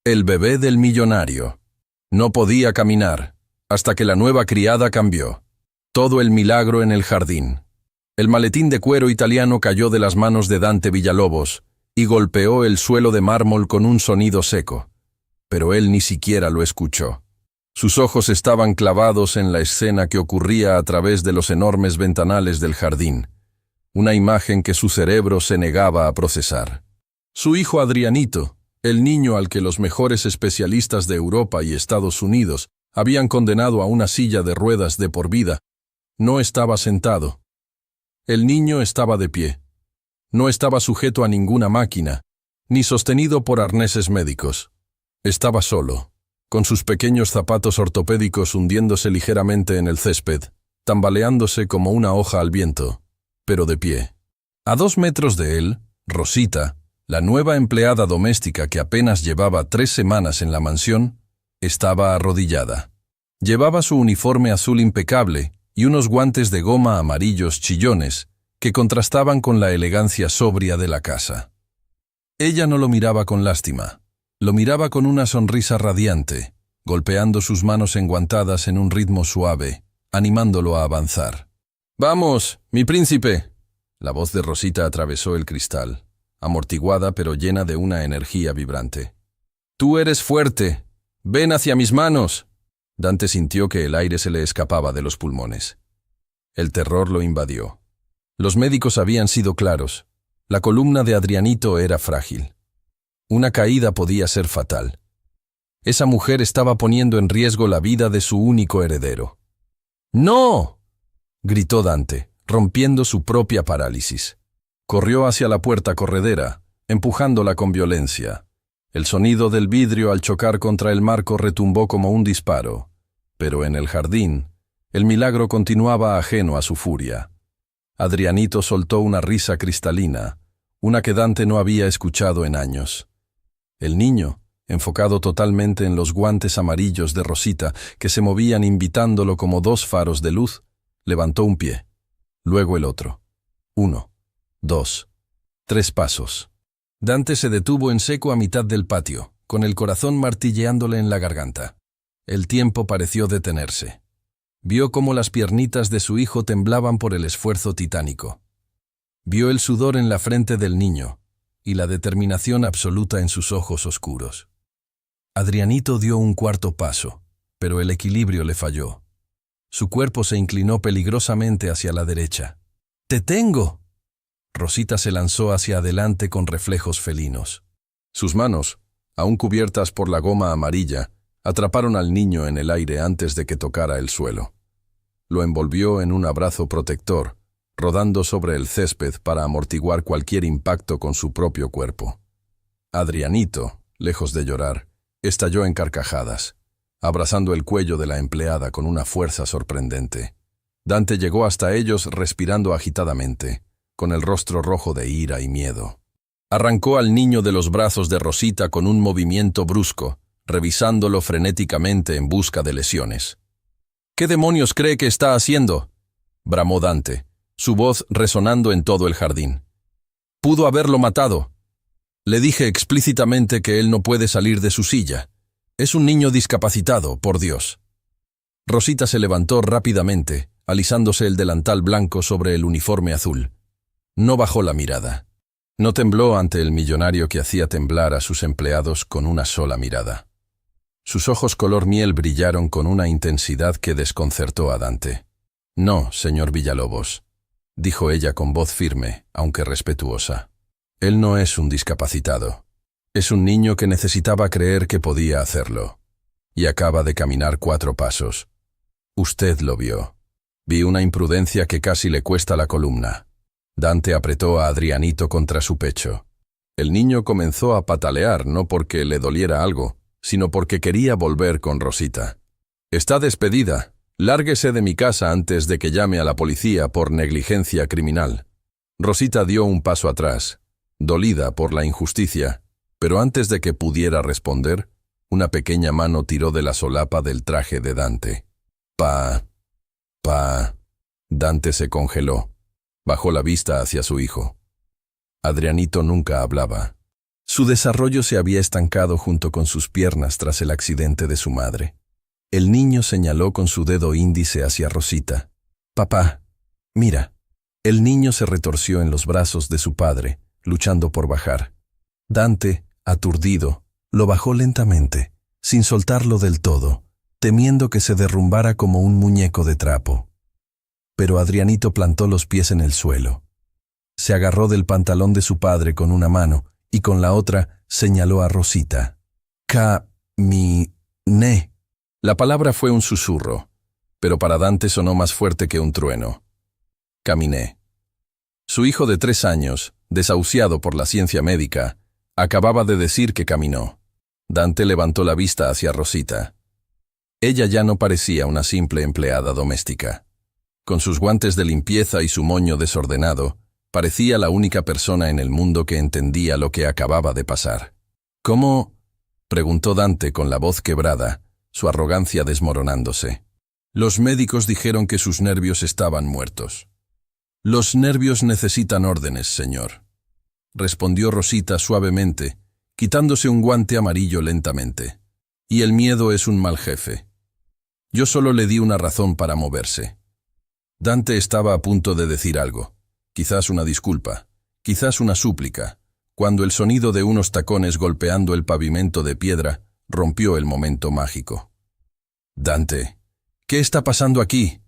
El bebé del millonario. No podía caminar, hasta que la nueva criada cambió. Todo el milagro en el jardín. El maletín de cuero italiano cayó de las manos de Dante Villalobos y golpeó el suelo de mármol con un sonido seco. Pero él ni siquiera lo escuchó. Sus ojos estaban clavados en la escena que ocurría a través de los enormes ventanales del jardín, una imagen que su cerebro se negaba a procesar. Su hijo Adrianito, el niño al que los mejores especialistas de Europa y Estados Unidos habían condenado a una silla de ruedas de por vida, no estaba sentado. El niño estaba de pie. No estaba sujeto a ninguna máquina, ni sostenido por arneses médicos. Estaba solo, con sus pequeños zapatos ortopédicos hundiéndose ligeramente en el césped, tambaleándose como una hoja al viento, pero de pie. A 2 metros de él, Rosita, la nueva empleada doméstica que apenas llevaba 3 semanas en la mansión, estaba arrodillada. Llevaba su uniforme azul impecable y unos guantes de goma amarillos chillones que contrastaban con la elegancia sobria de la casa. Ella no lo miraba con lástima. Lo miraba con una sonrisa radiante, golpeando sus manos enguantadas en un ritmo suave, animándolo a avanzar. «¡Vamos, mi príncipe!» La voz de Rosita atravesó el cristal, amortiguada pero llena de una energía vibrante. «¡Tú eres fuerte! ¡Ven hacia mis manos!» Dante sintió que el aire se le escapaba de los pulmones. El terror lo invadió. Los médicos habían sido claros. La columna de Adrianito era frágil. Una caída podía ser fatal. Esa mujer estaba poniendo en riesgo la vida de su único heredero. «¡No!», gritó Dante, rompiendo su propia parálisis. Corrió hacia la puerta corredera, empujándola con violencia. El sonido del vidrio al chocar contra el marco retumbó como un disparo. Pero en el jardín, el milagro continuaba ajeno a su furia. Adrianito soltó una risa cristalina, una que Dante no había escuchado en años. El niño, enfocado totalmente en los guantes amarillos de Rosita que se movían invitándolo como 2 faros de luz, levantó un pie, luego el otro. 1, 2, 3 pasos. Dante se detuvo en seco a mitad del patio, con el corazón martilleándole en la garganta. El tiempo pareció detenerse. Vio cómo las piernitas de su hijo temblaban por el esfuerzo titánico. Vio el sudor en la frente del niño y la determinación absoluta en sus ojos oscuros. Adrianito dio un 4.º paso, pero el equilibrio le falló. Su cuerpo se inclinó peligrosamente hacia la derecha. «¡Te tengo!». Rosita se lanzó hacia adelante con reflejos felinos. Sus manos, aún cubiertas por la goma amarilla, atraparon al niño en el aire antes de que tocara el suelo. Lo envolvió en un abrazo protector, rodando sobre el césped para amortiguar cualquier impacto con su propio cuerpo. Adrianito, lejos de llorar, estalló en carcajadas, abrazando el cuello de la empleada con una fuerza sorprendente. Dante llegó hasta ellos respirando agitadamente, con el rostro rojo de ira y miedo. Arrancó al niño de los brazos de Rosita con un movimiento brusco, revisándolo frenéticamente en busca de lesiones. «¿Qué demonios cree que está haciendo?», bramó Dante, su voz resonando en todo el jardín. «Pudo haberlo matado. Le dije explícitamente que él no puede salir de su silla. Es un niño discapacitado, por Dios». Rosita se levantó rápidamente, alisándose el delantal blanco sobre el uniforme azul. No bajó la mirada. No tembló ante el millonario que hacía temblar a sus empleados con una sola mirada. Sus ojos color miel brillaron con una intensidad que desconcertó a Dante. «No, señor Villalobos», dijo ella con voz firme, aunque respetuosa. «Él no es un discapacitado. Es un niño que necesitaba creer que podía hacerlo. Y acaba de caminar 4 pasos. Usted lo vio. Vi una imprudencia que casi le cuesta la columna». Dante apretó a Adrianito contra su pecho. El niño comenzó a patalear no porque le doliera algo, sino porque quería volver con Rosita. «Está despedida. Lárguese de mi casa antes de que llame a la policía por negligencia criminal». Rosita dio un paso atrás, dolida por la injusticia, pero antes de que pudiera responder, una pequeña mano tiró de la solapa del traje de Dante. «Pa. Dante se congeló. Bajó la vista hacia su hijo. Adrianito nunca hablaba. Su desarrollo se había estancado junto con sus piernas tras el accidente de su madre. El niño señaló con su dedo índice hacia Rosita. «Papá, mira». El niño se retorció en los brazos de su padre, luchando por bajar. Dante, aturdido, lo bajó lentamente, sin soltarlo del todo, temiendo que se derrumbara como un muñeco de trapo. Pero Adrianito plantó los pies en el suelo. Se agarró del pantalón de su padre con una mano y con la otra señaló a Rosita. «Caminé». La palabra fue un susurro, pero para Dante sonó más fuerte que un trueno. Caminé. Su hijo de 3 años, desahuciado por la ciencia médica, acababa de decir que caminó. Dante levantó la vista hacia Rosita. Ella ya no parecía una simple empleada doméstica. Con sus guantes de limpieza y su moño desordenado, parecía la única persona en el mundo que entendía lo que acababa de pasar. «¿Cómo?», preguntó Dante con la voz quebrada, su arrogancia desmoronándose. «Los médicos dijeron que sus nervios estaban muertos». «Los nervios necesitan órdenes, señor», respondió Rosita suavemente, quitándose un guante amarillo lentamente. «Y el miedo es un mal jefe. Yo solo le di una razón para moverse». Dante estaba a punto de decir algo, quizás una disculpa, quizás una súplica, cuando el sonido de unos tacones golpeando el pavimento de piedra rompió el momento mágico. «Dante, ¿qué está pasando aquí?».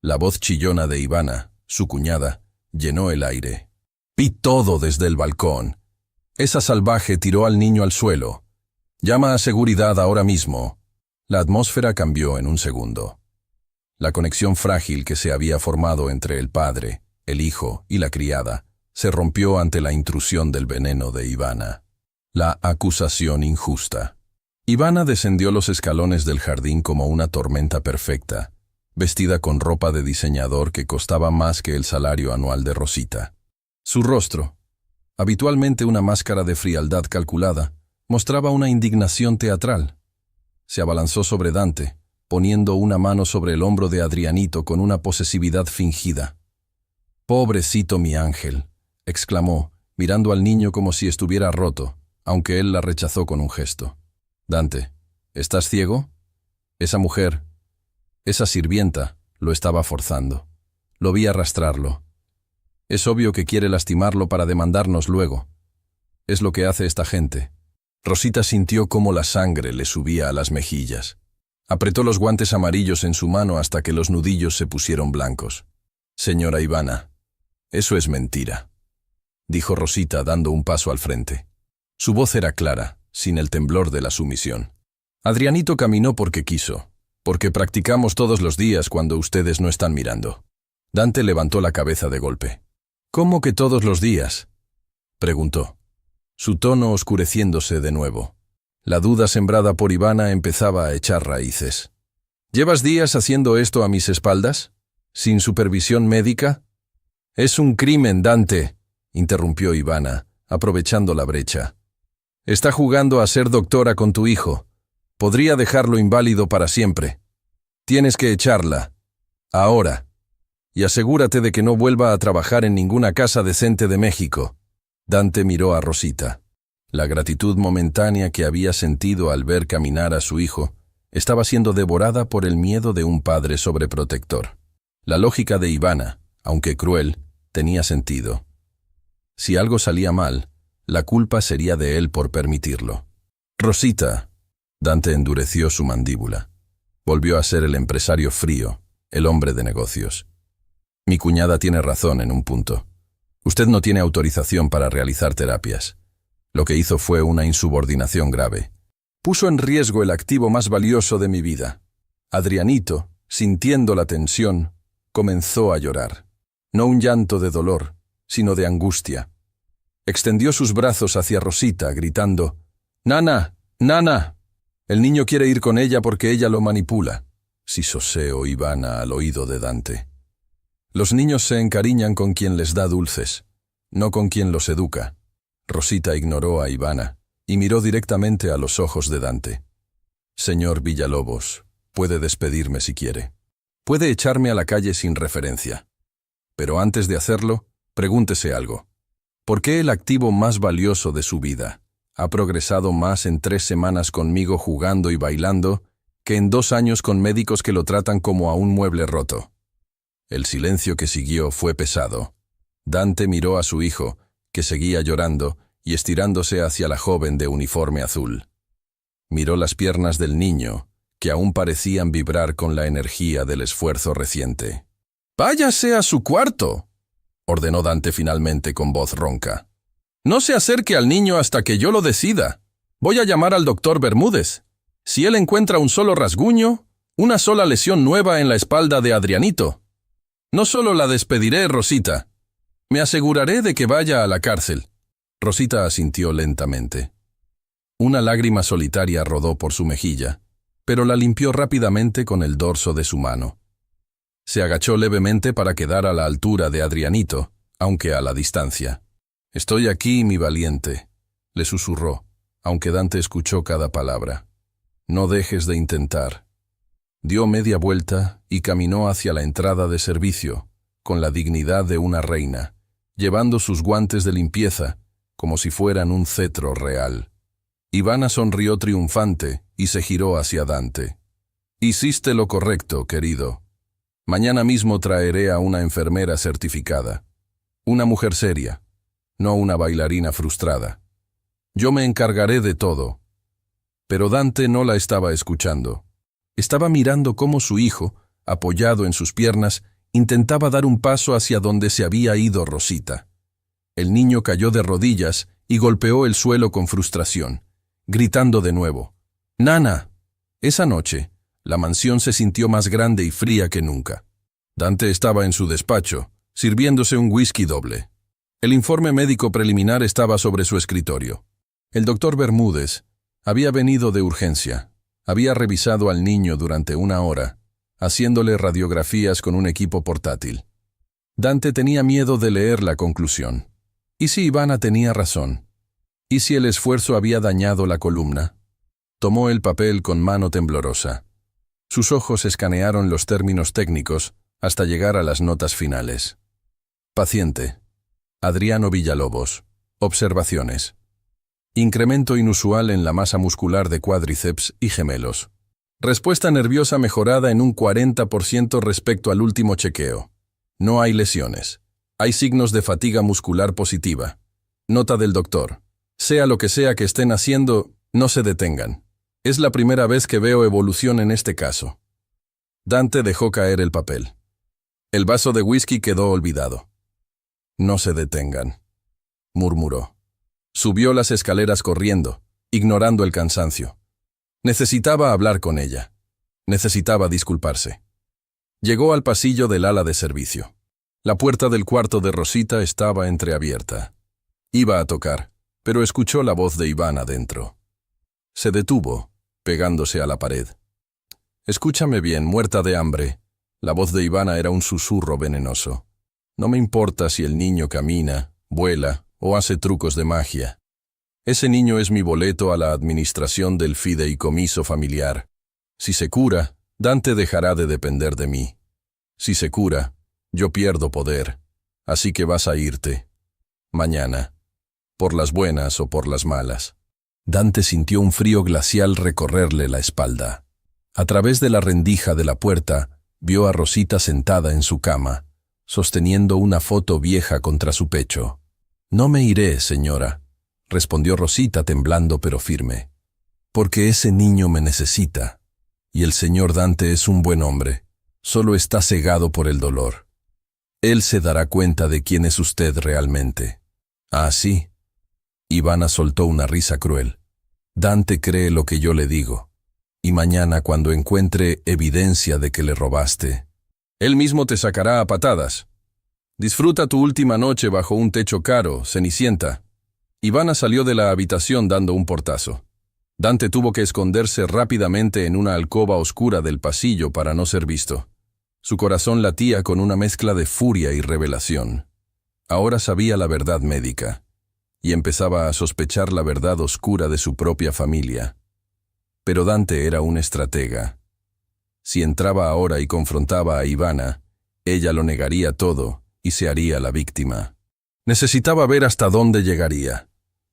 La voz chillona de Ivana, su cuñada, llenó el aire. «Vi todo desde el balcón. Esa salvaje tiró al niño al suelo. Llama a seguridad ahora mismo». La atmósfera cambió en un segundo. La conexión frágil que se había formado entre el padre, el hijo y la criada se rompió ante la intrusión del veneno de Ivana. La acusación injusta. Ivana descendió los escalones del jardín como una tormenta perfecta, vestida con ropa de diseñador que costaba más que el salario anual de Rosita. Su rostro, habitualmente una máscara de frialdad calculada, mostraba una indignación teatral. Se abalanzó sobre Dante, poniendo una mano sobre el hombro de Adrianito con una posesividad fingida. «Pobrecito mi ángel», exclamó, mirando al niño como si estuviera roto, aunque él la rechazó con un gesto. «Dante, ¿estás ciego?». Esa mujer, esa sirvienta, lo estaba forzando. Lo vi arrastrarlo. Es obvio que quiere lastimarlo para demandarnos luego. Es lo que hace esta gente. Rosita sintió cómo la sangre le subía a las mejillas. Apretó los guantes amarillos en su mano hasta que los nudillos se pusieron blancos. «Señora Ivana, eso es mentira», dijo Rosita dando un paso al frente. Su voz era clara, sin el temblor de la sumisión. «Adrianito caminó porque quiso, porque practicamos todos los días cuando ustedes no están mirando». Dante levantó la cabeza de golpe. «¿Cómo que todos los días?», preguntó, su tono oscureciéndose de nuevo. La duda sembrada por Ivana empezaba a echar raíces. «¿Llevas días haciendo esto a mis espaldas? ¿Sin supervisión médica?». «Es un crimen, Dante», interrumpió Ivana, aprovechando la brecha. «Está jugando a ser doctora con tu hijo. Podría dejarlo inválido para siempre. Tienes que echarla. Ahora. Y asegúrate de que no vuelva a trabajar en ninguna casa decente de México». Dante miró a Rosita. La gratitud momentánea que había sentido al ver caminar a su hijo estaba siendo devorada por el miedo de un padre sobreprotector. La lógica de Ivana, aunque cruel, tenía sentido. Si algo salía mal, la culpa sería de él por permitirlo. «Rosita», Dante endureció su mandíbula. Volvió a ser el empresario frío, el hombre de negocios. «Mi cuñada tiene razón en un punto. Usted no tiene autorización para realizar terapias. Lo que hizo fue una insubordinación grave. Puso en riesgo el activo más valioso de mi vida». Adrianito, sintiendo la tensión, comenzó a llorar. No un llanto de dolor, sino de angustia. Extendió sus brazos hacia Rosita, gritando: «¡Nana! ¡Nana!». «El niño quiere ir con ella porque ella lo manipula», sisoseó Ivana al oído de Dante. «Los niños se encariñan con quien les da dulces, no con quien los educa». Rosita ignoró a Ivana y miró directamente a los ojos de Dante. «Señor Villalobos, puede despedirme si quiere. Puede echarme a la calle sin referencia. Pero antes de hacerlo, pregúntese algo. ¿Por qué el activo más valioso de su vida, Ha progresado más en 3 semanas conmigo jugando y bailando que en 2 años con médicos que lo tratan como a un mueble roto. El silencio que siguió fue pesado. Dante miró a su hijo, que seguía llorando y estirándose hacia la joven de uniforme azul. Miró las piernas del niño, que aún parecían vibrar con la energía del esfuerzo reciente. «¡Váyase a su cuarto!», ordenó Dante finalmente con voz ronca. «No se acerque al niño hasta que yo lo decida. Voy a llamar al doctor Bermúdez. Si él encuentra un solo rasguño, una sola lesión nueva en la espalda de Adrianito, no solo la despediré, Rosita. Me aseguraré de que vaya a la cárcel». Rosita asintió lentamente. Una lágrima solitaria rodó por su mejilla, pero la limpió rápidamente con el dorso de su mano. Se agachó levemente para quedar a la altura de Adrianito, aunque a la distancia. «Estoy aquí, mi valiente», le susurró, aunque Dante escuchó cada palabra. «No dejes de intentar». Dio media vuelta y caminó hacia la entrada de servicio, con la dignidad de una reina, llevando sus guantes de limpieza, como si fueran un cetro real. Ivana sonrió triunfante y se giró hacia Dante. «Hiciste lo correcto, querido. Mañana mismo traeré a una enfermera certificada. Una mujer seria, no una bailarina frustrada. Yo me encargaré de todo». Pero Dante no la estaba escuchando. Estaba mirando cómo su hijo, apoyado en sus piernas, intentaba dar un paso hacia donde se había ido Rosita. El niño cayó de rodillas y golpeó el suelo con frustración, gritando de nuevo: «¡Nana!». Esa noche, la mansión se sintió más grande y fría que nunca. Dante estaba en su despacho, sirviéndose un whisky doble. El informe médico preliminar estaba sobre su escritorio. El doctor Bermúdez había venido de urgencia. Había revisado al niño durante 1 hora, haciéndole radiografías con un equipo portátil. Dante tenía miedo de leer la conclusión. ¿Y si Ivana tenía razón? ¿Y si el esfuerzo había dañado la columna? Tomó el papel con mano temblorosa. Sus ojos escanearon los términos técnicos hasta llegar a las notas finales. Paciente: Adriano Villalobos. Observaciones: incremento inusual en la masa muscular de cuádriceps y gemelos. Respuesta nerviosa mejorada en un 40% respecto al último chequeo. No hay lesiones. Hay signos de fatiga muscular positiva. Nota del doctor: sea lo que sea que estén haciendo, no se detengan. Es la primera vez que veo evolución en este caso. Dante dejó caer el papel. El vaso de whisky quedó olvidado. «No se detengan», murmuró. Subió las escaleras corriendo, ignorando el cansancio. Necesitaba hablar con ella. Necesitaba disculparse. Llegó al pasillo del ala de servicio. La puerta del cuarto de Rosita estaba entreabierta. Iba a tocar, pero escuchó la voz de Ivana dentro. Se detuvo, pegándose a la pared. «Escúchame bien, muerta de hambre». La voz de Ivana era un susurro venenoso. «No me importa si el niño camina, vuela o hace trucos de magia. Ese niño es mi boleto a la administración del fideicomiso familiar. Si se cura, Dante dejará de depender de mí. Si se cura, yo pierdo poder. Así que vas a irte. Mañana. Por las buenas o por las malas». Dante sintió un frío glacial recorrerle la espalda. A través de la rendija de la puerta, vio a Rosita sentada en su cama, sosteniendo una foto vieja contra su pecho. «No me iré, señora», respondió Rosita temblando pero firme, «porque ese niño me necesita. Y el señor Dante es un buen hombre, solo está cegado por el dolor. Él se dará cuenta de quién es usted realmente». «Ah, sí». Ivana soltó una risa cruel. «Dante cree lo que yo le digo. Y mañana, cuando encuentre evidencia de que le robaste, él mismo te sacará a patadas. Disfruta tu última noche bajo un techo caro, Cenicienta». Ivana salió de la habitación dando un portazo. Dante tuvo que esconderse rápidamente en una alcoba oscura del pasillo para no ser visto. Su corazón latía con una mezcla de furia y revelación. Ahora sabía la verdad médica, y empezaba a sospechar la verdad oscura de su propia familia. Pero Dante era un estratega. Si entraba ahora y confrontaba a Ivana, ella lo negaría todo y se haría la víctima. Necesitaba ver hasta dónde llegaría.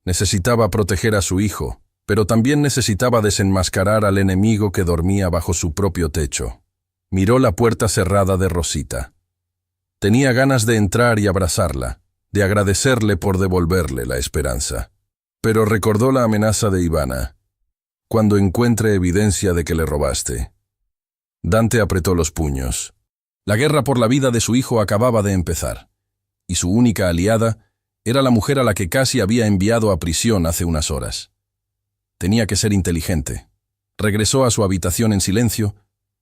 Necesitaba proteger a su hijo, pero también necesitaba desenmascarar al enemigo que dormía bajo su propio techo. Miró la puerta cerrada de Rosita. Tenía ganas de entrar y abrazarla, de agradecerle por devolverle la esperanza. Pero recordó la amenaza de Ivana. Cuando encuentre evidencia de que le robaste. Dante apretó los puños. La guerra por la vida de su hijo acababa de empezar, y su única aliada era la mujer a la que casi había enviado a prisión hace unas horas. Tenía que ser inteligente. Regresó a su habitación en silencio,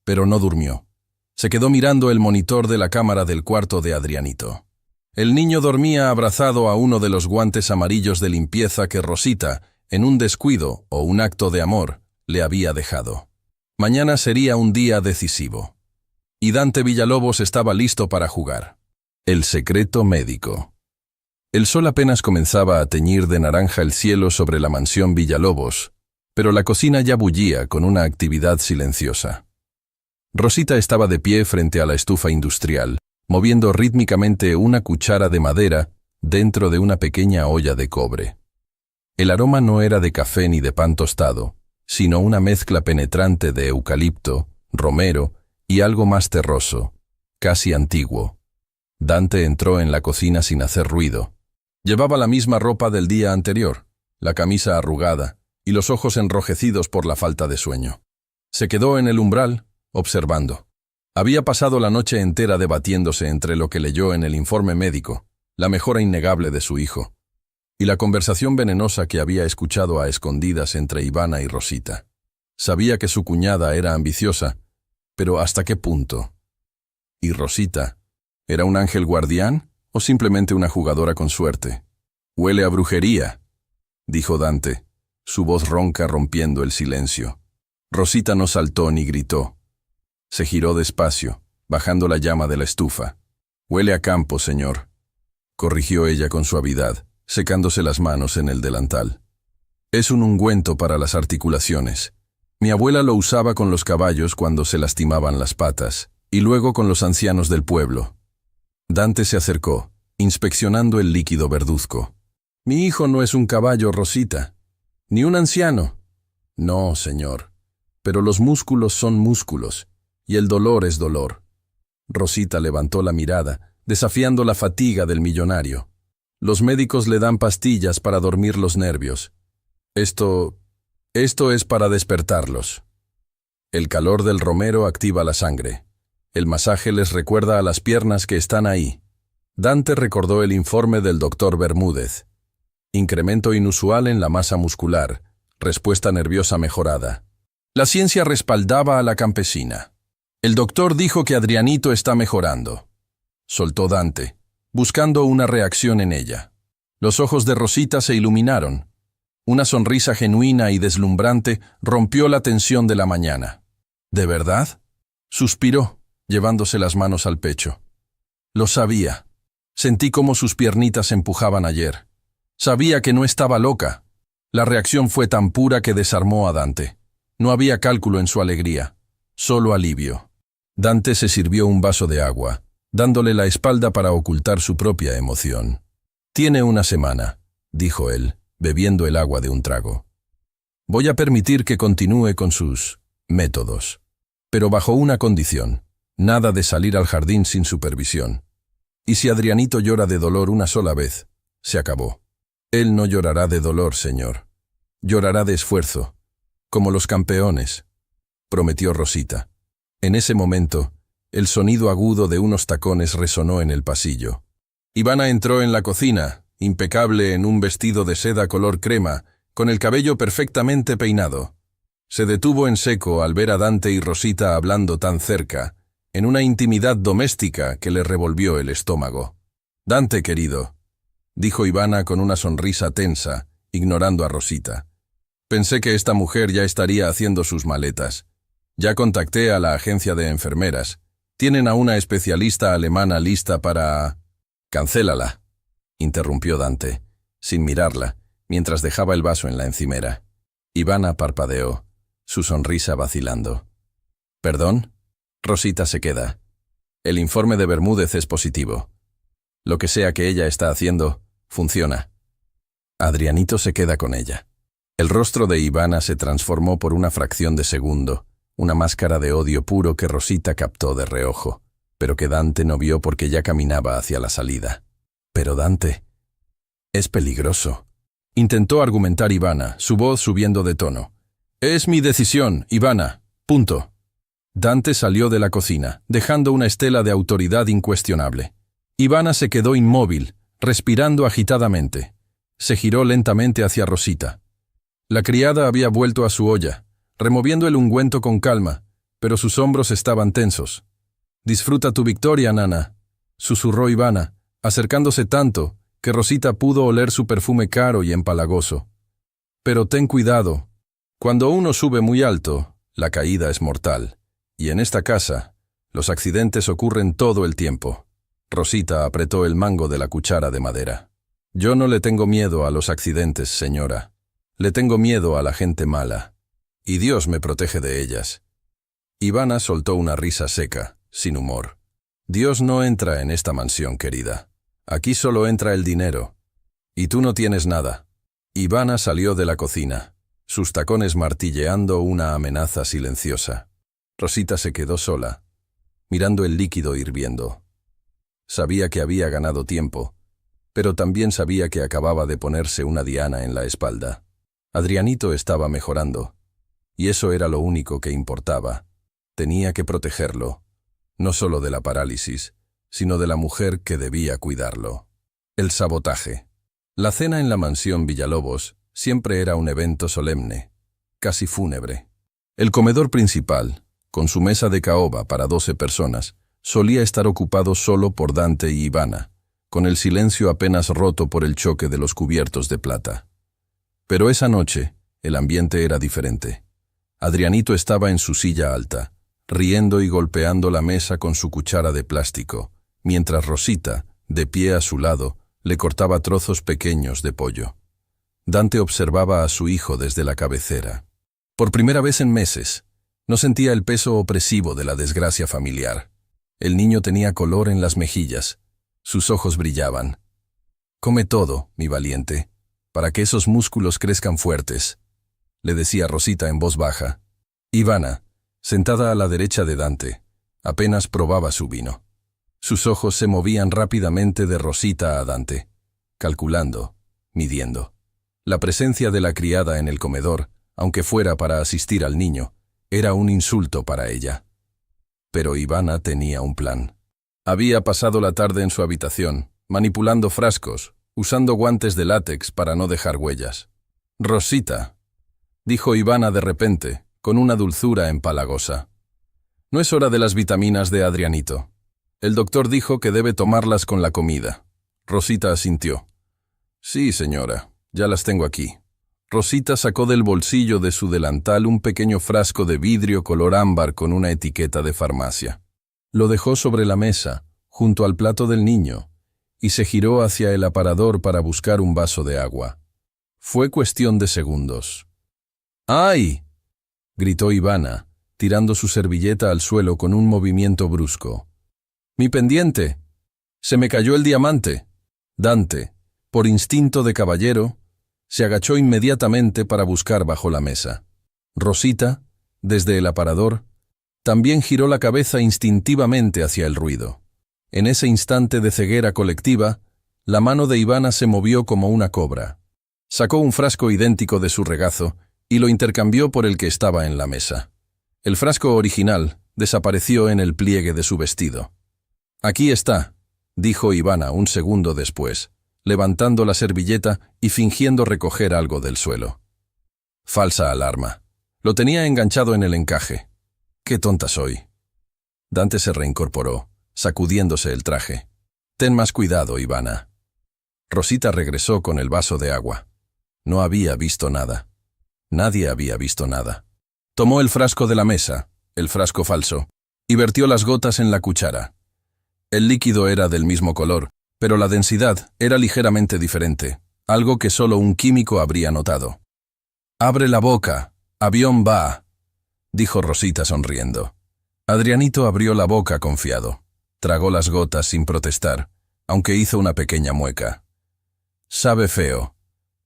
pero no durmió. Se quedó mirando el monitor de la cámara del cuarto de Adrianito. El niño dormía abrazado a uno de los guantes amarillos de limpieza que Rosita, en un descuido o un acto de amor, le había dejado. Mañana sería un día decisivo. Y Dante Villalobos estaba listo para jugar. El secreto médico. El sol apenas comenzaba a teñir de naranja el cielo sobre la mansión Villalobos, pero la cocina ya bullía con una actividad silenciosa. Rosita estaba de pie frente a la estufa industrial, moviendo rítmicamente una cuchara de madera dentro de una pequeña olla de cobre. El aroma no era de café ni de pan tostado, sino una mezcla penetrante de eucalipto, romero y algo más terroso, casi antiguo. Dante entró en la cocina sin hacer ruido. Llevaba la misma ropa del día anterior, la camisa arrugada y los ojos enrojecidos por la falta de sueño. Se quedó en el umbral, observando. Había pasado la noche entera debatiéndose entre lo que leyó en el informe médico, la mejora innegable de su hijo, y la conversación venenosa que había escuchado a escondidas entre Ivana y Rosita. Sabía que su cuñada era ambiciosa, pero ¿hasta qué punto? ¿Y Rosita? ¿Era un ángel guardián o simplemente una jugadora con suerte? «Huele a brujería», dijo Dante, su voz ronca rompiendo el silencio. Rosita no saltó ni gritó. Se giró despacio, bajando la llama de la estufa. «Huele a campo, señor», corrigió ella con suavidad, secándose las manos en el delantal. «Es un ungüento para las articulaciones. Mi abuela lo usaba con los caballos cuando se lastimaban las patas, y luego con los ancianos del pueblo». Dante se acercó, inspeccionando el líquido verduzco. «Mi hijo no es un caballo, Rosita. Ni un anciano». «No, señor. Pero los músculos son músculos, y el dolor es dolor». Rosita levantó la mirada, desafiando la fatiga del millonario. «Los médicos le dan pastillas para dormir los nervios. Esto es para despertarlos. El calor del romero activa la sangre. El masaje les recuerda a las piernas que están ahí». Dante recordó el informe del doctor Bermúdez. Incremento inusual en la masa muscular, respuesta nerviosa mejorada. La ciencia respaldaba a la campesina. «El doctor dijo que Adrianito está mejorando», soltó Dante, buscando una reacción en ella. Los ojos de Rosita se iluminaron. Una sonrisa genuina y deslumbrante rompió la tensión de la mañana. «¿De verdad?», suspiró, llevándose las manos al pecho. «Lo sabía. Sentí cómo sus piernitas empujaban ayer. Sabía que no estaba loca». La reacción fue tan pura que desarmó a Dante. No había cálculo en su alegría, solo alivio. Dante se sirvió un vaso de agua, dándole la espalda para ocultar su propia emoción. «Tiene una semana», dijo él, bebiendo el agua de un trago. «Voy a permitir que continúe con sus métodos, pero bajo una condición: nada de salir al jardín sin supervisión. Y si Adrianito llora de dolor una sola vez, se acabó». «Él no llorará de dolor, señor. Llorará de esfuerzo, como los campeones», prometió Rosita. En ese momento, el sonido agudo de unos tacones resonó en el pasillo. Ivana entró en la cocina, impecable en un vestido de seda color crema, con el cabello perfectamente peinado. Se detuvo en seco al ver a Dante y Rosita hablando tan cerca, en una intimidad doméstica que le revolvió el estómago. «Dante, querido», dijo Ivana con una sonrisa tensa, ignorando a Rosita. «Pensé que esta mujer ya estaría haciendo sus maletas. Ya contacté a la agencia de enfermeras. Tienen a una especialista alemana lista para...» «Cancélala», interrumpió Dante, sin mirarla, mientras dejaba el vaso en la encimera. Ivana parpadeó, su sonrisa vacilando. «¿Perdón?» Rosita se queda. «El informe de Bermúdez es positivo. Lo que sea que ella está haciendo, funciona». Adrianito se queda con ella. El rostro de Ivana se transformó por una fracción de segundo, una máscara de odio puro que Rosita captó de reojo, pero que Dante no vio porque ya caminaba hacia la salida. Pero Dante... Es peligroso. Intentó argumentar Ivana, su voz subiendo de tono. Es mi decisión, Ivana. Punto. Dante salió de la cocina, dejando una estela de autoridad incuestionable. Ivana se quedó inmóvil, respirando agitadamente. Se giró lentamente hacia Rosita. La criada había vuelto a su olla, removiendo el ungüento con calma, pero sus hombros estaban tensos. «Disfruta tu victoria, nana», susurró Ivana, acercándose tanto que Rosita pudo oler su perfume caro y empalagoso. «Pero ten cuidado. Cuando uno sube muy alto, la caída es mortal. Y en esta casa, los accidentes ocurren todo el tiempo». Rosita apretó el mango de la cuchara de madera. «Yo no le tengo miedo a los accidentes, señora. Le tengo miedo a la gente mala. Y Dios me protege de ellas». Ivana soltó una risa seca, sin humor. «Dios no entra en esta mansión, querida. Aquí solo entra el dinero. Y tú no tienes nada». Ivana salió de la cocina, sus tacones martilleando una amenaza silenciosa. Rosita se quedó sola, mirando el líquido hirviendo. Sabía que había ganado tiempo, pero también sabía que acababa de ponerse una diana en la espalda. Adrianito estaba mejorando, y eso era lo único que importaba. Tenía que protegerlo, no solo de la parálisis, sino de la mujer que debía cuidarlo. El sabotaje. La cena en la mansión Villalobos siempre era un evento solemne, casi fúnebre. El comedor principal, con su mesa de caoba para 12 personas, solía estar ocupado solo por Dante y Ivana, con el silencio apenas roto por el choque de los cubiertos de plata. Pero esa noche, el ambiente era diferente. Adrianito estaba en su silla alta, riendo y golpeando la mesa con su cuchara de plástico, mientras Rosita, de pie a su lado, le cortaba trozos pequeños de pollo. Dante observaba a su hijo desde la cabecera. Por primera vez en meses, no sentía el peso opresivo de la desgracia familiar. El niño tenía color en las mejillas, sus ojos brillaban. «Come todo, mi valiente, para que esos músculos crezcan fuertes», le decía Rosita en voz baja. Ivana, sentada a la derecha de Dante, apenas probaba su vino. Sus ojos se movían rápidamente de Rosita a Dante, calculando, midiendo. La presencia de la criada en el comedor, aunque fuera para asistir al niño, era un insulto para ella. Pero Ivana tenía un plan. Había pasado la tarde en su habitación, manipulando frascos, usando guantes de látex para no dejar huellas. «Rosita», dijo Ivana de repente, con una dulzura empalagosa. «No es hora de las vitaminas de Adrianito. El doctor dijo que debe tomarlas con la comida». Rosita asintió. «Sí, señora, ya las tengo aquí». Rosita sacó del bolsillo de su delantal un pequeño frasco de vidrio color ámbar con una etiqueta de farmacia. Lo dejó sobre la mesa, junto al plato del niño, y se giró hacia el aparador para buscar un vaso de agua. Fue cuestión de segundos. «¡Ay!», gritó Ivana, tirando su servilleta al suelo con un movimiento brusco. «¡Mi pendiente! ¡Se me cayó el diamante!». Dante, por instinto de caballero, se agachó inmediatamente para buscar bajo la mesa. Rosita, desde el aparador, también giró la cabeza instintivamente hacia el ruido. En ese instante de ceguera colectiva, la mano de Ivana se movió como una cobra. Sacó un frasco idéntico de su regazo y lo intercambió por el que estaba en la mesa. El frasco original desapareció en el pliegue de su vestido. «Aquí está», dijo Ivana un segundo después, levantando la servilleta y fingiendo recoger algo del suelo. Falsa alarma. Lo tenía enganchado en el encaje. «¡Qué tonta soy!». Dante se reincorporó, sacudiéndose el traje. «Ten más cuidado, Ivana». Rosita regresó con el vaso de agua. No había visto nada. Nadie había visto nada. Tomó el frasco de la mesa, el frasco falso, y vertió las gotas en la cuchara. El líquido era del mismo color, pero la densidad era ligeramente diferente, algo que solo un químico habría notado. «Abre la boca, avión va», dijo Rosita sonriendo. Adrianito abrió la boca confiado. Tragó las gotas sin protestar, aunque hizo una pequeña mueca. «Sabe feo»,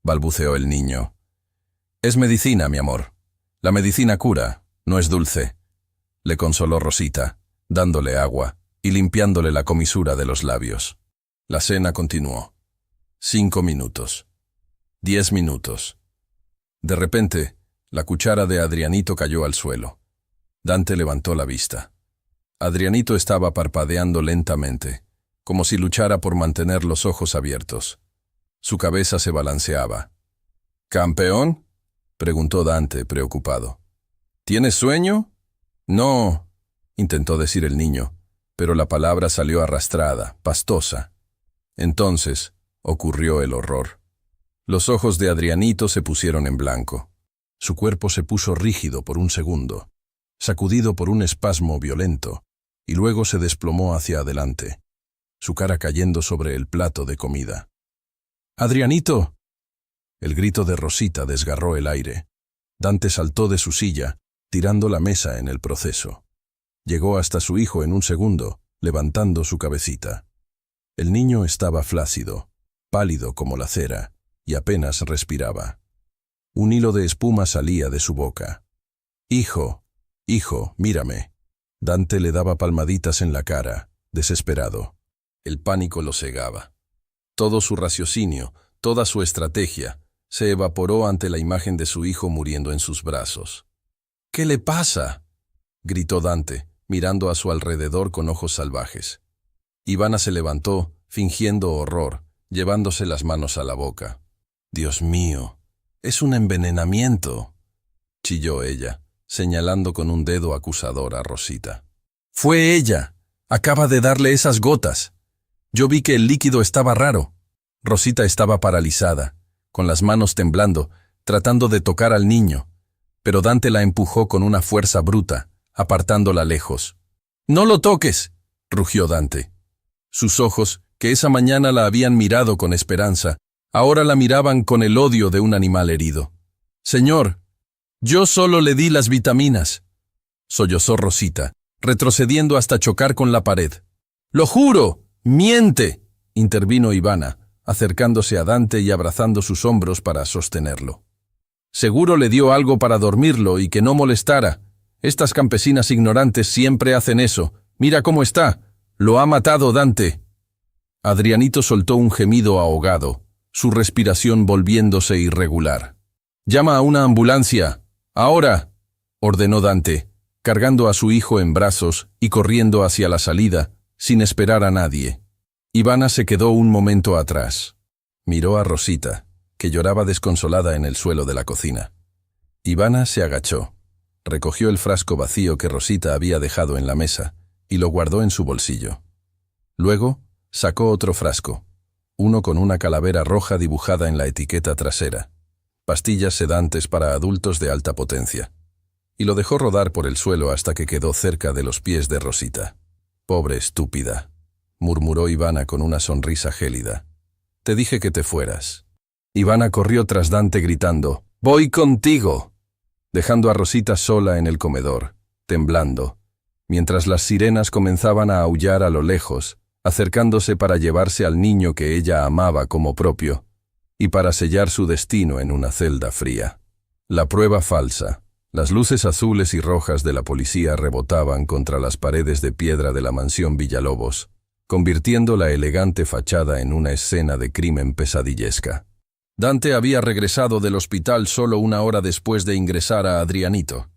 balbuceó el niño. Es medicina, mi amor. La medicina cura, no es dulce, le consoló Rosita, dándole agua y limpiándole la comisura de los labios. La cena continuó. 5 minutos. 10 minutos. De repente, la cuchara de Adrianito cayó al suelo. Dante levantó la vista. Adrianito estaba parpadeando lentamente, como si luchara por mantener los ojos abiertos. Su cabeza se balanceaba. ¿Campeón?, preguntó Dante, preocupado. ¿Tienes sueño? No, intentó decir el niño, pero la palabra salió arrastrada, pastosa. Entonces ocurrió el horror. Los ojos de Adrianito se pusieron en blanco. Su cuerpo se puso rígido por un segundo, sacudido por un espasmo violento, y luego se desplomó hacia adelante, su cara cayendo sobre el plato de comida. ¡Adrianito! El grito de Rosita desgarró el aire. Dante saltó de su silla, tirando la mesa en el proceso. Llegó hasta su hijo en un segundo, levantando su cabecita. El niño estaba flácido, pálido como la cera, y apenas respiraba. Un hilo de espuma salía de su boca. «Hijo, hijo, mírame». Dante le daba palmaditas en la cara, desesperado. El pánico lo cegaba. Todo su raciocinio, toda su estrategia, se evaporó ante la imagen de su hijo muriendo en sus brazos. «¿Qué le pasa?», gritó Dante, mirando a su alrededor con ojos salvajes. Ivana se levantó, fingiendo horror, llevándose las manos a la boca. «Dios mío, es un envenenamiento», chilló ella, señalando con un dedo acusador a Rosita. «Fue ella. Acaba de darle esas gotas. Yo vi que el líquido estaba raro». Rosita estaba paralizada, con las manos temblando, tratando de tocar al niño, pero Dante la empujó con una fuerza bruta, apartándola lejos. «¡No lo toques!», rugió Dante. Sus ojos, que esa mañana la habían mirado con esperanza, ahora la miraban con el odio de un animal herido. «Señor, yo solo le di las vitaminas», sollozó Rosita, retrocediendo hasta chocar con la pared. «¡Lo juro! ¡Miente!», intervino Ivana, acercándose a Dante y abrazando sus hombros para sostenerlo. «Seguro le dio algo para dormirlo y que no molestara. Estas campesinas ignorantes siempre hacen eso. Mira cómo está. Lo ha matado Dante». Adrianito soltó un gemido ahogado, su respiración volviéndose irregular. «Llama a una ambulancia. Ahora», ordenó Dante, cargando a su hijo en brazos y corriendo hacia la salida, sin esperar a nadie. Ivana se quedó un momento atrás. Miró a Rosita, que lloraba desconsolada en el suelo de la cocina. Ivana se agachó, recogió el frasco vacío que Rosita había dejado en la mesa y lo guardó en su bolsillo. Luego sacó otro frasco, uno con una calavera roja dibujada en la etiqueta trasera, pastillas sedantes para adultos de alta potencia, y lo dejó rodar por el suelo hasta que quedó cerca de los pies de Rosita. «Pobre estúpida», murmuró Ivana con una sonrisa gélida. «Te dije que te fueras». Ivana corrió tras Dante gritando, «¡Voy contigo!», dejando a Rosita sola en el comedor, temblando, mientras las sirenas comenzaban a aullar a lo lejos, acercándose para llevarse al niño que ella amaba como propio, y para sellar su destino en una celda fría. La prueba falsa. Las luces azules y rojas de la policía rebotaban contra las paredes de piedra de la mansión Villalobos, convirtiendo la elegante fachada en una escena de crimen pesadillesca. Dante había regresado del hospital solo 1 hora después de ingresar a Adrianito.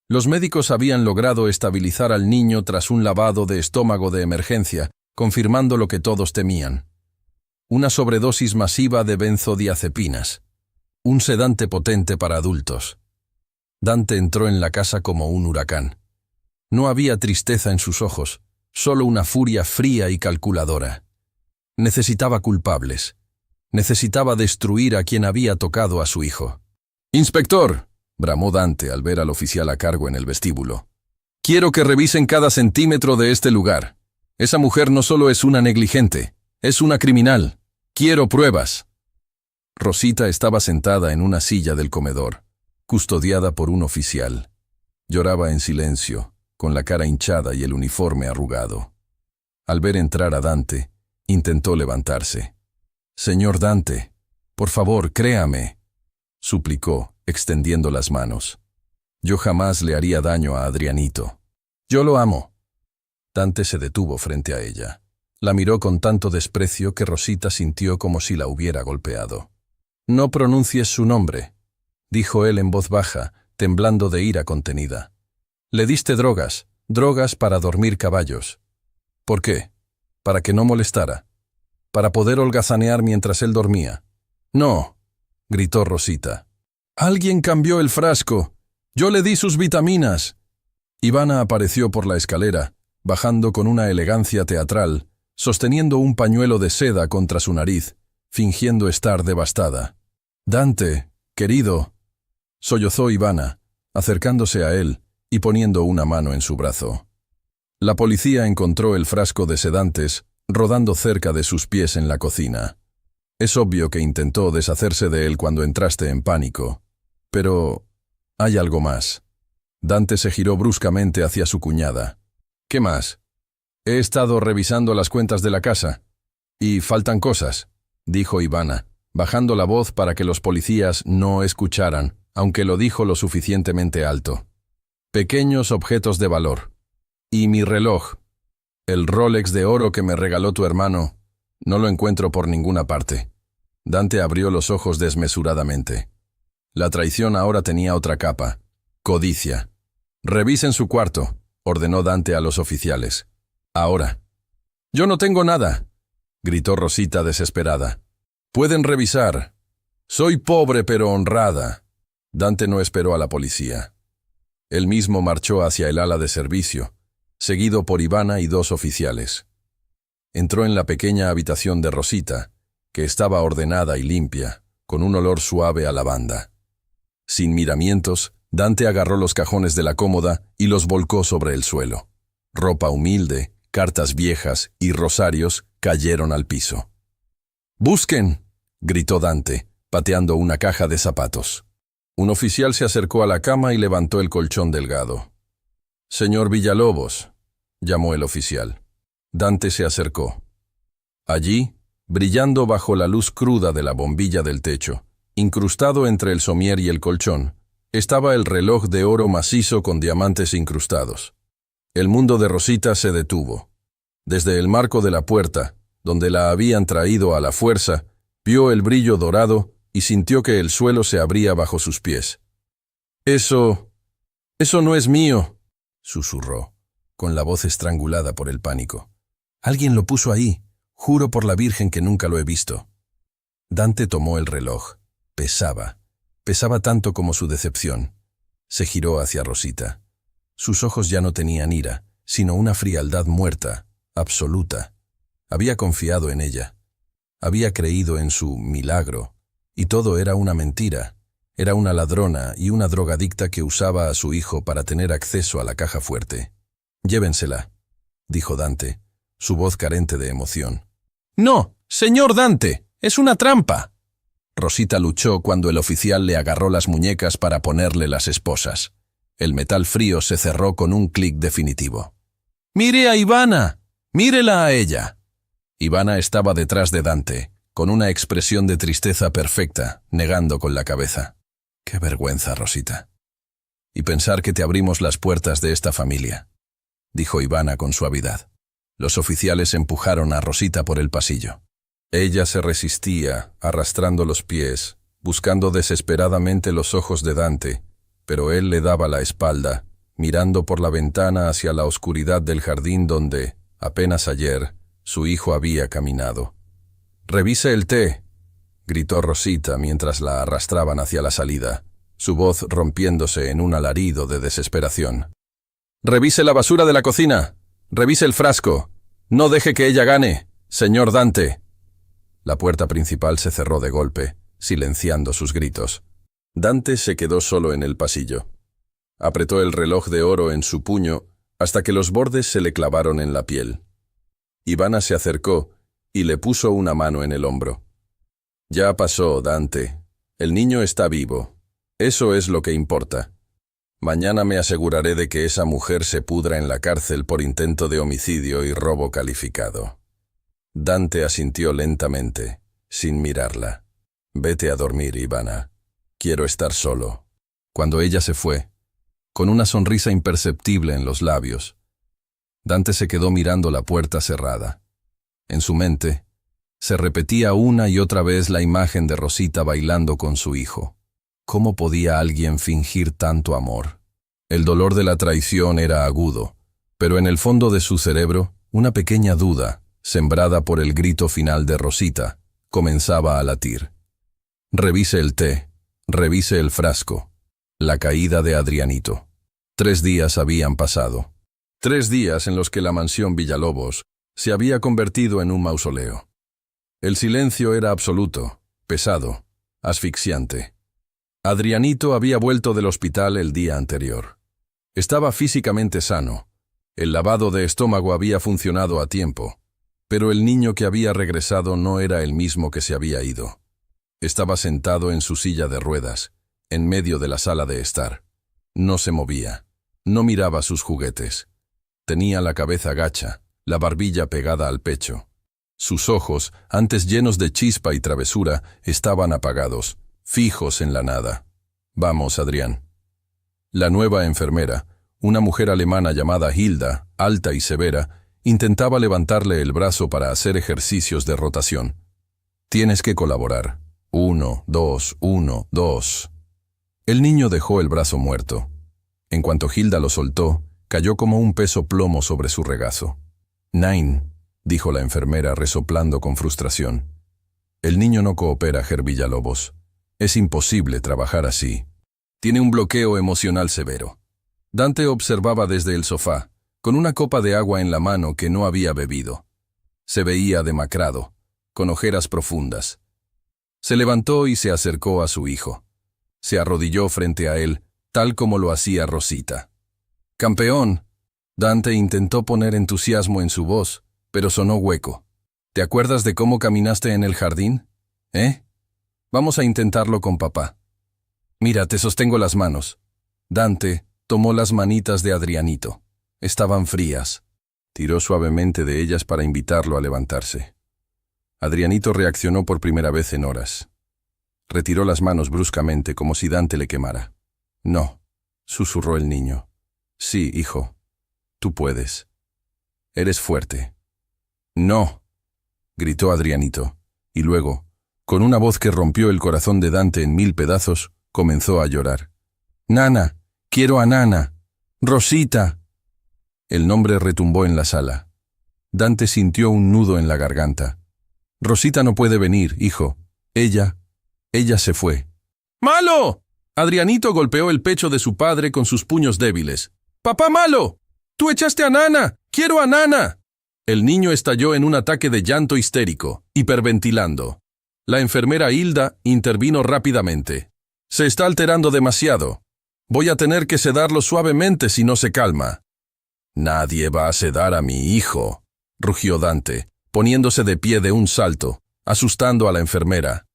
Los médicos habían logrado estabilizar al niño tras un lavado de estómago de emergencia, confirmando lo que todos temían. Una sobredosis masiva de benzodiazepinas, un sedante potente para adultos. Dante entró en la casa como un huracán. No había tristeza en sus ojos, solo una furia fría y calculadora. Necesitaba culpables. Necesitaba destruir a quien había tocado a su hijo. «¡Inspector!», bramó Dante al ver al oficial a cargo en el vestíbulo. «Quiero que revisen cada centímetro de este lugar. Esa mujer no solo es una negligente, es una criminal. Quiero pruebas». Rosita estaba sentada en una silla del comedor, custodiada por un oficial. Lloraba en silencio, con la cara hinchada y el uniforme arrugado. Al ver entrar a Dante, intentó levantarse. «Señor Dante, Por favor, créame, suplicó, extendiendo las manos. Yo jamás le haría daño a Adrianito. Yo lo amo. Dante se detuvo frente a ella. La miró con tanto desprecio que Rosita sintió como si la hubiera golpeado. No pronuncies su nombre, dijo él en voz baja, temblando de ira contenida. Le diste drogas para dormir caballos. ¿Por qué? ¿Para que no molestara? ¿Para poder holgazanear mientras él dormía? No, gritó Rosita. Alguien cambió el frasco. Yo le di sus vitaminas. Ivana apareció por la escalera, bajando con una elegancia teatral, sosteniendo un pañuelo de seda contra su nariz, fingiendo estar devastada. Dante, querido, sollozó Ivana, acercándose a él y poniendo una mano en su brazo. La policía encontró el frasco de sedantes rodando cerca de sus pies en la cocina. Es obvio que intentó deshacerse de él cuando entraste en pánico. Pero hay algo más. Dante se giró bruscamente hacia su cuñada. ¿Qué más? He estado revisando las cuentas de la casa. Y faltan cosas, dijo Ivana, bajando la voz para que los policías no escucharan, aunque lo dijo lo suficientemente alto. Pequeños objetos de valor. Y mi reloj. El Rolex de oro que me regaló tu hermano. No lo encuentro por ninguna parte. Dante abrió los ojos desmesuradamente. La traición ahora tenía otra capa. Codicia. Revisen su cuarto, ordenó Dante a los oficiales. Ahora. Yo no tengo nada, gritó Rosita desesperada. Pueden revisar. Soy pobre pero honrada. Dante no esperó a la policía. Él mismo marchó hacia el ala de servicio, seguido por Ivana y dos oficiales. Entró en la pequeña habitación de Rosita, que estaba ordenada y limpia, con un olor suave a lavanda. Sin miramientos, Dante agarró los cajones de la cómoda y los volcó sobre el suelo. Ropa humilde, cartas viejas y rosarios cayeron al piso. ¡Busquen!, gritó Dante, pateando una caja de zapatos. Un oficial se acercó a la cama y levantó el colchón delgado. «Señor Villalobos», llamó el oficial. Dante se acercó. Allí, brillando bajo la luz cruda de la bombilla del techo, incrustado entre el somier y el colchón, estaba el reloj de oro macizo con diamantes incrustados. El mundo de Rosita se detuvo. Desde el marco de la puerta, donde la habían traído a la fuerza, vio el brillo dorado y sintió que el suelo se abría bajo sus pies. Eso no es mío», susurró, con la voz estrangulada por el pánico. «Alguien lo puso ahí. Juro por la Virgen que nunca lo he visto». Dante tomó el reloj. Pesaba tanto como su decepción. Se giró hacia Rosita. Sus ojos ya no tenían ira, sino una frialdad muerta, absoluta. Había confiado en ella. Había creído en su milagro. Y todo era una mentira. Era una ladrona y una drogadicta que usaba a su hijo para tener acceso a la caja fuerte. «Llévensela», dijo Dante, su voz carente de emoción. «No, señor Dante, es una trampa». Rosita luchó cuando el oficial le agarró las muñecas para ponerle las esposas. El metal frío se cerró con un clic definitivo. «¡Mire a Ivana! ¡Mírela a ella!». Ivana estaba detrás de Dante, con una expresión de tristeza perfecta, negando con la cabeza. «Qué vergüenza, Rosita. Y pensar que te abrimos las puertas de esta familia», dijo Ivana con suavidad. Los oficiales empujaron a Rosita por el pasillo. Ella se resistía, arrastrando los pies, buscando desesperadamente los ojos de Dante, pero él le daba la espalda, mirando por la ventana hacia la oscuridad del jardín donde, apenas ayer, su hijo había caminado. «Revise el té», gritó Rosita mientras la arrastraban hacia la salida, su voz rompiéndose en un alarido de desesperación. «Revise la basura de la cocina. Revise el frasco. No deje que ella gane, señor Dante». La puerta principal se cerró de golpe, silenciando sus gritos. Dante se quedó solo en el pasillo. Apretó el reloj de oro en su puño hasta que los bordes se le clavaron en la piel. Ivana se acercó y le puso una mano en el hombro. «Ya pasó, Dante. El niño está vivo. Eso es lo que importa. Mañana me aseguraré de que esa mujer se pudra en la cárcel por intento de homicidio y robo calificado». Dante asintió lentamente, sin mirarla. Vete a dormir, Ivana. Quiero estar solo. Cuando ella se fue, con una sonrisa imperceptible en los labios, Dante se quedó mirando la puerta cerrada. En su mente, se repetía una y otra vez la imagen de Rosita bailando con su hijo. ¿Cómo podía alguien fingir tanto amor? El dolor de la traición era agudo, pero en el fondo de su cerebro, una pequeña duda, sembrada por el grito final de Rosita, comenzaba a latir. Revise el té, revise el frasco. La caída de Adrianito. 3 días habían pasado. 3 días en los que la mansión Villalobos se había convertido en un mausoleo. El silencio era absoluto, pesado, asfixiante. Adrianito había vuelto del hospital el día anterior. Estaba físicamente sano. El lavado de estómago había funcionado a tiempo, pero el niño que había regresado no era el mismo que se había ido. Estaba sentado en su silla de ruedas, en medio de la sala de estar. No se movía, no miraba sus juguetes. Tenía la cabeza gacha, la barbilla pegada al pecho. Sus ojos, antes llenos de chispa y travesura, estaban apagados, fijos en la nada. Vamos, Adrián. La nueva enfermera, una mujer alemana llamada Hilda, alta y severa, intentaba levantarle el brazo para hacer ejercicios de rotación. Tienes que colaborar. 1, 2, 1, 2. El niño dejó el brazo muerto. En cuanto Hilda lo soltó, cayó como un peso plomo sobre su regazo. Nein, dijo la enfermera resoplando con frustración. El niño no coopera, Herr Villalobos. Es imposible trabajar así. Tiene un bloqueo emocional severo. Dante observaba desde el sofá, con una copa de agua en la mano que no había bebido. Se veía demacrado, con ojeras profundas. Se levantó y se acercó a su hijo. Se arrodilló frente a él, tal como lo hacía Rosita. «Campeón», Dante intentó poner entusiasmo en su voz, pero sonó hueco. «¿Te acuerdas de cómo caminaste en el jardín? Vamos a intentarlo con papá. Mira, te sostengo las manos». Dante tomó las manitas de Adrianito. Estaban frías. Tiró suavemente de ellas para invitarlo a levantarse. Adrianito reaccionó por primera vez en horas. Retiró las manos bruscamente como si Dante le quemara. «No», susurró el niño. «Sí, hijo. Tú puedes. Eres fuerte». «No», gritó Adrianito, y luego, con una voz que rompió el corazón de Dante en 1000 pedazos, comenzó a llorar. «Nana, quiero a Nana. Rosita». El nombre retumbó en la sala. Dante sintió un nudo en la garganta. «Rosita no puede venir, hijo. Ella se fue». «¡Malo!» Adrianito golpeó el pecho de su padre con sus puños débiles. «¡Papá malo! ¡Tú echaste a Nana! ¡Quiero a Nana!» El niño estalló en un ataque de llanto histérico, hiperventilando. La enfermera Hilda intervino rápidamente. «Se está alterando demasiado. Voy a tener que sedarlo suavemente si no se calma». «Nadie va a sedar a mi hijo», rugió Dante, poniéndose de pie de un salto, asustando a la enfermera.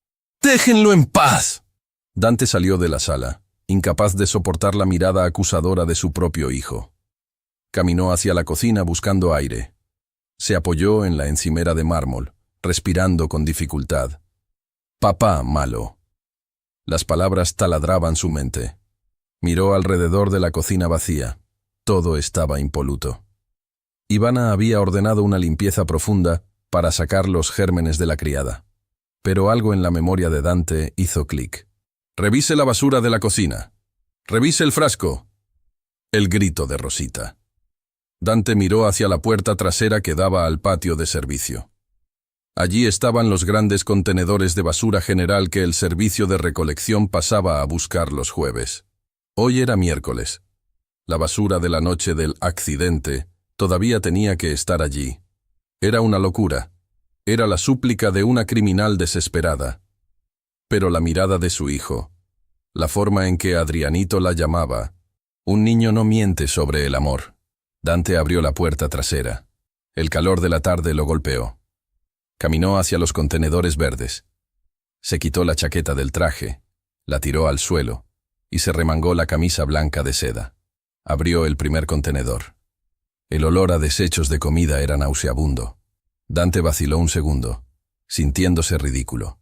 «¡Déjenlo en paz!» Dante salió de la sala, incapaz de soportar la mirada acusadora de su propio hijo. Caminó hacia la cocina buscando aire. Se apoyó en la encimera de mármol, respirando con dificultad. «Papá malo». Las palabras taladraban su mente. Miró alrededor de la cocina vacía. Todo estaba impoluto. Ivana había ordenado una limpieza profunda para sacar los gérmenes de la criada. Pero algo en la memoria de Dante hizo clic. «Revise la basura de la cocina. Revise el frasco». El grito de Rosita. Dante miró hacia la puerta trasera que daba al patio de servicio. Allí estaban los grandes contenedores de basura general que el servicio de recolección pasaba a buscar los jueves. Hoy era miércoles. La basura de la noche del accidente todavía tenía que estar allí. Era una locura. Era la súplica de una criminal desesperada. Pero la mirada de su hijo, la forma en que Adrianito la llamaba, un niño no miente sobre el amor. Dante abrió la puerta trasera. El calor de la tarde lo golpeó. Caminó hacia los contenedores verdes. Se quitó la chaqueta del traje, la tiró al suelo y se remangó la camisa blanca de seda. Abrió el primer contenedor. El olor a desechos de comida era nauseabundo. Dante vaciló un segundo, sintiéndose ridículo.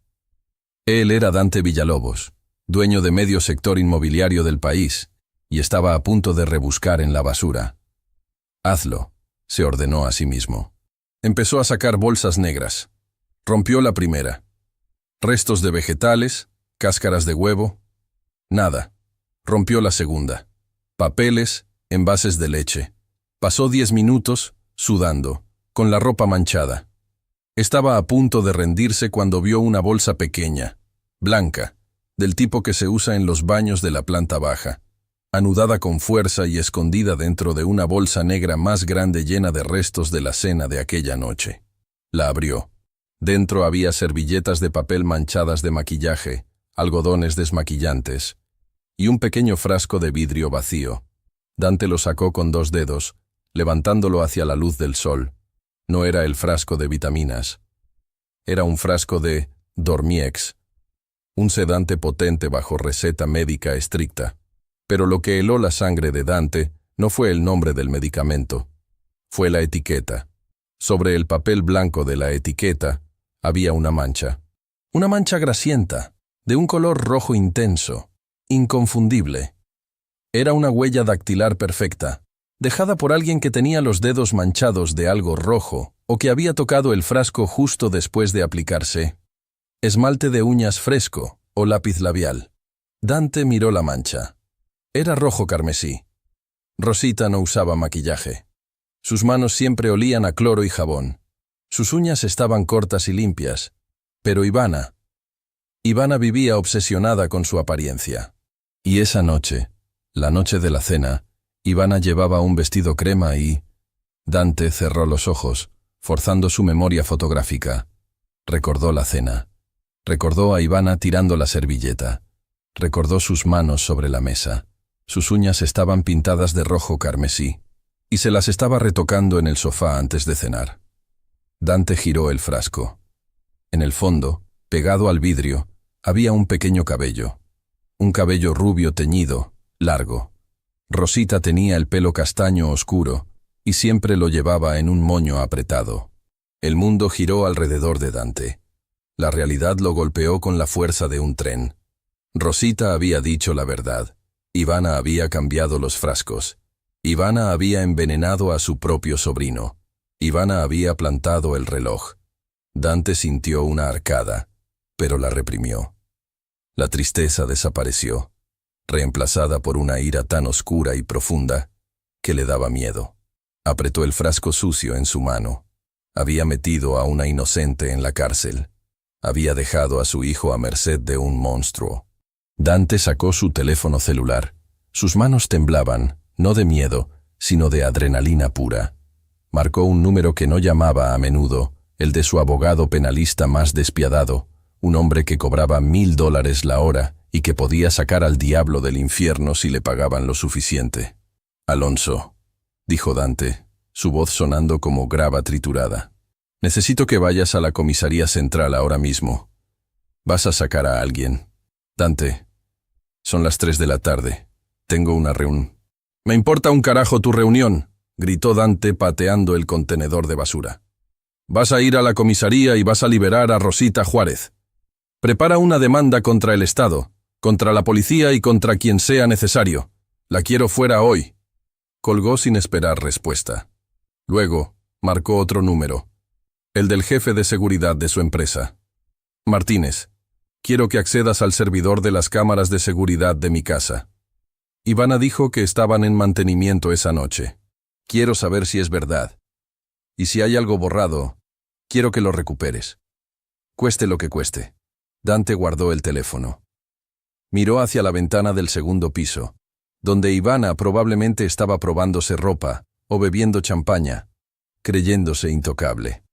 Él era Dante Villalobos, dueño de medio sector inmobiliario del país, y estaba a punto de rebuscar en la basura. «Hazlo», se ordenó a sí mismo. Empezó a sacar bolsas negras. Rompió la primera. Restos de vegetales, cáscaras de huevo. Nada. Rompió la segunda. Papeles, envases de leche. Pasó 10 minutos, sudando, con la ropa manchada. Estaba a punto de rendirse cuando vio una bolsa pequeña, blanca, del tipo que se usa en los baños de la planta baja, anudada con fuerza y escondida dentro de una bolsa negra más grande llena de restos de la cena de aquella noche. La abrió. Dentro había servilletas de papel manchadas de maquillaje, algodones desmaquillantes y un pequeño frasco de vidrio vacío. Dante lo sacó con 2 dedos, levantándolo hacia la luz del sol. No era el frasco de vitaminas. Era un frasco de Dormiex, un sedante potente bajo receta médica estricta. Pero lo que heló la sangre de Dante no fue el nombre del medicamento. Fue la etiqueta. Sobre el papel blanco de la etiqueta había una mancha. Una mancha grasienta, de un color rojo intenso, inconfundible. Era una huella dactilar perfecta, dejada por alguien que tenía los dedos manchados de algo rojo o que había tocado el frasco justo después de aplicarse esmalte de uñas fresco o lápiz labial. Dante miró la mancha. Era rojo carmesí. Rosita no usaba maquillaje. Sus manos siempre olían a cloro y jabón. Sus uñas estaban cortas y limpias. Pero Ivana vivía obsesionada con su apariencia. Y esa noche, la noche de la cena, Ivana llevaba un vestido crema y... Dante cerró los ojos, forzando su memoria fotográfica. Recordó la cena. Recordó a Ivana tirando la servilleta. Recordó sus manos sobre la mesa. Sus uñas estaban pintadas de rojo carmesí, y se las estaba retocando en el sofá antes de cenar. Dante giró el frasco. En el fondo, pegado al vidrio, había un pequeño cabello. Un cabello rubio teñido, largo. Rosita tenía el pelo castaño oscuro, y siempre lo llevaba en un moño apretado. El mundo giró alrededor de Dante. La realidad lo golpeó con la fuerza de un tren. Rosita había dicho la verdad. Ivana había cambiado los frascos. Ivana había envenenado a su propio sobrino. Ivana había plantado el reloj. Dante sintió una arcada, pero la reprimió. La tristeza desapareció, reemplazada por una ira tan oscura y profunda que le daba miedo. Apretó el frasco sucio en su mano. Había metido a una inocente en la cárcel. Había dejado a su hijo a merced de un monstruo. Dante sacó su teléfono celular. Sus manos temblaban, no de miedo, sino de adrenalina pura. Marcó un número que no llamaba a menudo, el de su abogado penalista más despiadado, un hombre que cobraba $1000 la hora y que podía sacar al diablo del infierno si le pagaban lo suficiente. «Alonso», dijo Dante, su voz sonando como grava triturada. «Necesito que vayas a la comisaría central ahora mismo. Vas a sacar a alguien». «Dante, son las 3 de la tarde. Tengo una reunión». «Me importa un carajo tu reunión», gritó Dante pateando el contenedor de basura. «Vas a ir a la comisaría y vas a liberar a Rosita Juárez. Prepara una demanda contra el Estado, contra la policía y contra quien sea necesario. La quiero fuera hoy». Colgó sin esperar respuesta. Luego, marcó otro número, el del jefe de seguridad de su empresa. «Martínez, quiero que accedas al servidor de las cámaras de seguridad de mi casa». Ivana dijo que estaban en mantenimiento esa noche. «Quiero saber si es verdad. Y si hay algo borrado, quiero que lo recuperes. Cueste lo que cueste». Dante guardó el teléfono. Miró hacia la ventana del segundo piso, donde Ivana probablemente estaba probándose ropa o bebiendo champaña, creyéndose intocable.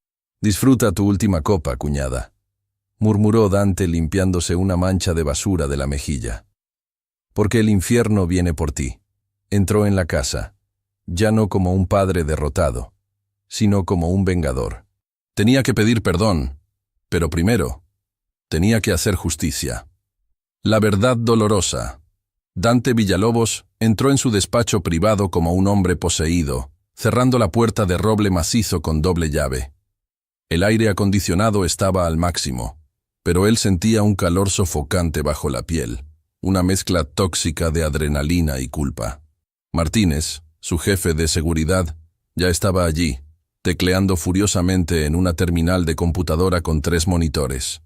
«Disfruta tu última copa, cuñada», murmuró Dante limpiándose una mancha de basura de la mejilla. «Porque el infierno viene por ti». Entró en la casa, ya no como un padre derrotado, sino como un vengador. Tenía que pedir perdón, pero primero, tenía que hacer justicia. La verdad dolorosa. Dante Villalobos entró en su despacho privado como un hombre poseído, cerrando la puerta de roble macizo con doble llave. El aire acondicionado estaba al máximo. pero él sentía un calor sofocante bajo la piel, una mezcla tóxica de adrenalina y culpa. Martínez, su jefe de seguridad, ya estaba allí, tecleando furiosamente en una terminal de computadora con 3 monitores.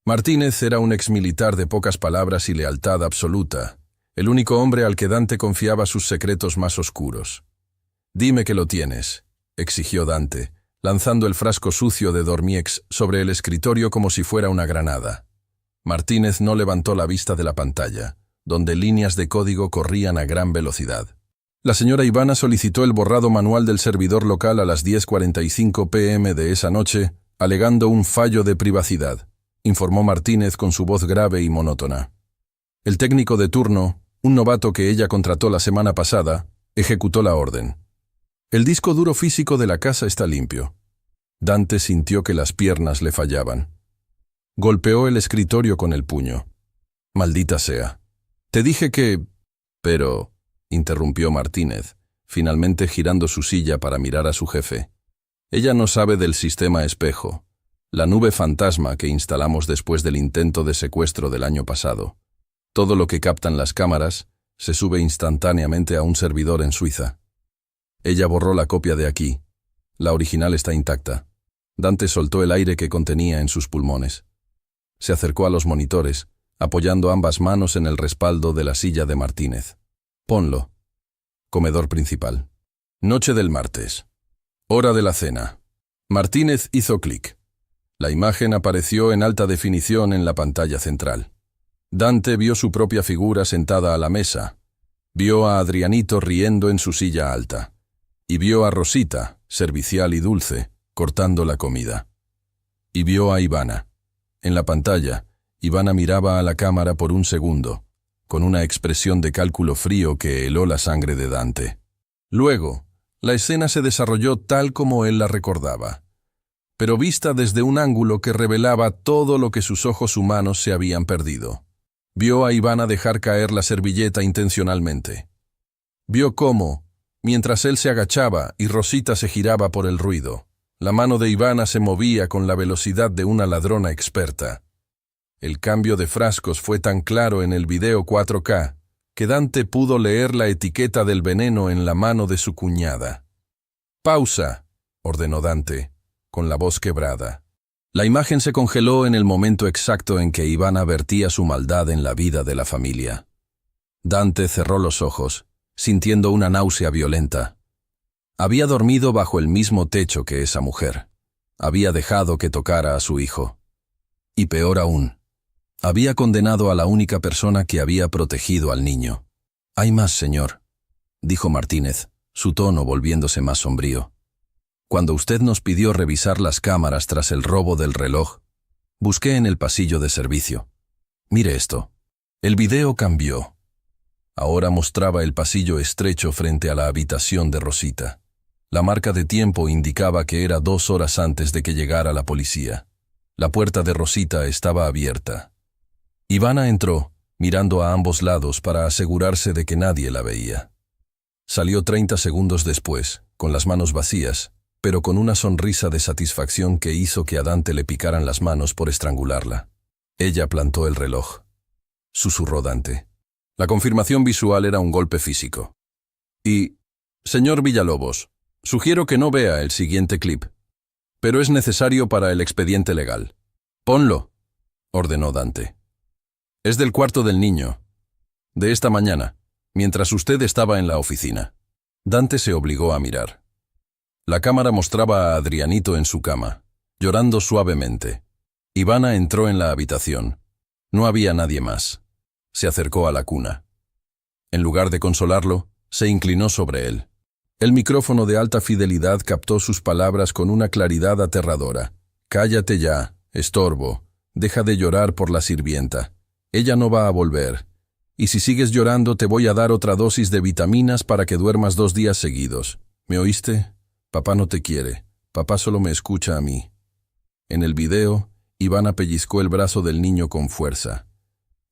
Martínez era un exmilitar de pocas palabras y lealtad absoluta, el único hombre al que Dante confiaba sus secretos más oscuros. «Dime que lo tienes», exigió Dante, lanzando el frasco sucio de Dormiex sobre el escritorio como si fuera una granada. Martínez no levantó la vista de la pantalla, donde líneas de código corrían a gran velocidad. La señora Ivana solicitó el borrado manual del servidor local a las 10:45 p.m. de esa noche, alegando un fallo de privacidad, informó Martínez con su voz grave y monótona. El técnico de turno, un novato que ella contrató la semana pasada, ejecutó la orden. El disco duro físico de la casa está limpio. Dante sintió que las piernas le fallaban. Golpeó el escritorio con el puño. «Maldita sea. Te dije que...» «Pero...» interrumpió Martínez, finalmente girando su silla para mirar a su jefe. «Ella no sabe del sistema espejo, la nube fantasma que instalamos después del intento de secuestro del año pasado. Todo lo que captan las cámaras se sube instantáneamente a un servidor en Suiza. Ella borró la copia de aquí. La original está intacta». Dante soltó el aire que contenía en sus pulmones. Se acercó a los monitores, apoyando ambas manos en el respaldo de la silla de Martínez. «Ponlo». Comedor principal. Noche del martes. Hora de la cena. Martínez hizo clic. La imagen apareció en alta definición en la pantalla central. Dante vio su propia figura sentada a la mesa. Vio a Adrianito riendo en su silla alta. Y vio a Rosita, servicial y dulce, cortando la comida. Y vio a Ivana. En la pantalla, Ivana miraba a la cámara por un segundo, con una expresión de cálculo frío que heló la sangre de Dante. Luego, la escena se desarrolló tal como él la recordaba, pero vista desde un ángulo que revelaba todo lo que sus ojos humanos se habían perdido. Vio a Ivana dejar caer la servilleta intencionalmente. Vio cómo, mientras él se agachaba y Rosita se giraba por el ruido, la mano de Ivana se movía con la velocidad de una ladrona experta. El cambio de frascos fue tan claro en el video 4K que Dante pudo leer la etiqueta del veneno en la mano de su cuñada. «Pausa», ordenó Dante, con la voz quebrada. La imagen se congeló en el momento exacto en que Ivana vertía su maldad en la vida de la familia. Dante cerró los ojos, sintiendo una náusea violenta. Había dormido bajo el mismo techo que esa mujer. Había dejado que tocara a su hijo. Y peor aún, había condenado a la única persona que había protegido al niño. «Hay más, señor», dijo Martínez, su tono volviéndose más sombrío. «Cuando usted nos pidió revisar las cámaras tras el robo del reloj, busqué en el pasillo de servicio. Mire esto». El video cambió. Ahora mostraba el pasillo estrecho frente a la habitación de Rosita. La marca de tiempo indicaba que era 2 horas antes de que llegara la policía. La puerta de Rosita estaba abierta. Ivana entró, mirando a ambos lados para asegurarse de que nadie la veía. Salió 30 segundos después, con las manos vacías, pero con una sonrisa de satisfacción que hizo que a Dante le picaran las manos por estrangularla. Ella plantó el reloj. Susurró Dante. La confirmación visual era un golpe físico. Y, señor Villalobos, sugiero que no vea el siguiente clip, pero es necesario para el expediente legal. «Ponlo», ordenó Dante. «Es del cuarto del niño, de esta mañana, mientras usted estaba en la oficina». Dante se obligó a mirar. La cámara mostraba a Adrianito en su cama, llorando suavemente. Ivana entró en la habitación. No había nadie más. Se acercó a la cuna. En lugar de consolarlo, se inclinó sobre él. El micrófono de alta fidelidad captó sus palabras con una claridad aterradora. «Cállate ya, estorbo. Deja de llorar por la sirvienta. Ella no va a volver. Y si sigues llorando te voy a dar otra dosis de vitaminas para que duermas 2 días seguidos. ¿Me oíste? Papá no te quiere. Papá solo me escucha a mí». En el video, Ivana pellizcó el brazo del niño con fuerza.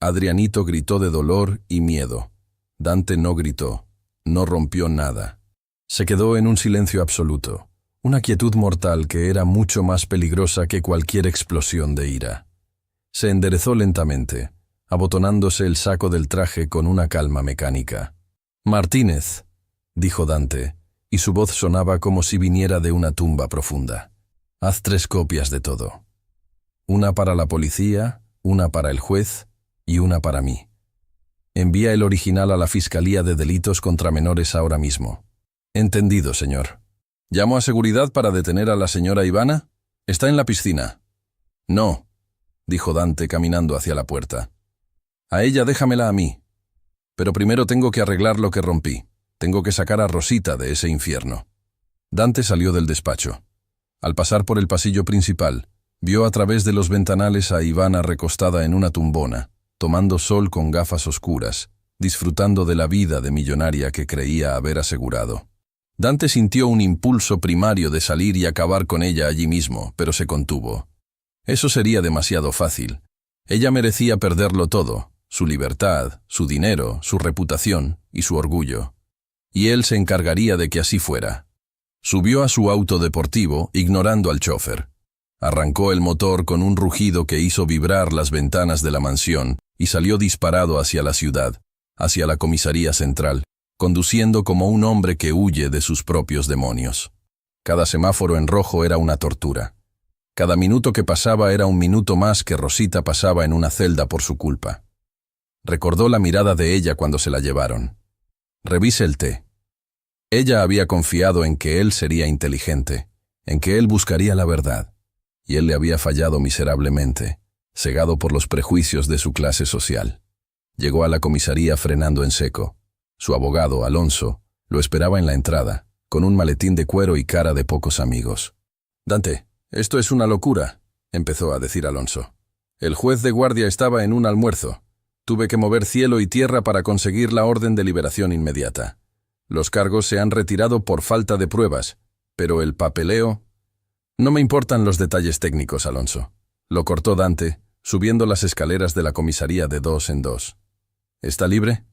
Adrianito gritó de dolor y miedo. Dante no gritó. No rompió nada. Se quedó en un silencio absoluto. Una quietud mortal que era mucho más peligrosa que cualquier explosión de ira. Se enderezó lentamente, abotonándose el saco del traje con una calma mecánica. «Martínez», dijo Dante, y su voz sonaba como si viniera de una tumba profunda. «Haz 3 copias de todo. Una para la policía, una para el juez y una para mí. Envía el original a la Fiscalía de Delitos contra Menores ahora mismo». «Entendido, señor». «¿Llamo a seguridad para detener a la señora Ivana? Está en la piscina». «No», dijo Dante caminando hacia la puerta. «A ella déjamela a mí. Pero primero tengo que arreglar lo que rompí. Tengo que sacar a Rosita de ese infierno». Dante salió del despacho. Al pasar por el pasillo principal, vio a través de los ventanales a Ivana recostada en una tumbona, tomando sol con gafas oscuras, disfrutando de la vida de millonaria que creía haber asegurado. Dante sintió un impulso primario de salir y acabar con ella allí mismo, pero se contuvo. Eso sería demasiado fácil. Ella merecía perderlo todo: su libertad, su dinero, su reputación y su orgullo. Y él se encargaría de que así fuera. Subió a su auto deportivo, ignorando al chofer. Arrancó el motor con un rugido que hizo vibrar las ventanas de la mansión y salió disparado hacia la ciudad, hacia la comisaría central, conduciendo como un hombre que huye de sus propios demonios. Cada semáforo en rojo era una tortura. Cada minuto que pasaba era un minuto más que Rosita pasaba en una celda por su culpa. Recordó la mirada de ella cuando se la llevaron. «Revise el té». Ella había confiado en que él sería inteligente, en que él buscaría la verdad, y él le había fallado miserablemente, cegado por los prejuicios de su clase social. Llegó a la comisaría frenando en seco. Su abogado, Alonso, lo esperaba en la entrada, con un maletín de cuero y cara de pocos amigos. «Dante, esto es una locura», empezó a decir Alonso. «El juez de guardia estaba en un almuerzo. Tuve que mover cielo y tierra para conseguir la orden de liberación inmediata. Los cargos se han retirado por falta de pruebas, pero el papeleo...» «No me importan los detalles técnicos, Alonso», lo cortó Dante, subiendo las escaleras de la comisaría de 2 en 2. «¿Está libre?»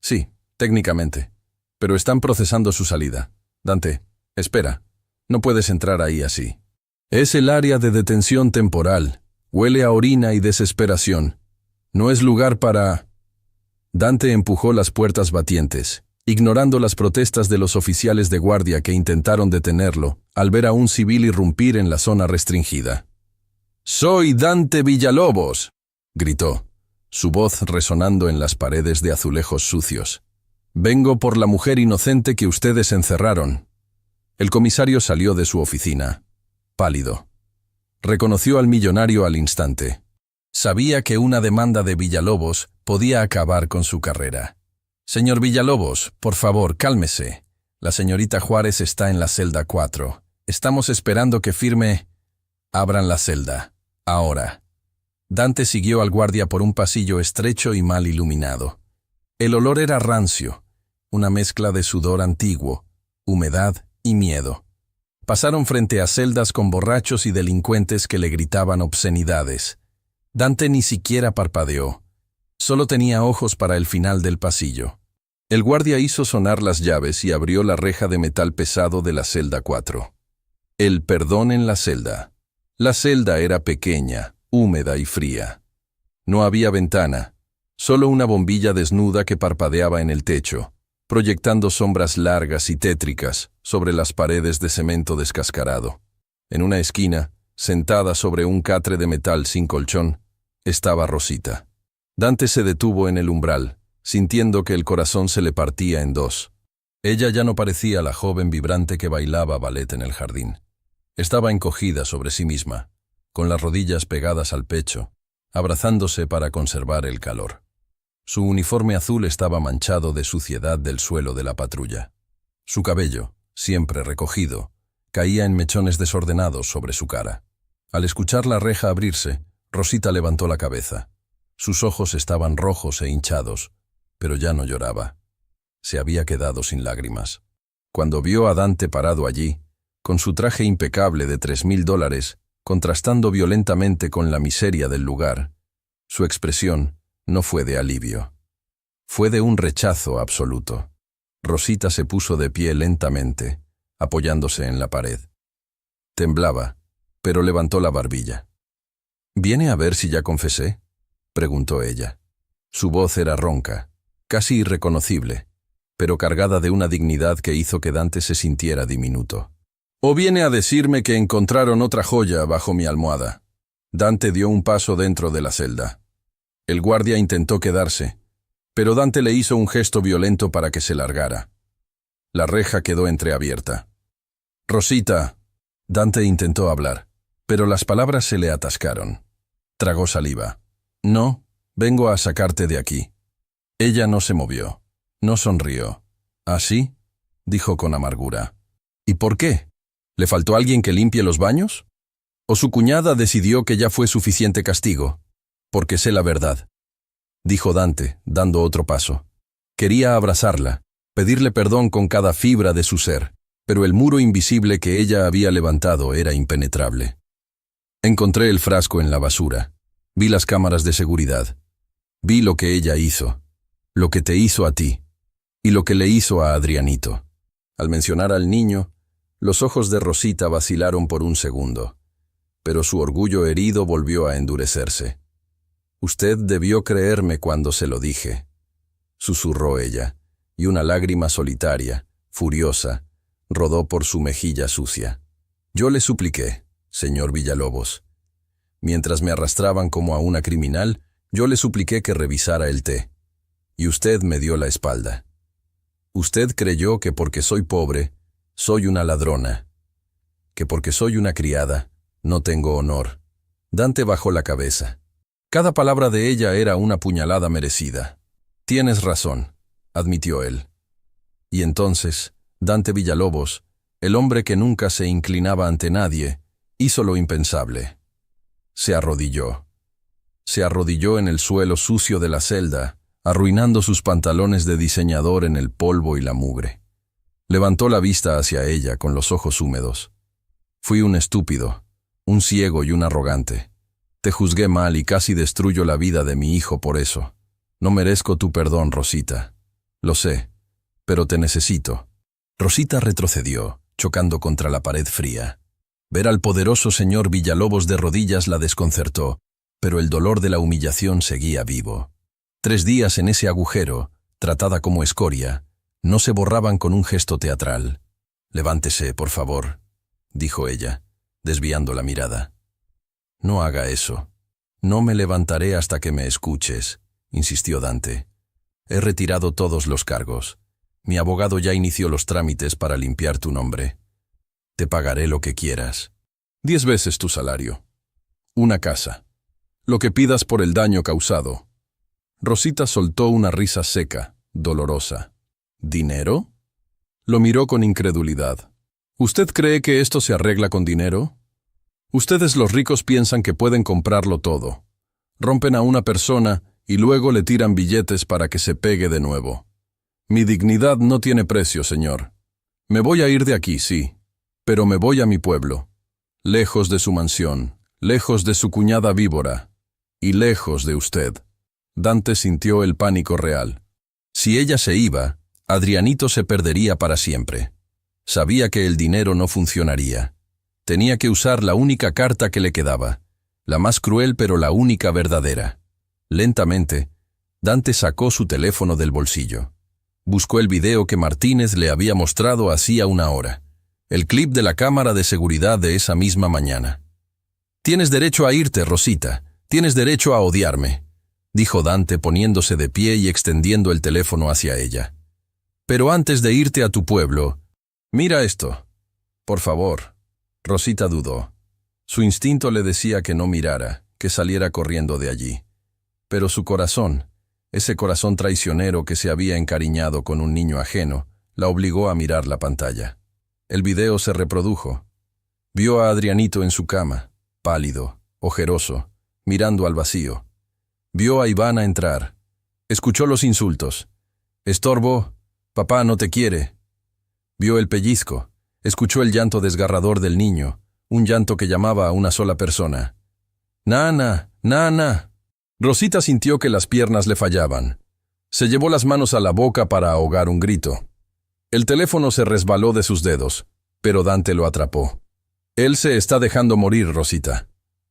«Sí, técnicamente. Pero están procesando su salida. Dante, espera. No puedes entrar ahí así. Es el área de detención temporal. Huele a orina y desesperación. No es lugar para...» Dante empujó las puertas batientes, ignorando las protestas de los oficiales de guardia que intentaron detenerlo al ver a un civil irrumpir en la zona restringida. «¡Soy Dante Villalobos!», gritó, su voz resonando en las paredes de azulejos sucios. «Vengo por la mujer inocente que ustedes encerraron». El comisario salió de su oficina, pálido. Reconoció al millonario al instante. Sabía que una demanda de Villalobos podía acabar con su carrera. «Señor Villalobos, por favor, cálmese. La señorita Juárez está en la celda 4. Estamos esperando que firme...». «Abran la celda. Ahora». Dante siguió al guardia por un pasillo estrecho y mal iluminado. El olor era rancio, una mezcla de sudor antiguo, humedad y miedo. Pasaron frente a celdas con borrachos y delincuentes que le gritaban obscenidades. Dante ni siquiera parpadeó. Solo tenía ojos para el final del pasillo. El guardia hizo sonar las llaves y abrió la reja de metal pesado de la celda 4. El perdón en la celda. La celda era pequeña, húmeda y fría. No había ventana, solo una bombilla desnuda que parpadeaba en el techo, proyectando sombras largas y tétricas sobre las paredes de cemento descascarado. En una esquina, sentada sobre un catre de metal sin colchón, estaba Rosita. Dante se detuvo en el umbral, sintiendo que el corazón se le partía en dos. Ella ya no parecía la joven vibrante que bailaba ballet en el jardín. Estaba encogida sobre sí misma, con las rodillas pegadas al pecho, abrazándose para conservar el calor. Su uniforme azul estaba manchado de suciedad del suelo de la patrulla. Su cabello, siempre recogido, caía en mechones desordenados sobre su cara. Al escuchar la reja abrirse, Rosita levantó la cabeza. Sus ojos estaban rojos e hinchados, pero ya no lloraba. Se había quedado sin lágrimas. Cuando vio a Dante parado allí, con su traje impecable de $3,000, contrastando violentamente con la miseria del lugar, su expresión no fue de alivio. Fue de un rechazo absoluto. Rosita se puso de pie lentamente, apoyándose en la pared. Temblaba, pero levantó la barbilla. ¿Viene a ver si ya confesé?, preguntó ella. Su voz era ronca, casi irreconocible, pero cargada de una dignidad que hizo que Dante se sintiera diminuto. ¿O viene a decirme que encontraron otra joya bajo mi almohada? Dante dio un paso dentro de la celda. El guardia intentó quedarse, pero Dante le hizo un gesto violento para que se largara. La reja quedó entreabierta. «Rosita», Dante intentó hablar, pero las palabras se le atascaron. Tragó saliva. «No, vengo a sacarte de aquí». Ella no se movió, no sonrió. «¿Ah, sí?», dijo con amargura. «¿Y por qué? ¿Le faltó alguien que limpie los baños? ¿O su cuñada decidió que ya fue suficiente castigo? Porque sé la verdad», dijo Dante, dando otro paso. Quería abrazarla, pedirle perdón con cada fibra de su ser, pero el muro invisible que ella había levantado era impenetrable. Encontré el frasco en la basura. Vi las cámaras de seguridad. Vi lo que ella hizo, lo que te hizo a ti, y lo que le hizo a Adrianito. Al mencionar al niño, los ojos de Rosita vacilaron por un segundo, pero su orgullo herido volvió a endurecerse. «Usted debió creerme cuando se lo dije», susurró ella, y una lágrima solitaria, furiosa, rodó por su mejilla sucia. «Yo le supliqué, señor Villalobos. Mientras me arrastraban como a una criminal, yo le supliqué que revisara el té. Y usted me dio la espalda. Usted creyó que porque soy pobre, soy una ladrona. Que porque soy una criada, no tengo honor». Dante bajó la cabeza. Cada palabra de ella era una puñalada merecida. «Tienes razón», admitió él. Y entonces, Dante Villalobos, el hombre que nunca se inclinaba ante nadie, hizo lo impensable. Se arrodilló. Se arrodilló en el suelo sucio de la celda, arruinando sus pantalones de diseñador en el polvo y la mugre. Levantó la vista hacia ella con los ojos húmedos. «Fui un estúpido, un ciego y un arrogante. Te juzgué mal y casi destruyo la vida de mi hijo por eso. No merezco tu perdón, Rosita. Lo sé, pero te necesito». Rosita retrocedió, chocando contra la pared fría. Ver al poderoso señor Villalobos de rodillas la desconcertó, pero el dolor de la humillación seguía vivo. 3 días en ese agujero, tratada como escoria, no se borraban con un gesto teatral. «Levántese, por favor», dijo ella, desviando la mirada. «No haga eso. No me levantaré hasta que me escuches», insistió Dante. «He retirado todos los cargos. Mi abogado ya inició los trámites para limpiar tu nombre. Te pagaré lo que quieras. 10 veces tu salario. Una casa. Lo que pidas por el daño causado». Rosita soltó una risa seca, dolorosa. «¿Dinero?». Lo miró con incredulidad. «¿Usted cree que esto se arregla con dinero? Ustedes los ricos piensan que pueden comprarlo todo. Rompen a una persona y luego le tiran billetes para que se pegue de nuevo. Mi dignidad no tiene precio, señor. Me voy a ir de aquí, sí, pero me voy a mi pueblo, lejos de su mansión, lejos de su cuñada víbora, y lejos de usted». Dante sintió el pánico real. Si ella se iba, Adrianito se perdería para siempre. Sabía que el dinero no funcionaría. Tenía que usar la única carta que le quedaba, la más cruel pero la única verdadera. Lentamente, Dante sacó su teléfono del bolsillo. Buscó el video que Martínez le había mostrado hacía una hora, el clip de la cámara de seguridad de esa misma mañana. «Tienes derecho a irte, Rosita. Tienes derecho a odiarme», dijo Dante poniéndose de pie y extendiendo el teléfono hacia ella. «Pero antes de irte a tu pueblo, mira esto. Por favor». Rosita dudó. Su instinto le decía que no mirara, que saliera corriendo de allí. Pero su corazón, ese corazón traicionero que se había encariñado con un niño ajeno, la obligó a mirar la pantalla. El video se reprodujo. Vio a Adrianito en su cama, pálido, ojeroso, mirando al vacío. Vio a Ivana entrar. Escuchó los insultos. «Estorbo, papá no te quiere». Vio el pellizco. Escuchó el llanto desgarrador del niño, un llanto que llamaba a una sola persona. «Nana, Nana». Rosita sintió que las piernas le fallaban. Se llevó las manos a la boca para ahogar un grito. El teléfono se resbaló de sus dedos, pero Dante lo atrapó. «Él se está dejando morir, Rosita»,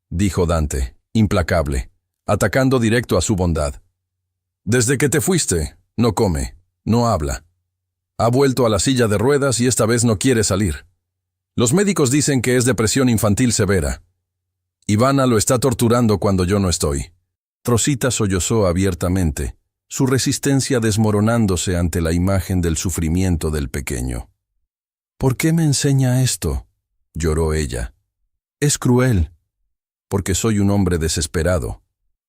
dijo Dante, implacable, atacando directo a su bondad. Desde que te fuiste, no come, no habla. Ha vuelto a la silla de ruedas y esta vez no quiere salir. Los médicos dicen que es depresión infantil severa. Ivana lo está torturando cuando yo no estoy. Rosita sollozó abiertamente, su resistencia desmoronándose ante la imagen del sufrimiento del pequeño. «¿Por qué me enseña esto?», lloró ella. «Es cruel». «Porque soy un hombre desesperado»,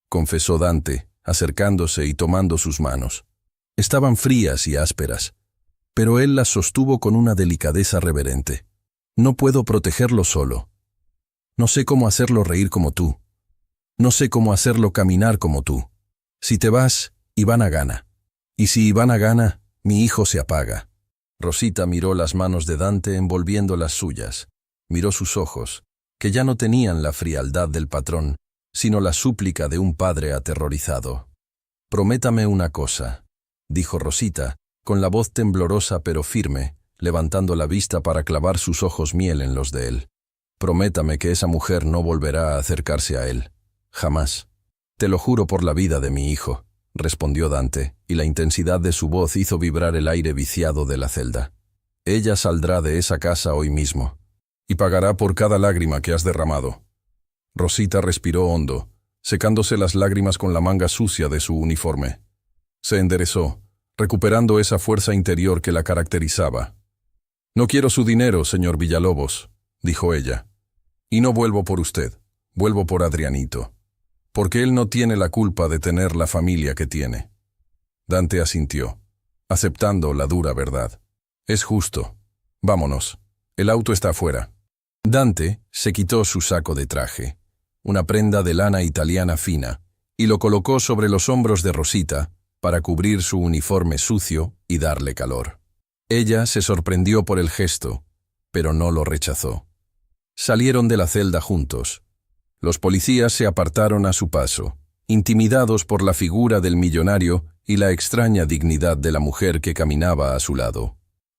confesó Dante, acercándose y tomando sus manos. Estaban frías y ásperas, pero él las sostuvo con una delicadeza reverente. «No puedo protegerlo solo. No sé cómo hacerlo reír como tú. No sé cómo hacerlo caminar como tú. Si te vas, Ivana gana. Y si Ivana gana, mi hijo se apaga». Rosita miró las manos de Dante envolviendo las suyas. Miró sus ojos, que ya no tenían la frialdad del patrón, sino la súplica de un padre aterrorizado. «Prométame una cosa», dijo Rosita, con la voz temblorosa pero firme, levantando la vista para clavar sus ojos miel en los de él. «Prométame que esa mujer no volverá a acercarse a él. Jamás». «Te lo juro por la vida de mi hijo», respondió Dante, y la intensidad de su voz hizo vibrar el aire viciado de la celda. «Ella saldrá de esa casa hoy mismo, y pagará por cada lágrima que has derramado». Rosita respiró hondo, secándose las lágrimas con la manga sucia de su uniforme. Se enderezó, recuperando esa fuerza interior que la caracterizaba. «No quiero su dinero, señor Villalobos», dijo ella. «Y no vuelvo por usted, vuelvo por Adrianito. Porque él no tiene la culpa de tener la familia que tiene». Dante asintió, aceptando la dura verdad. «Es justo. Vámonos. El auto está afuera». Dante se quitó su saco de traje, una prenda de lana italiana fina, y lo colocó sobre los hombros de Rosita para cubrir su uniforme sucio y darle calor. Ella se sorprendió por el gesto, pero no lo rechazó. Salieron de la celda juntos. Los policías se apartaron a su paso, intimidados por la figura del millonario y la extraña dignidad de la mujer que caminaba a su lado.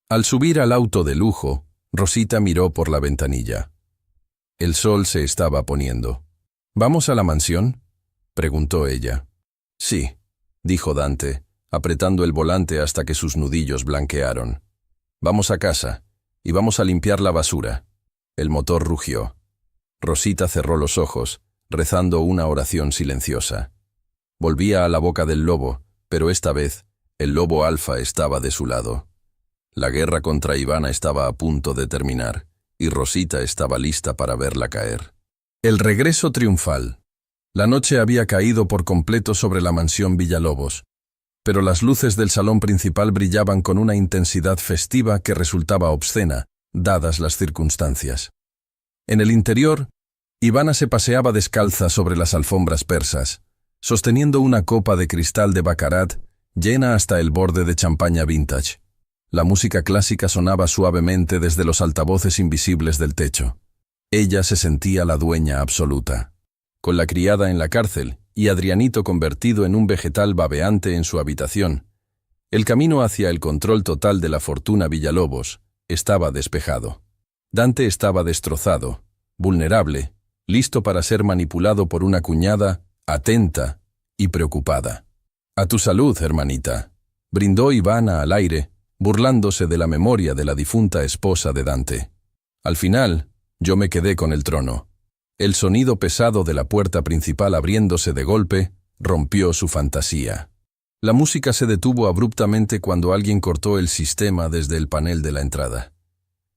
Al subir al auto de lujo, Rosita miró por la ventanilla. El sol se estaba poniendo. «¿Vamos a la mansión?», preguntó ella. «Sí», dijo Dante, apretando el volante hasta que sus nudillos blanquearon. «Vamos a casa, y vamos a limpiar la basura». El motor rugió. Rosita cerró los ojos, rezando una oración silenciosa. Volvía a la boca del lobo, pero esta vez el lobo alfa estaba de su lado. La guerra contra Ivana estaba a punto de terminar, y Rosita estaba lista para verla caer. El regreso triunfal. La noche había caído por completo sobre la mansión Villalobos, pero las luces del salón principal brillaban con una intensidad festiva que resultaba obscena, dadas las circunstancias. En el interior, Ivana se paseaba descalza sobre las alfombras persas, sosteniendo una copa de cristal de baccarat llena hasta el borde de champaña vintage. La música clásica sonaba suavemente desde los altavoces invisibles del techo. Ella se sentía la dueña absoluta. Con la criada en la cárcel y Adrianito convertido en un vegetal babeante en su habitación, el camino hacia el control total de la fortuna Villalobos estaba despejado. Dante estaba destrozado, vulnerable, listo para ser manipulado por una cuñada atenta y preocupada. «A tu salud, hermanita», brindó Ivana al aire, burlándose de la memoria de la difunta esposa de Dante. Al final, yo me quedé con el trono. El sonido pesado de la puerta principal abriéndose de golpe rompió su fantasía. La música se detuvo abruptamente cuando alguien cortó el sistema desde el panel de la entrada.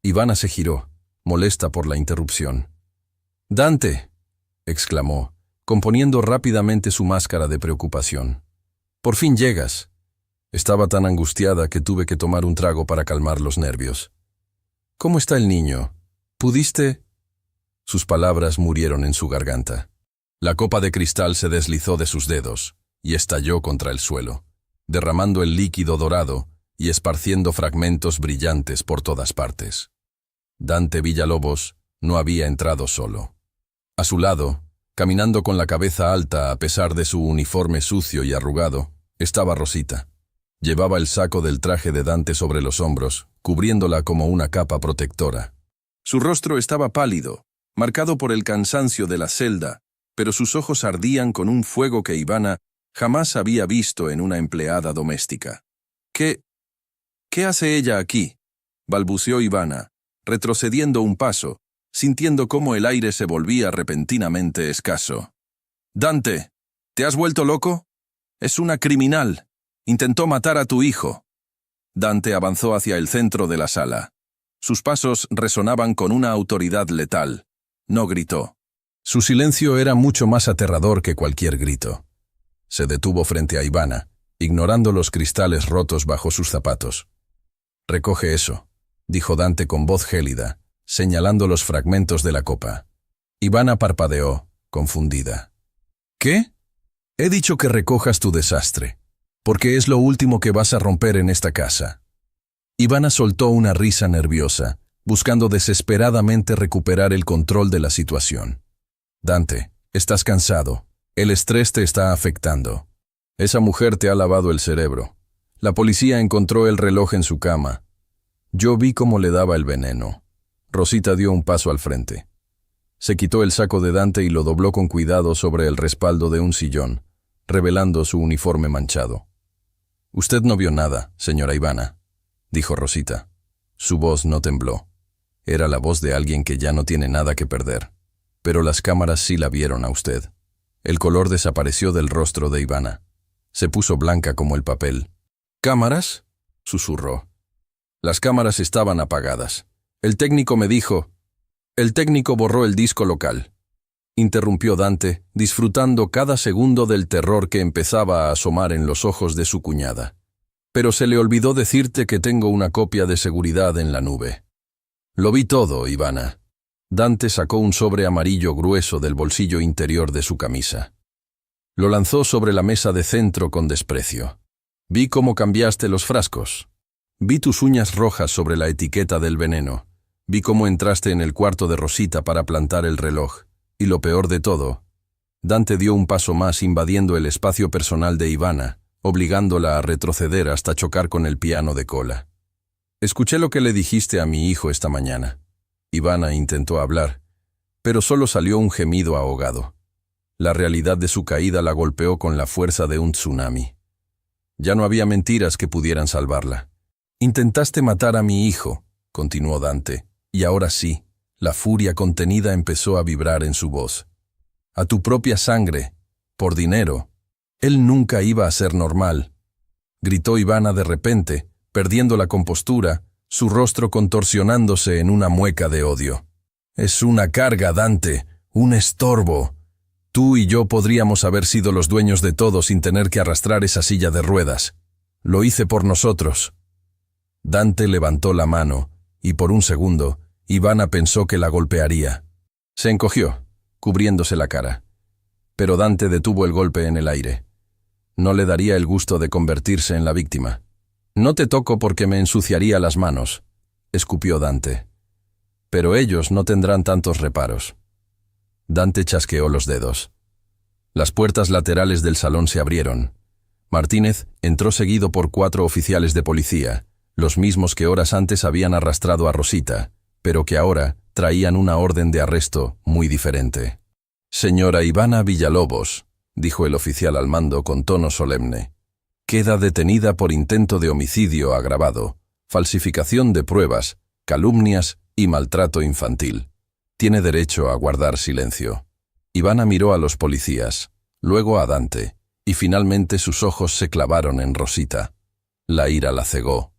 Ivana se giró, molesta por la interrupción. «¡Dante!», exclamó, componiendo rápidamente su máscara de preocupación. «Por fin llegas». Estaba tan angustiada que tuve que tomar un trago para calmar los nervios. «¿Cómo está el niño? ¿Pudiste...?» Sus palabras murieron en su garganta. La copa de cristal se deslizó de sus dedos y estalló contra el suelo, derramando el líquido dorado y esparciendo fragmentos brillantes por todas partes. Dante Villalobos no había entrado solo. A su lado, caminando con la cabeza alta a pesar de su uniforme sucio y arrugado, estaba Rosita. Llevaba el saco del traje de Dante sobre los hombros, cubriéndola como una capa protectora. Su rostro estaba pálido, marcado por el cansancio de la celda pero sus ojos ardían con un fuego que Ivana jamás había visto en una empleada doméstica. ¿Qué hace ella aquí?, balbuceó Ivana, retrocediendo un paso, sintiendo cómo el aire se volvía repentinamente escaso. «Dante, ¿te has vuelto loco? Es una criminal. Intentó matar a tu hijo». Dante avanzó hacia el centro de la sala. Sus pasos resonaban con una autoridad letal. No gritó. Su silencio era mucho más aterrador que cualquier grito. Se detuvo frente a Ivana, ignorando los cristales rotos bajo sus zapatos. «Recoge eso», dijo Dante con voz gélida, señalando los fragmentos de la copa. Ivana parpadeó, confundida. «¿Qué? He dicho que recojas tu desastre, porque es lo último que vas a romper en esta casa». Ivana soltó una risa nerviosa, buscando desesperadamente recuperar el control de la situación. «Dante, estás cansado. El estrés te está afectando. Esa mujer te ha lavado el cerebro. La policía encontró el reloj en su cama. Yo vi cómo le daba el veneno». Rosita dio un paso al frente. Se quitó el saco de Dante y lo dobló con cuidado sobre el respaldo de un sillón, revelando su uniforme manchado. «Usted no vio nada, señora Ivana», dijo Rosita. Su voz no tembló. Era la voz de alguien que ya no tiene nada que perder. Pero las cámaras sí la vieron a usted. El color desapareció del rostro de Ivana. Se puso blanca como el papel. «¿Cámaras?», susurró. Las cámaras estaban apagadas. El técnico me dijo... El técnico borró el disco local. Interrumpió Dante, disfrutando cada segundo del terror que empezaba a asomar en los ojos de su cuñada. «Pero se le olvidó decirte que tengo una copia de seguridad en la nube». «Lo vi todo, Ivana». Dante sacó un sobre amarillo grueso del bolsillo interior de su camisa. Lo lanzó sobre la mesa de centro con desprecio. «Vi cómo cambiaste los frascos. Vi tus uñas rojas sobre la etiqueta del veneno. Vi cómo entraste en el cuarto de Rosita para plantar el reloj. Y lo peor de todo...» Dante dio un paso más invadiendo el espacio personal de Ivana, obligándola a retroceder hasta chocar con el piano de cola. «Escuché lo que le dijiste a mi hijo esta mañana». Ivana intentó hablar, pero solo salió un gemido ahogado. La realidad de su caída la golpeó con la fuerza de un tsunami. Ya no había mentiras que pudieran salvarla. «Intentaste matar a mi hijo», continuó Dante, y ahora sí, la furia contenida empezó a vibrar en su voz. «A tu propia sangre, por dinero. Él nunca iba a ser normal», gritó Ivana de repente, perdiendo la compostura, su rostro contorsionándose en una mueca de odio. «Es una carga, Dante, un estorbo. Tú y yo podríamos haber sido los dueños de todo sin tener que arrastrar esa silla de ruedas. Lo hice por nosotros». Dante levantó la mano, y por un segundo, Ivana pensó que la golpearía. Se encogió, cubriéndose la cara. Pero Dante detuvo el golpe en el aire. No le daría el gusto de convertirse en la víctima. «No te toco porque me ensuciaría las manos», escupió Dante. «Pero ellos no tendrán tantos reparos». Dante chasqueó los dedos. Las puertas laterales del salón se abrieron. Martínez entró seguido por 4 oficiales de policía, los mismos que horas antes habían arrastrado a Rosita, pero que ahora traían una orden de arresto muy diferente. «Señora Ivana Villalobos», dijo el oficial al mando con tono solemne, «queda detenida por intento de homicidio agravado, falsificación de pruebas, calumnias y maltrato infantil. Tiene derecho a guardar silencio». Ivana miró a los policías, luego a Dante, y finalmente sus ojos se clavaron en Rosita. La ira la cegó.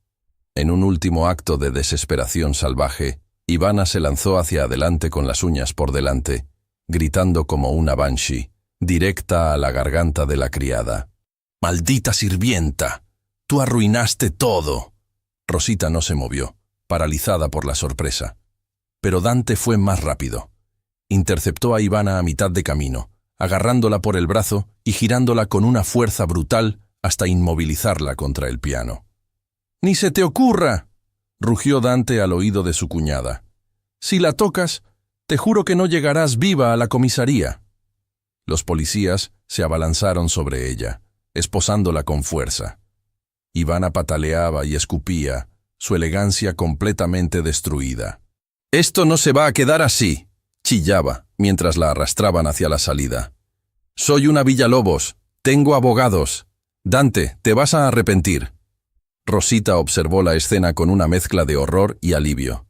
En un último acto de desesperación salvaje, Ivana se lanzó hacia adelante con las uñas por delante, gritando como una banshee, directa a la garganta de la criada. «¡Maldita sirvienta! ¡Tú arruinaste todo!». Rosita no se movió, paralizada por la sorpresa. Pero Dante fue más rápido. Interceptó a Ivana a mitad de camino, agarrándola por el brazo y girándola con una fuerza brutal hasta inmovilizarla contra el piano. «¡Ni se te ocurra!», rugió Dante al oído de su cuñada. «Si la tocas, te juro que no llegarás viva a la comisaría». Los policías se abalanzaron sobre ella, esposándola con fuerza. Ivana pataleaba y escupía, su elegancia completamente destruida. «Esto no se va a quedar así», chillaba, mientras la arrastraban hacia la salida. «Soy una Villalobos. Tengo abogados. Dante, te vas a arrepentir». Rosita observó la escena con una mezcla de horror y alivio.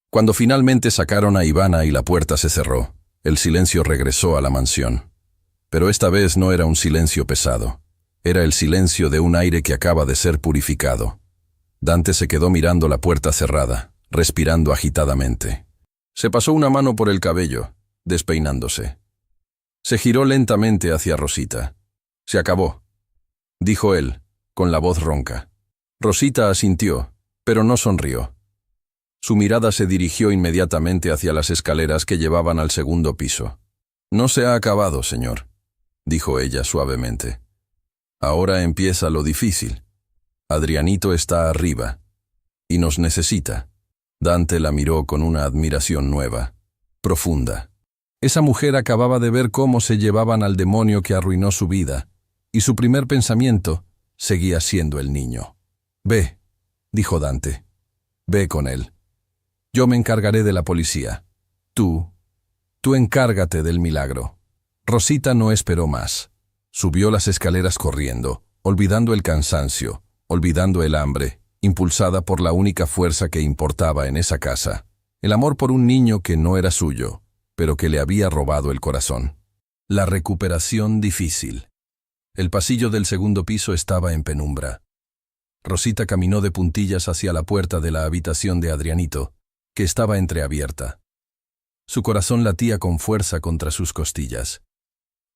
Cuando finalmente sacaron a Ivana y la puerta se cerró, el silencio regresó a la mansión. Pero esta vez no era un silencio pesado. Era el silencio de un aire que acaba de ser purificado. Dante se quedó mirando la puerta cerrada, respirando agitadamente. Se pasó una mano por el cabello, despeinándose. Se giró lentamente hacia Rosita. «Se acabó», dijo él, con la voz ronca. Rosita asintió, pero no sonrió. Su mirada se dirigió inmediatamente hacia las escaleras que llevaban al segundo piso. «No se ha acabado, señor», dijo ella suavemente. «Ahora empieza lo difícil. Adrianito está arriba y nos necesita». Dante la miró con una admiración nueva, profunda. Esa mujer acababa de ver cómo se llevaban al demonio que arruinó su vida, y su primer pensamiento seguía siendo el niño. «Ve», dijo Dante. «Ve con él. Yo me encargaré de la policía. Tú encárgate del milagro». Rosita no esperó más. Subió las escaleras corriendo, olvidando el cansancio, olvidando el hambre, impulsada por la única fuerza que importaba en esa casa, el amor por un niño que no era suyo, pero que le había robado el corazón. La recuperación difícil. El pasillo del segundo piso estaba en penumbra. Rosita caminó de puntillas hacia la puerta de la habitación de Adrianito, que estaba entreabierta. Su corazón latía con fuerza contra sus costillas.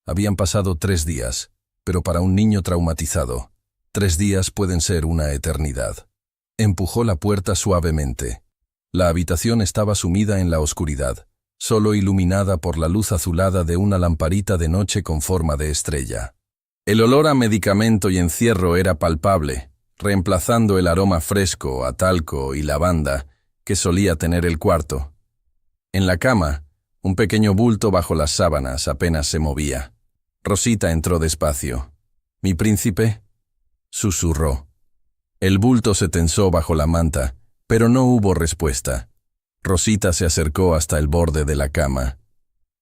Habían pasado 3 días, pero para un niño traumatizado, 3 días pueden ser una eternidad. Empujó la puerta suavemente. La habitación estaba sumida en la oscuridad, solo iluminada por la luz azulada de una lamparita de noche con forma de estrella. El olor a medicamento y encierro era palpable, reemplazando el aroma fresco a talco y lavanda que solía tener el cuarto. En la cama, un pequeño bulto bajo las sábanas apenas se movía. Rosita entró despacio. «¿Mi príncipe?», susurró. El bulto se tensó bajo la manta, pero no hubo respuesta. Rosita se acercó hasta el borde de la cama.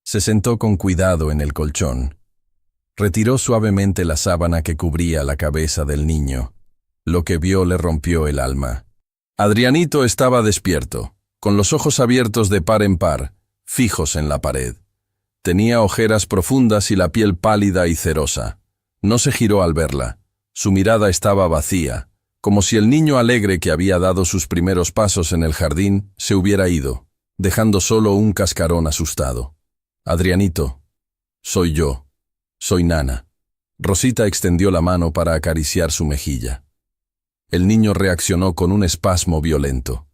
Se sentó con cuidado en el colchón. Retiró suavemente la sábana que cubría la cabeza del niño. Lo que vio le rompió el alma. Adrianito estaba despierto, con los ojos abiertos de par en par, fijos en la pared. Tenía ojeras profundas y la piel pálida y cerosa. No se giró al verla. Su mirada estaba vacía, como si el niño alegre que había dado sus primeros pasos en el jardín se hubiera ido, dejando solo un cascarón asustado. «Adrianito, soy yo. Soy Nana». Rosita extendió la mano para acariciar su mejilla. El niño reaccionó con un espasmo violento.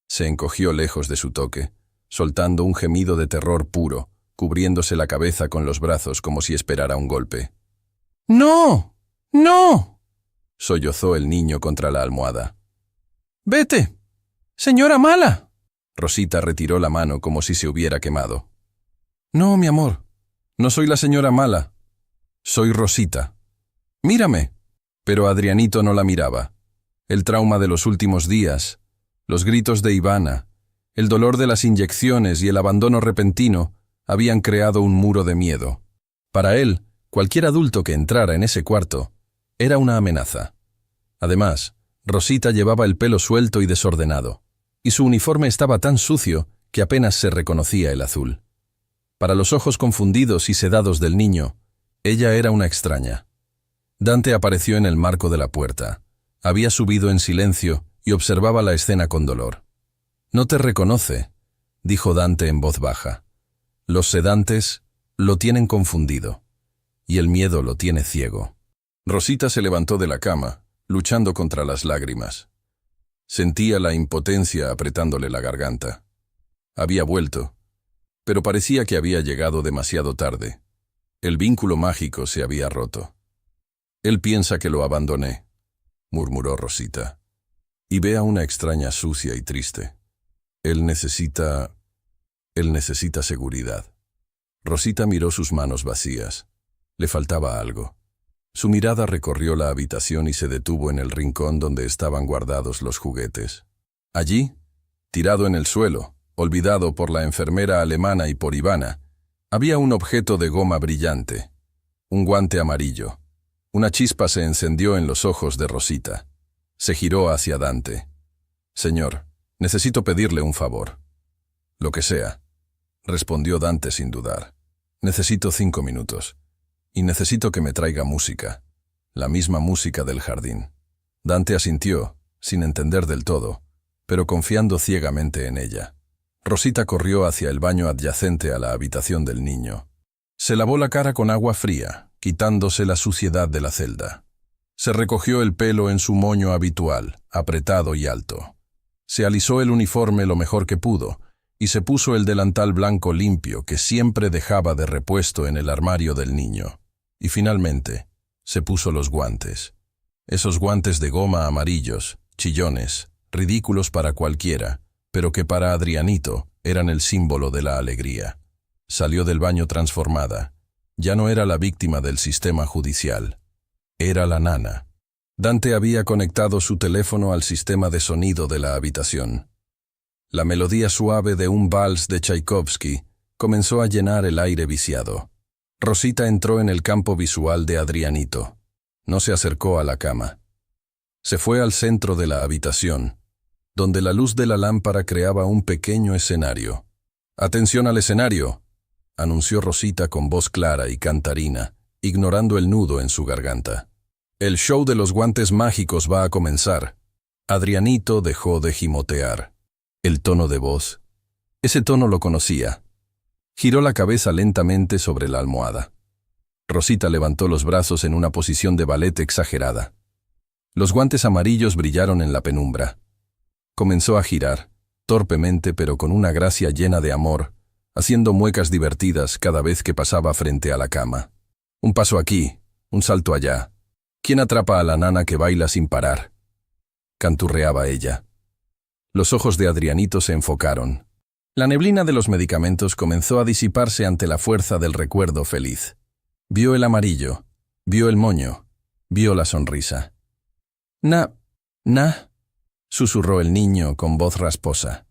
Se encogió lejos de su toque, soltando un gemido de terror puro, cubriéndose la cabeza con los brazos como si esperara un golpe. «¡No! ¡No!», sollozó el niño contra la almohada. «¡Vete! ¡Señora mala!». Rosita retiró la mano como si se hubiera quemado. «No, mi amor, no soy la señora mala. Soy Rosita. Mírame». Pero Adrianito no la miraba. El trauma de los últimos días, los gritos de Ivana, el dolor de las inyecciones y el abandono repentino habían creado un muro de miedo. Para él, cualquier adulto que entrara en ese cuarto era una amenaza. Además, Rosita llevaba el pelo suelto y desordenado, y su uniforme estaba tan sucio que apenas se reconocía el azul. Para los ojos confundidos y sedados del niño, ella era una extraña. Dante apareció en el marco de la puerta. Había subido en silencio y observaba la escena con dolor. «No te reconoce», dijo Dante en voz baja. «Los sedantes lo tienen confundido, y el miedo lo tiene ciego». Rosita se levantó de la cama, luchando contra las lágrimas. Sentía la impotencia apretándole la garganta. Había vuelto, pero parecía que había llegado demasiado tarde. El vínculo mágico se había roto. «Él piensa que lo abandoné», murmuró Rosita. «Y ve a una extraña sucia y triste. Él necesita seguridad». Rosita miró sus manos vacías. Le faltaba algo. Su mirada recorrió la habitación y se detuvo en el rincón donde estaban guardados los juguetes. Allí, tirado en el suelo, olvidado por la enfermera alemana y por Ivana, había un objeto de goma brillante, un guante amarillo. Una chispa se encendió en los ojos de Rosita. Se giró hacia Dante. «Señor, necesito pedirle un favor». «Lo que sea», respondió Dante sin dudar. «Necesito 5 minutos. Y necesito que me traiga música. La misma música del jardín». Dante asintió, sin entender del todo, pero confiando ciegamente en ella. Rosita corrió hacia el baño adyacente a la habitación del niño. Se lavó la cara con agua fría, quitándose la suciedad de la celda. Se recogió el pelo en su moño habitual, apretado y alto. Se alisó el uniforme lo mejor que pudo, y se puso el delantal blanco limpio que siempre dejaba de repuesto en el armario del niño. Y finalmente, se puso los guantes. Esos guantes de goma amarillos, chillones, ridículos para cualquiera, pero que para Adrianito eran el símbolo de la alegría. Salió del baño transformada. Ya no era la víctima del sistema judicial. Era la nana. Dante había conectado su teléfono al sistema de sonido de la habitación. La melodía suave de un vals de Tchaikovsky comenzó a llenar el aire viciado. Rosita entró en el campo visual de Adrianito. No se acercó a la cama. Se fue al centro de la habitación, donde la luz de la lámpara creaba un pequeño escenario. «Atención al escenario», anunció Rosita con voz clara y cantarina, ignorando el nudo en su garganta. «El show de los guantes mágicos va a comenzar». Adrianito dejó de gimotear. El tono de voz. Ese tono lo conocía. Giró la cabeza lentamente sobre la almohada. Rosita levantó los brazos en una posición de ballet exagerada. Los guantes amarillos brillaron en la penumbra. Comenzó a girar, torpemente pero con una gracia llena de amor, haciendo muecas divertidas cada vez que pasaba frente a la cama. Un paso aquí, un salto allá. ¿Quién atrapa a la nana que baila sin parar?, canturreaba ella. Los ojos de Adrianito se enfocaron. La neblina de los medicamentos comenzó a disiparse ante la fuerza del recuerdo feliz. Vio el amarillo, vio el moño, vio la sonrisa. «Na, susurró el niño con voz rasposa.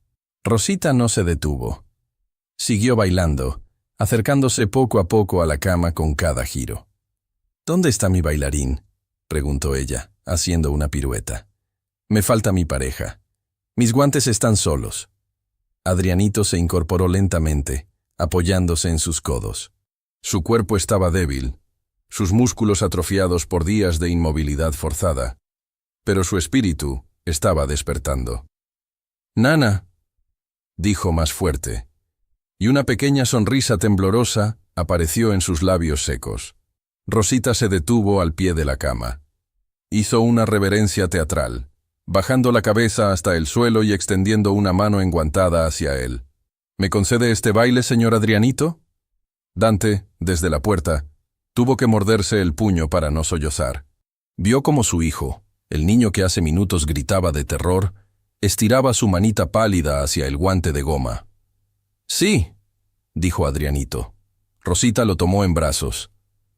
Rosita no se detuvo. Siguió bailando, acercándose poco a poco a la cama con cada giro. «¿Dónde está mi bailarín?», preguntó ella, haciendo una pirueta. «Me falta mi pareja. Mis guantes están solos». Adrianito se incorporó lentamente, apoyándose en sus codos. Su cuerpo estaba débil, sus músculos atrofiados por días de inmovilidad forzada, pero su espíritu estaba despertando. «Nana», dijo más fuerte, y una pequeña sonrisa temblorosa apareció en sus labios secos. Rosita se detuvo al pie de la cama. Hizo una reverencia teatral, bajando la cabeza hasta el suelo y extendiendo una mano enguantada hacia él. «¿Me concede este baile, señor Adrianito?» Dante, desde la puerta, tuvo que morderse el puño para no sollozar. Vio como su hijo, el niño que hace minutos gritaba de terror, estiraba su manita pálida hacia el guante de goma. «Sí», dijo Adrianito. Rosita lo tomó en brazos.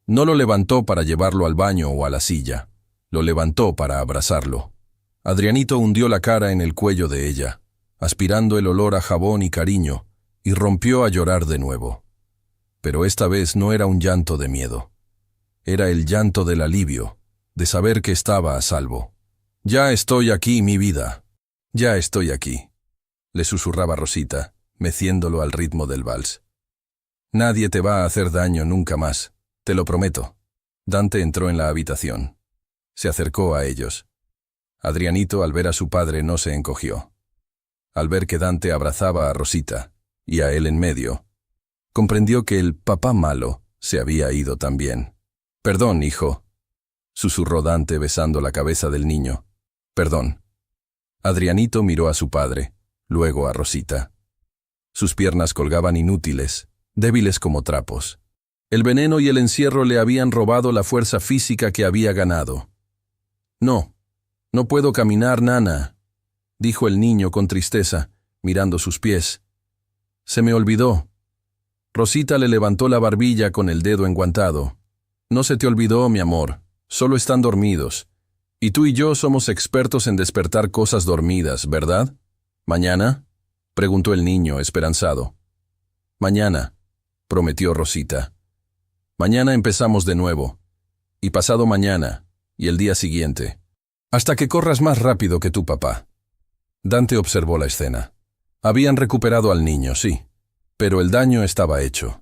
No lo levantó para llevarlo al baño o a la silla. Lo levantó para abrazarlo. Adrianito hundió la cara en el cuello de ella, aspirando el olor a jabón y cariño, y rompió a llorar de nuevo. Pero esta vez no era un llanto de miedo. Era el llanto del alivio, de saber que estaba a salvo. «Ya estoy aquí, mi vida. Ya estoy aquí», le susurraba Rosita, meciéndolo al ritmo del vals. «Nadie te va a hacer daño nunca más, te lo prometo». Dante entró en la habitación. Se acercó a ellos. Adrianito, al ver a su padre, no se encogió. Al ver que Dante abrazaba a Rosita, y a él en medio, comprendió que el papá malo se había ido también. «Perdón, hijo», susurró Dante besando la cabeza del niño. «Perdón». Adrianito miró a su padre, luego a Rosita. Sus piernas colgaban inútiles, débiles como trapos. El veneno y el encierro le habían robado la fuerza física que había ganado. No puedo caminar, nana», dijo el niño con tristeza, mirando sus pies. «Se me olvidó». Rosita le levantó la barbilla con el dedo enguantado. «No se te olvidó, mi amor, solo están dormidos. Y tú y yo somos expertos en despertar cosas dormidas, ¿verdad? Mañana preguntó el niño, esperanzado. Mañana, prometió Rosita. Mañana empezamos de nuevo, y pasado mañana, y el día siguiente, hasta que corras más rápido que tu papá. Dante observó la escena. Habían recuperado al niño, sí, pero el daño estaba hecho.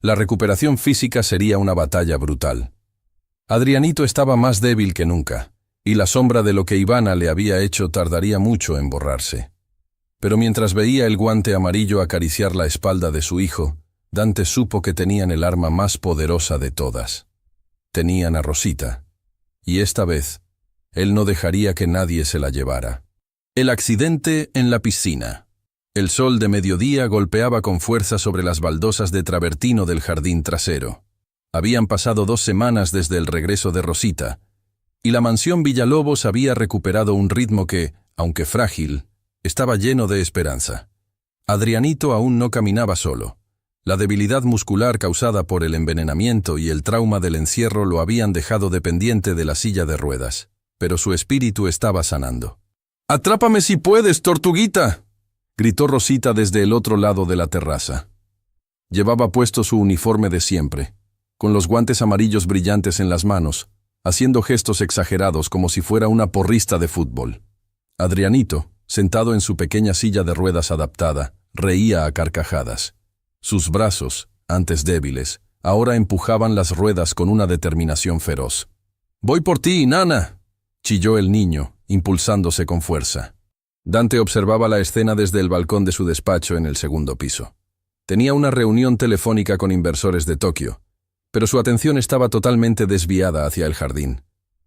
La recuperación física sería una batalla brutal. Adrianito estaba más débil que nunca, y la sombra de lo que Ivana le había hecho tardaría mucho en borrarse. Pero mientras veía el guante amarillo acariciar la espalda de su hijo, Dante supo que tenían el arma más poderosa de todas. Tenían a Rosita. Y esta vez, él no dejaría que nadie se la llevara. El accidente en la piscina. El sol de mediodía golpeaba con fuerza sobre las baldosas de travertino del jardín trasero. Habían pasado 2 semanas desde el regreso de Rosita, y la mansión Villalobos había recuperado un ritmo que, aunque frágil, estaba lleno de esperanza. Adrianito aún no caminaba solo. La debilidad muscular causada por el envenenamiento y el trauma del encierro lo habían dejado dependiente de la silla de ruedas, pero su espíritu estaba sanando. «¡Atrápame si puedes, tortuguita!», gritó Rosita desde el otro lado de la terraza. Llevaba puesto su uniforme de siempre, con los guantes amarillos brillantes en las manos, haciendo gestos exagerados como si fuera una porrista de fútbol. Adrianito, sentado en su pequeña silla de ruedas adaptada, reía a carcajadas. Sus brazos, antes débiles, ahora empujaban las ruedas con una determinación feroz. «¡Voy por ti, nana!», chilló el niño, impulsándose con fuerza. Dante observaba la escena desde el balcón de su despacho en el 2º piso. Tenía una reunión telefónica con inversores de Tokio, pero su atención estaba totalmente desviada hacia el jardín.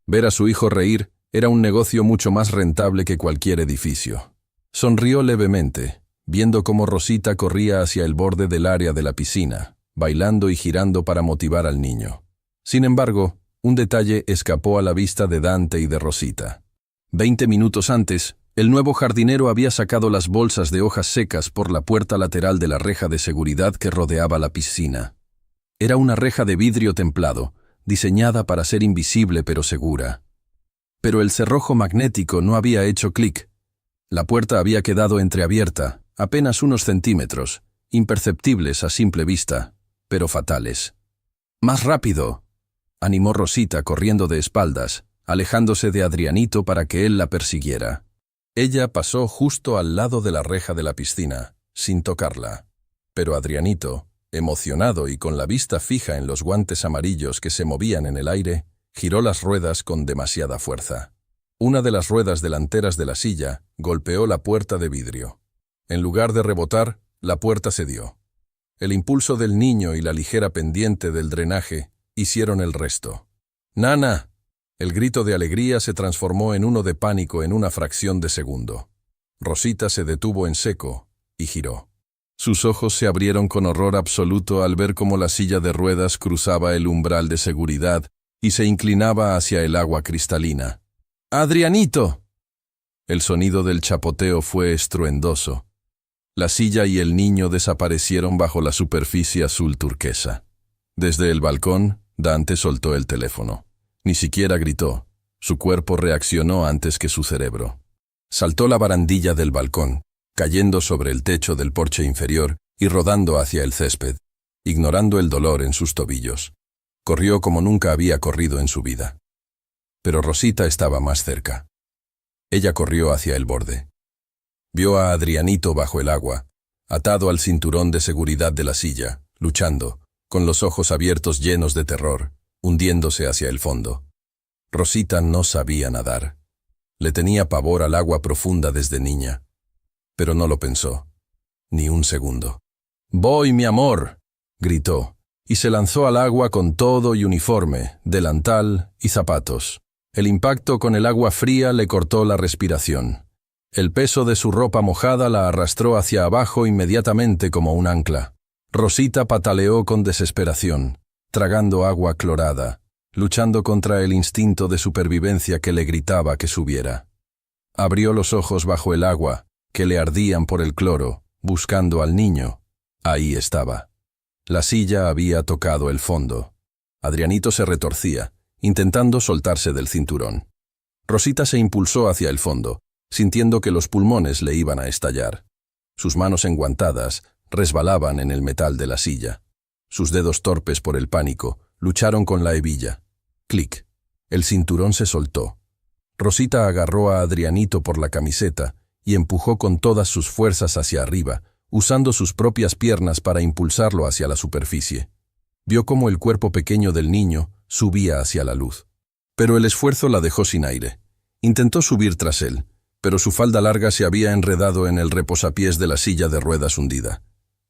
Ver a su hijo reír era un negocio mucho más rentable que cualquier edificio. Sonrió levemente, viendo cómo Rosita corría hacia el borde del área de la piscina, bailando y girando para motivar al niño. Sin embargo, un detalle escapó a la vista de Dante y de Rosita. 20 minutos antes, el nuevo jardinero había sacado las bolsas de hojas secas por la puerta lateral de la reja de seguridad que rodeaba la piscina. Era una reja de vidrio templado, diseñada para ser invisible pero segura. Pero el cerrojo magnético no había hecho clic. La puerta había quedado entreabierta, apenas unos centímetros, imperceptibles a simple vista, pero fatales. «¡Más rápido!», animó Rosita corriendo de espaldas, alejándose de Adrianito para que él la persiguiera. Ella pasó justo al lado de la reja de la piscina, sin tocarla. Pero Adrianito, emocionado y con la vista fija en los guantes amarillos que se movían en el aire, giró las ruedas con demasiada fuerza. Una de las ruedas delanteras de la silla golpeó la puerta de vidrio. En lugar de rebotar, la puerta cedió. El impulso del niño y la ligera pendiente del drenaje hicieron el resto. «¡Nana!». El grito de alegría se transformó en uno de pánico en una fracción de segundo. Rosita se detuvo en seco y giró. Sus ojos se abrieron con horror absoluto al ver cómo la silla de ruedas cruzaba el umbral de seguridad y se inclinaba hacia el agua cristalina. «¡Adrianito!». El sonido del chapoteo fue estruendoso. La silla y el niño desaparecieron bajo la superficie azul turquesa. Desde el balcón, Dante soltó el teléfono. Ni siquiera gritó. Su cuerpo reaccionó antes que su cerebro. Saltó la barandilla del balcón, cayendo sobre el techo del porche inferior y rodando hacia el césped, ignorando el dolor en sus tobillos. Corrió como nunca había corrido en su vida. Pero Rosita estaba más cerca. Ella corrió hacia el borde. Vio a Adrianito bajo el agua, atado al cinturón de seguridad de la silla, luchando, con los ojos abiertos llenos de terror, hundiéndose hacia el fondo. Rosita no sabía nadar. Le tenía pavor al agua profunda desde niña. Pero no lo pensó. Ni un segundo. «¡Voy, mi amor!», gritó, y se lanzó al agua con todo y uniforme, delantal y zapatos. El impacto con el agua fría le cortó la respiración. El peso de su ropa mojada la arrastró hacia abajo inmediatamente como un ancla. Rosita pataleó con desesperación, tragando agua clorada, luchando contra el instinto de supervivencia que le gritaba que subiera. Abrió los ojos bajo el agua, que le ardían por el cloro, buscando al niño. Ahí estaba. La silla había tocado el fondo. Adrianito se retorcía, intentando soltarse del cinturón. Rosita se impulsó hacia el fondo, sintiendo que los pulmones le iban a estallar. Sus manos enguantadas resbalaban en el metal de la silla. Sus dedos torpes por el pánico lucharon con la hebilla. Clic. El cinturón se soltó. Rosita agarró a Adrianito por la camiseta y empujó con todas sus fuerzas hacia arriba, usando sus propias piernas para impulsarlo hacia la superficie. Vio cómo el cuerpo pequeño del niño subía hacia la luz. Pero el esfuerzo la dejó sin aire. Intentó subir tras él, pero su falda larga se había enredado en el reposapiés de la silla de ruedas hundida.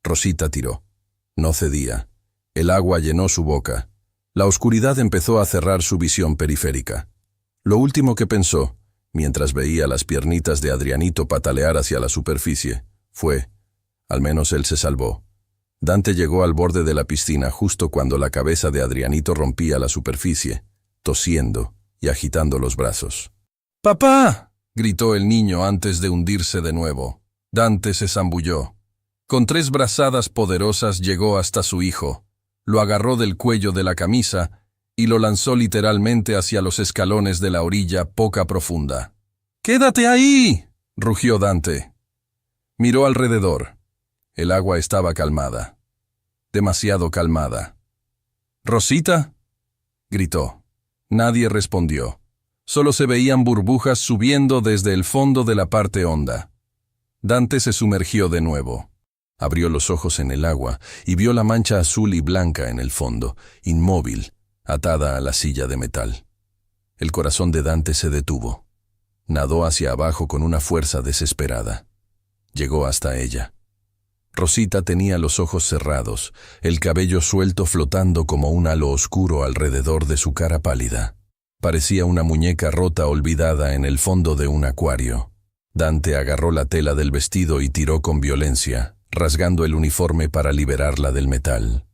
Rosita tiró. No cedía. El agua llenó su boca. La oscuridad empezó a cerrar su visión periférica. Lo último que pensó, mientras veía las piernitas de Adrianito patalear hacia la superficie, fue: al menos él se salvó. Dante llegó al borde de la piscina justo cuando la cabeza de Adrianito rompía la superficie, tosiendo y agitando los brazos. ¡Papá!, gritó el niño antes de hundirse de nuevo. Dante se zambulló. Con 3 brazadas poderosas llegó hasta su hijo, lo agarró del cuello de la camisa y lo lanzó literalmente hacia los escalones de la orilla poca profunda. ¡Quédate ahí!, rugió Dante. Miró alrededor. El agua estaba calmada. Demasiado calmada. «¿Rosita?», gritó. Nadie respondió. Solo se veían burbujas subiendo desde el fondo de la parte honda. Dante se sumergió de nuevo. Abrió los ojos en el agua y vio la mancha azul y blanca en el fondo, inmóvil, atada a la silla de metal. El corazón de Dante se detuvo. Nadó hacia abajo con una fuerza desesperada. Llegó hasta ella. Rosita tenía los ojos cerrados, el cabello suelto flotando como un halo oscuro alrededor de su cara pálida. Parecía una muñeca rota olvidada en el fondo de un acuario. Dante agarró la tela del vestido y tiró con violencia, rasgando el uniforme para liberarla del metal.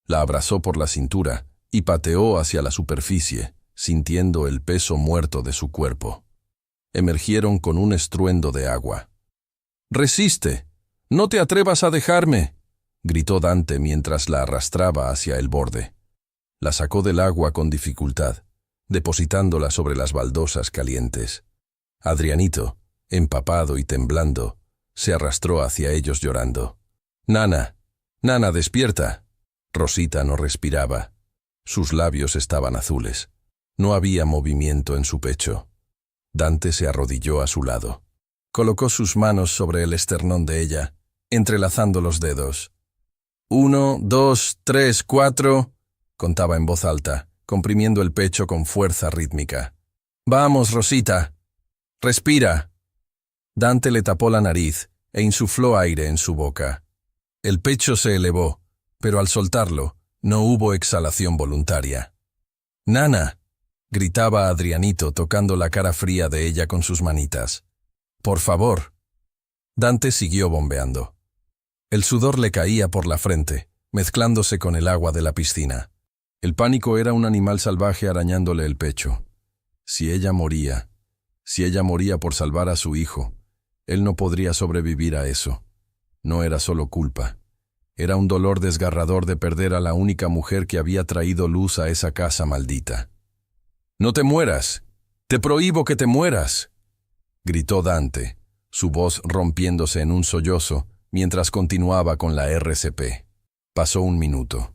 La abrazó por la cintura y pateó hacia la superficie, sintiendo el peso muerto de su cuerpo. Emergieron con un estruendo de agua. «¡Resiste! ¡No te atrevas a dejarme!», gritó Dante mientras la arrastraba hacia el borde. La sacó del agua con dificultad, depositándola sobre las baldosas calientes. Adrianito, empapado y temblando, se arrastró hacia ellos llorando. «Nana, Nana, despierta». Rosita no respiraba. Sus labios estaban azules. No había movimiento en su pecho. Dante se arrodilló a su lado. Colocó sus manos sobre el esternón de ella, entrelazando los dedos. 1, 2, 3, 4, contaba en voz alta, comprimiendo el pecho con fuerza rítmica. «Vamos, Rosita. Respira». Dante le tapó la nariz e insufló aire en su boca. El pecho se elevó, pero al soltarlo, no hubo exhalación voluntaria. «Nana», gritaba Adrianito tocando la cara fría de ella con sus manitas. «Por favor». Dante siguió bombeando. El sudor le caía por la frente, mezclándose con el agua de la piscina. El pánico era un animal salvaje arañándole el pecho. Si ella moría por salvar a su hijo, él no podría sobrevivir a eso. No era solo culpa. Era un dolor desgarrador de perder a la única mujer que había traído luz a esa casa maldita. «¡No te mueras! ¡Te prohíbo que te mueras!», gritó Dante, su voz rompiéndose en un sollozo mientras continuaba con la RCP. Pasó 1 minuto.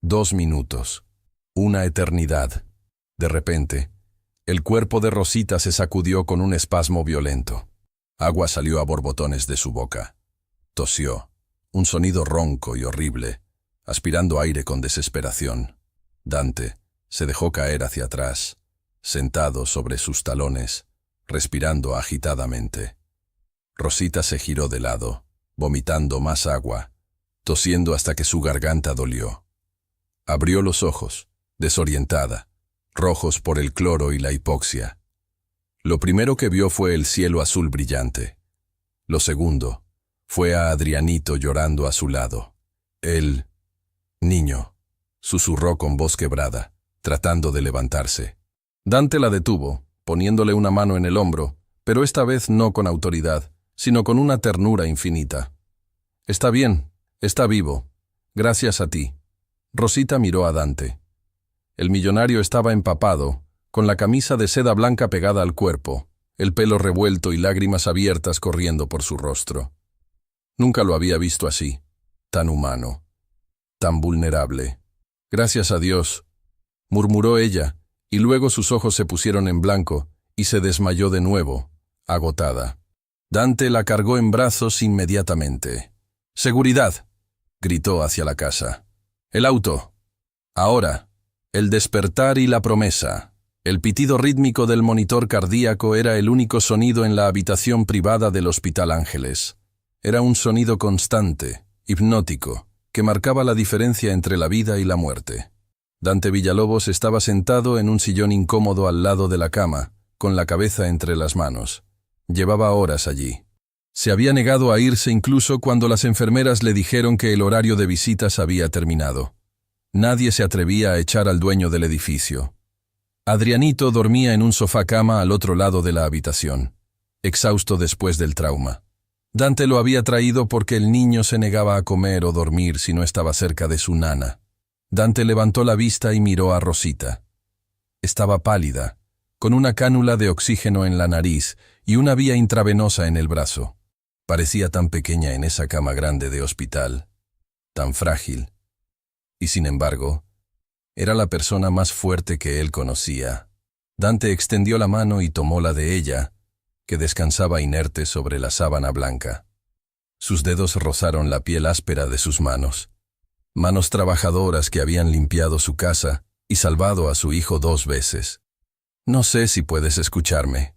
2 minutos. Una eternidad. De repente, el cuerpo de Rosita se sacudió con un espasmo violento. Agua salió a borbotones de su boca. Tosió, un sonido ronco y horrible, aspirando aire con desesperación. Dante se dejó caer hacia atrás, sentado sobre sus talones, respirando agitadamente. Rosita se giró de lado, vomitando más agua, tosiendo hasta que su garganta dolió. Abrió los ojos, desorientada, rojos por el cloro y la hipoxia. Lo primero que vio fue el cielo azul brillante. Lo segundo fue a Adrianito llorando a su lado. «El niño», susurró con voz quebrada, tratando de levantarse. Dante la detuvo, poniéndole una mano en el hombro, pero esta vez no con autoridad, sino con una ternura infinita. «Está bien, está vivo. Gracias a ti». Rosita miró a Dante. El millonario estaba empapado, con la camisa de seda blanca pegada al cuerpo, el pelo revuelto y lágrimas abiertas corriendo por su rostro. Nunca lo había visto así, tan humano, tan vulnerable. Gracias a Dios, murmuró ella, y luego sus ojos se pusieron en blanco y se desmayó de nuevo, agotada. Dante la cargó en brazos inmediatamente. «¡Seguridad!», gritó hacia la casa. «El auto. Ahora». El despertar y la promesa. El pitido rítmico del monitor cardíaco era el único sonido en la habitación privada del Hospital Ángeles. Era un sonido constante, hipnótico, que marcaba la diferencia entre la vida y la muerte. Dante Villalobos estaba sentado en un sillón incómodo al lado de la cama, con la cabeza entre las manos. Llevaba horas allí. Se había negado a irse incluso cuando las enfermeras le dijeron que el horario de visitas había terminado. Nadie se atrevía a echar al dueño del edificio. Adrianito dormía en un sofá-cama al otro lado de la habitación, exhausto después del trauma. Dante lo había traído porque el niño se negaba a comer o dormir si no estaba cerca de su nana. Dante levantó la vista y miró a Rosita. Estaba pálida, con una cánula de oxígeno en la nariz y una vía intravenosa en el brazo. Parecía tan pequeña en esa cama grande de hospital, tan frágil. Y sin embargo, era la persona más fuerte que él conocía. Dante extendió la mano y tomó la de ella, que descansaba inerte sobre la sábana blanca. Sus dedos rozaron la piel áspera de sus manos. Manos trabajadoras que habían limpiado su casa y salvado a su hijo 2 veces. «No sé si puedes escucharme»,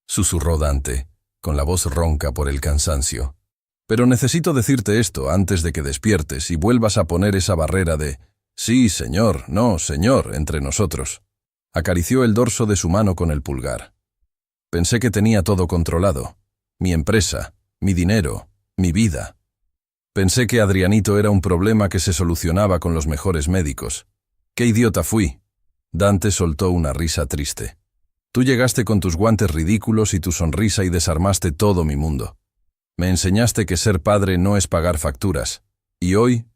susurró Dante, con la voz ronca por el cansancio. «Pero necesito decirte esto antes de que despiertes y vuelvas a poner esa barrera de «sí, señor, no, señor» entre nosotros». Acarició el dorso de su mano con el pulgar. «Pensé que tenía todo controlado. Mi empresa, mi dinero, mi vida. Pensé que Adrianito era un problema que se solucionaba con los mejores médicos. ¡Qué idiota fui!». Dante soltó una risa triste. «Tú llegaste con tus guantes ridículos y tu sonrisa y desarmaste todo mi mundo. Me enseñaste que ser padre no es pagar facturas. Y hoy,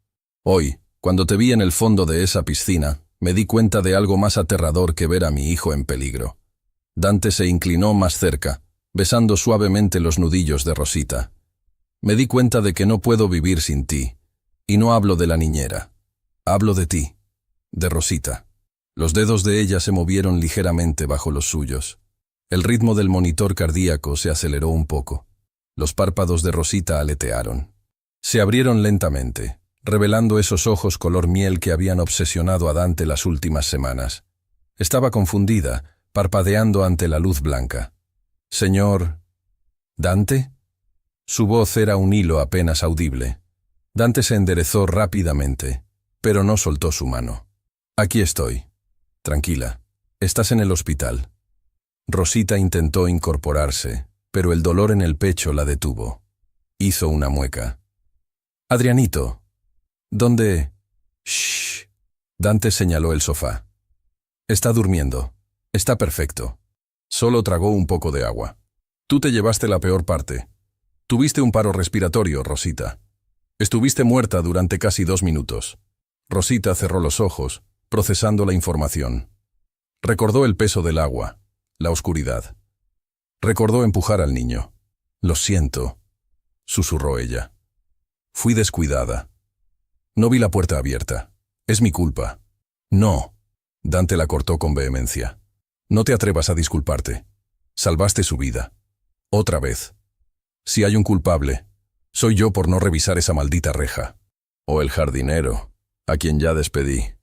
cuando te vi en el fondo de esa piscina, me di cuenta de algo más aterrador que ver a mi hijo en peligro». Dante se inclinó más cerca, besando suavemente los nudillos de Rosita. «Me di cuenta de que no puedo vivir sin ti. Y no hablo de la niñera. Hablo de ti, de Rosita». Los dedos de ella se movieron ligeramente bajo los suyos. El ritmo del monitor cardíaco se aceleró un poco. Los párpados de Rosita aletearon. Se abrieron lentamente, revelando esos ojos color miel que habían obsesionado a Dante las últimas semanas. Estaba confundida, parpadeando ante la luz blanca. «Señor... ¿Dante?». Su voz era un hilo apenas audible. Dante se enderezó rápidamente, pero no soltó su mano. «Aquí estoy. Tranquila. Estás en el hospital». Rosita intentó incorporarse, pero el dolor en el pecho la detuvo. Hizo una mueca. «Adrianito, ¿dónde?» «Shh». Dante señaló el sofá. «Está durmiendo. Está perfecto. Solo tragó un poco de agua. Tú te llevaste la peor parte. Tuviste un paro respiratorio, Rosita. Estuviste muerta durante casi 2 minutos». Rosita cerró los ojos, procesando la información. Recordó el peso del agua, la oscuridad. Recordó empujar al niño. «Lo siento», susurró ella. «Fui descuidada. No vi la puerta abierta. Es mi culpa». «No». Dante la cortó con vehemencia. «No te atrevas a disculparte. Salvaste su vida. Otra vez. Si hay un culpable, soy yo por no revisar esa maldita reja. O el jardinero, a quien ya despedí.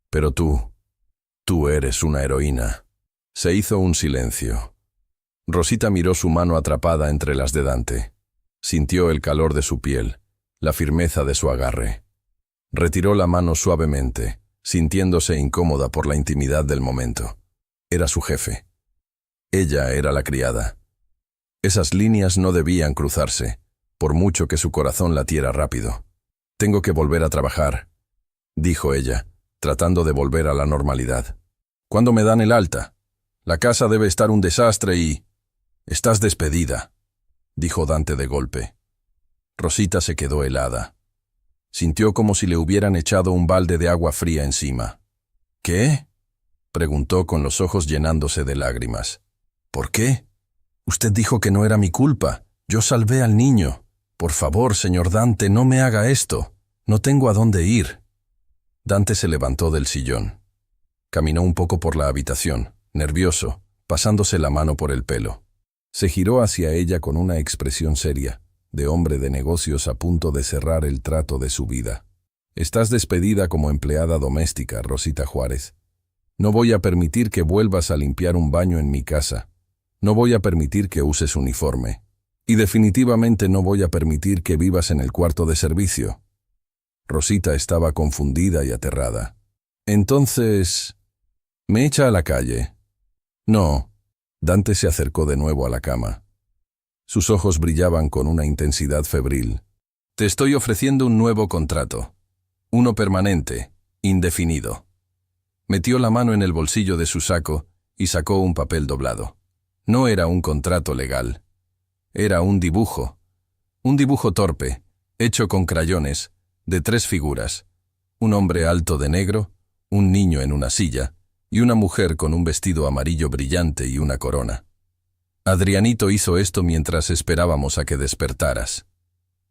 Pero tú eres una heroína». Se hizo un silencio. Rosita miró su mano atrapada entre las de Dante. Sintió el calor de su piel, la firmeza de su agarre. Retiró la mano suavemente, sintiéndose incómoda por la intimidad del momento. Era su jefe. Ella era la criada. Esas líneas no debían cruzarse, por mucho que su corazón latiera rápido. «Tengo que volver a trabajar», dijo ella, tratando de volver a la normalidad. «¿Cuándo me dan el alta? La casa debe estar un desastre y...». «Estás despedida», dijo Dante de golpe. Rosita se quedó helada. Sintió como si le hubieran echado un balde de agua fría encima. «¿Qué?», preguntó con los ojos llenándose de lágrimas. «¿Por qué? Usted dijo que no era mi culpa. Yo salvé al niño. Por favor, señor Dante, no me haga esto. No tengo a dónde ir. Dante se levantó del sillón. Caminó un poco por la habitación, nervioso, pasándose la mano por el pelo. Se giró hacia ella con una expresión seria, de hombre de negocios a punto de cerrar el trato de su vida. Estás despedida como empleada doméstica, Rosita Juárez. No voy a permitir que vuelvas a limpiar un baño en mi casa. No voy a permitir que uses uniforme. Y definitivamente no voy a permitir que vivas en el cuarto de servicio. Rosita estaba confundida y aterrada. Entonces, ¿me echa a la calle? No. Dante se acercó de nuevo a la cama. Sus ojos brillaban con una intensidad febril. Te estoy ofreciendo un nuevo contrato. Uno permanente, indefinido. Metió la mano en el bolsillo de su saco y sacó un papel doblado. No era un contrato legal. Era un dibujo torpe, hecho con crayones, de 3 figuras. Un hombre alto de negro, un niño en una silla, y una mujer con un vestido amarillo brillante y una corona. Adrianito hizo esto mientras esperábamos a que despertaras,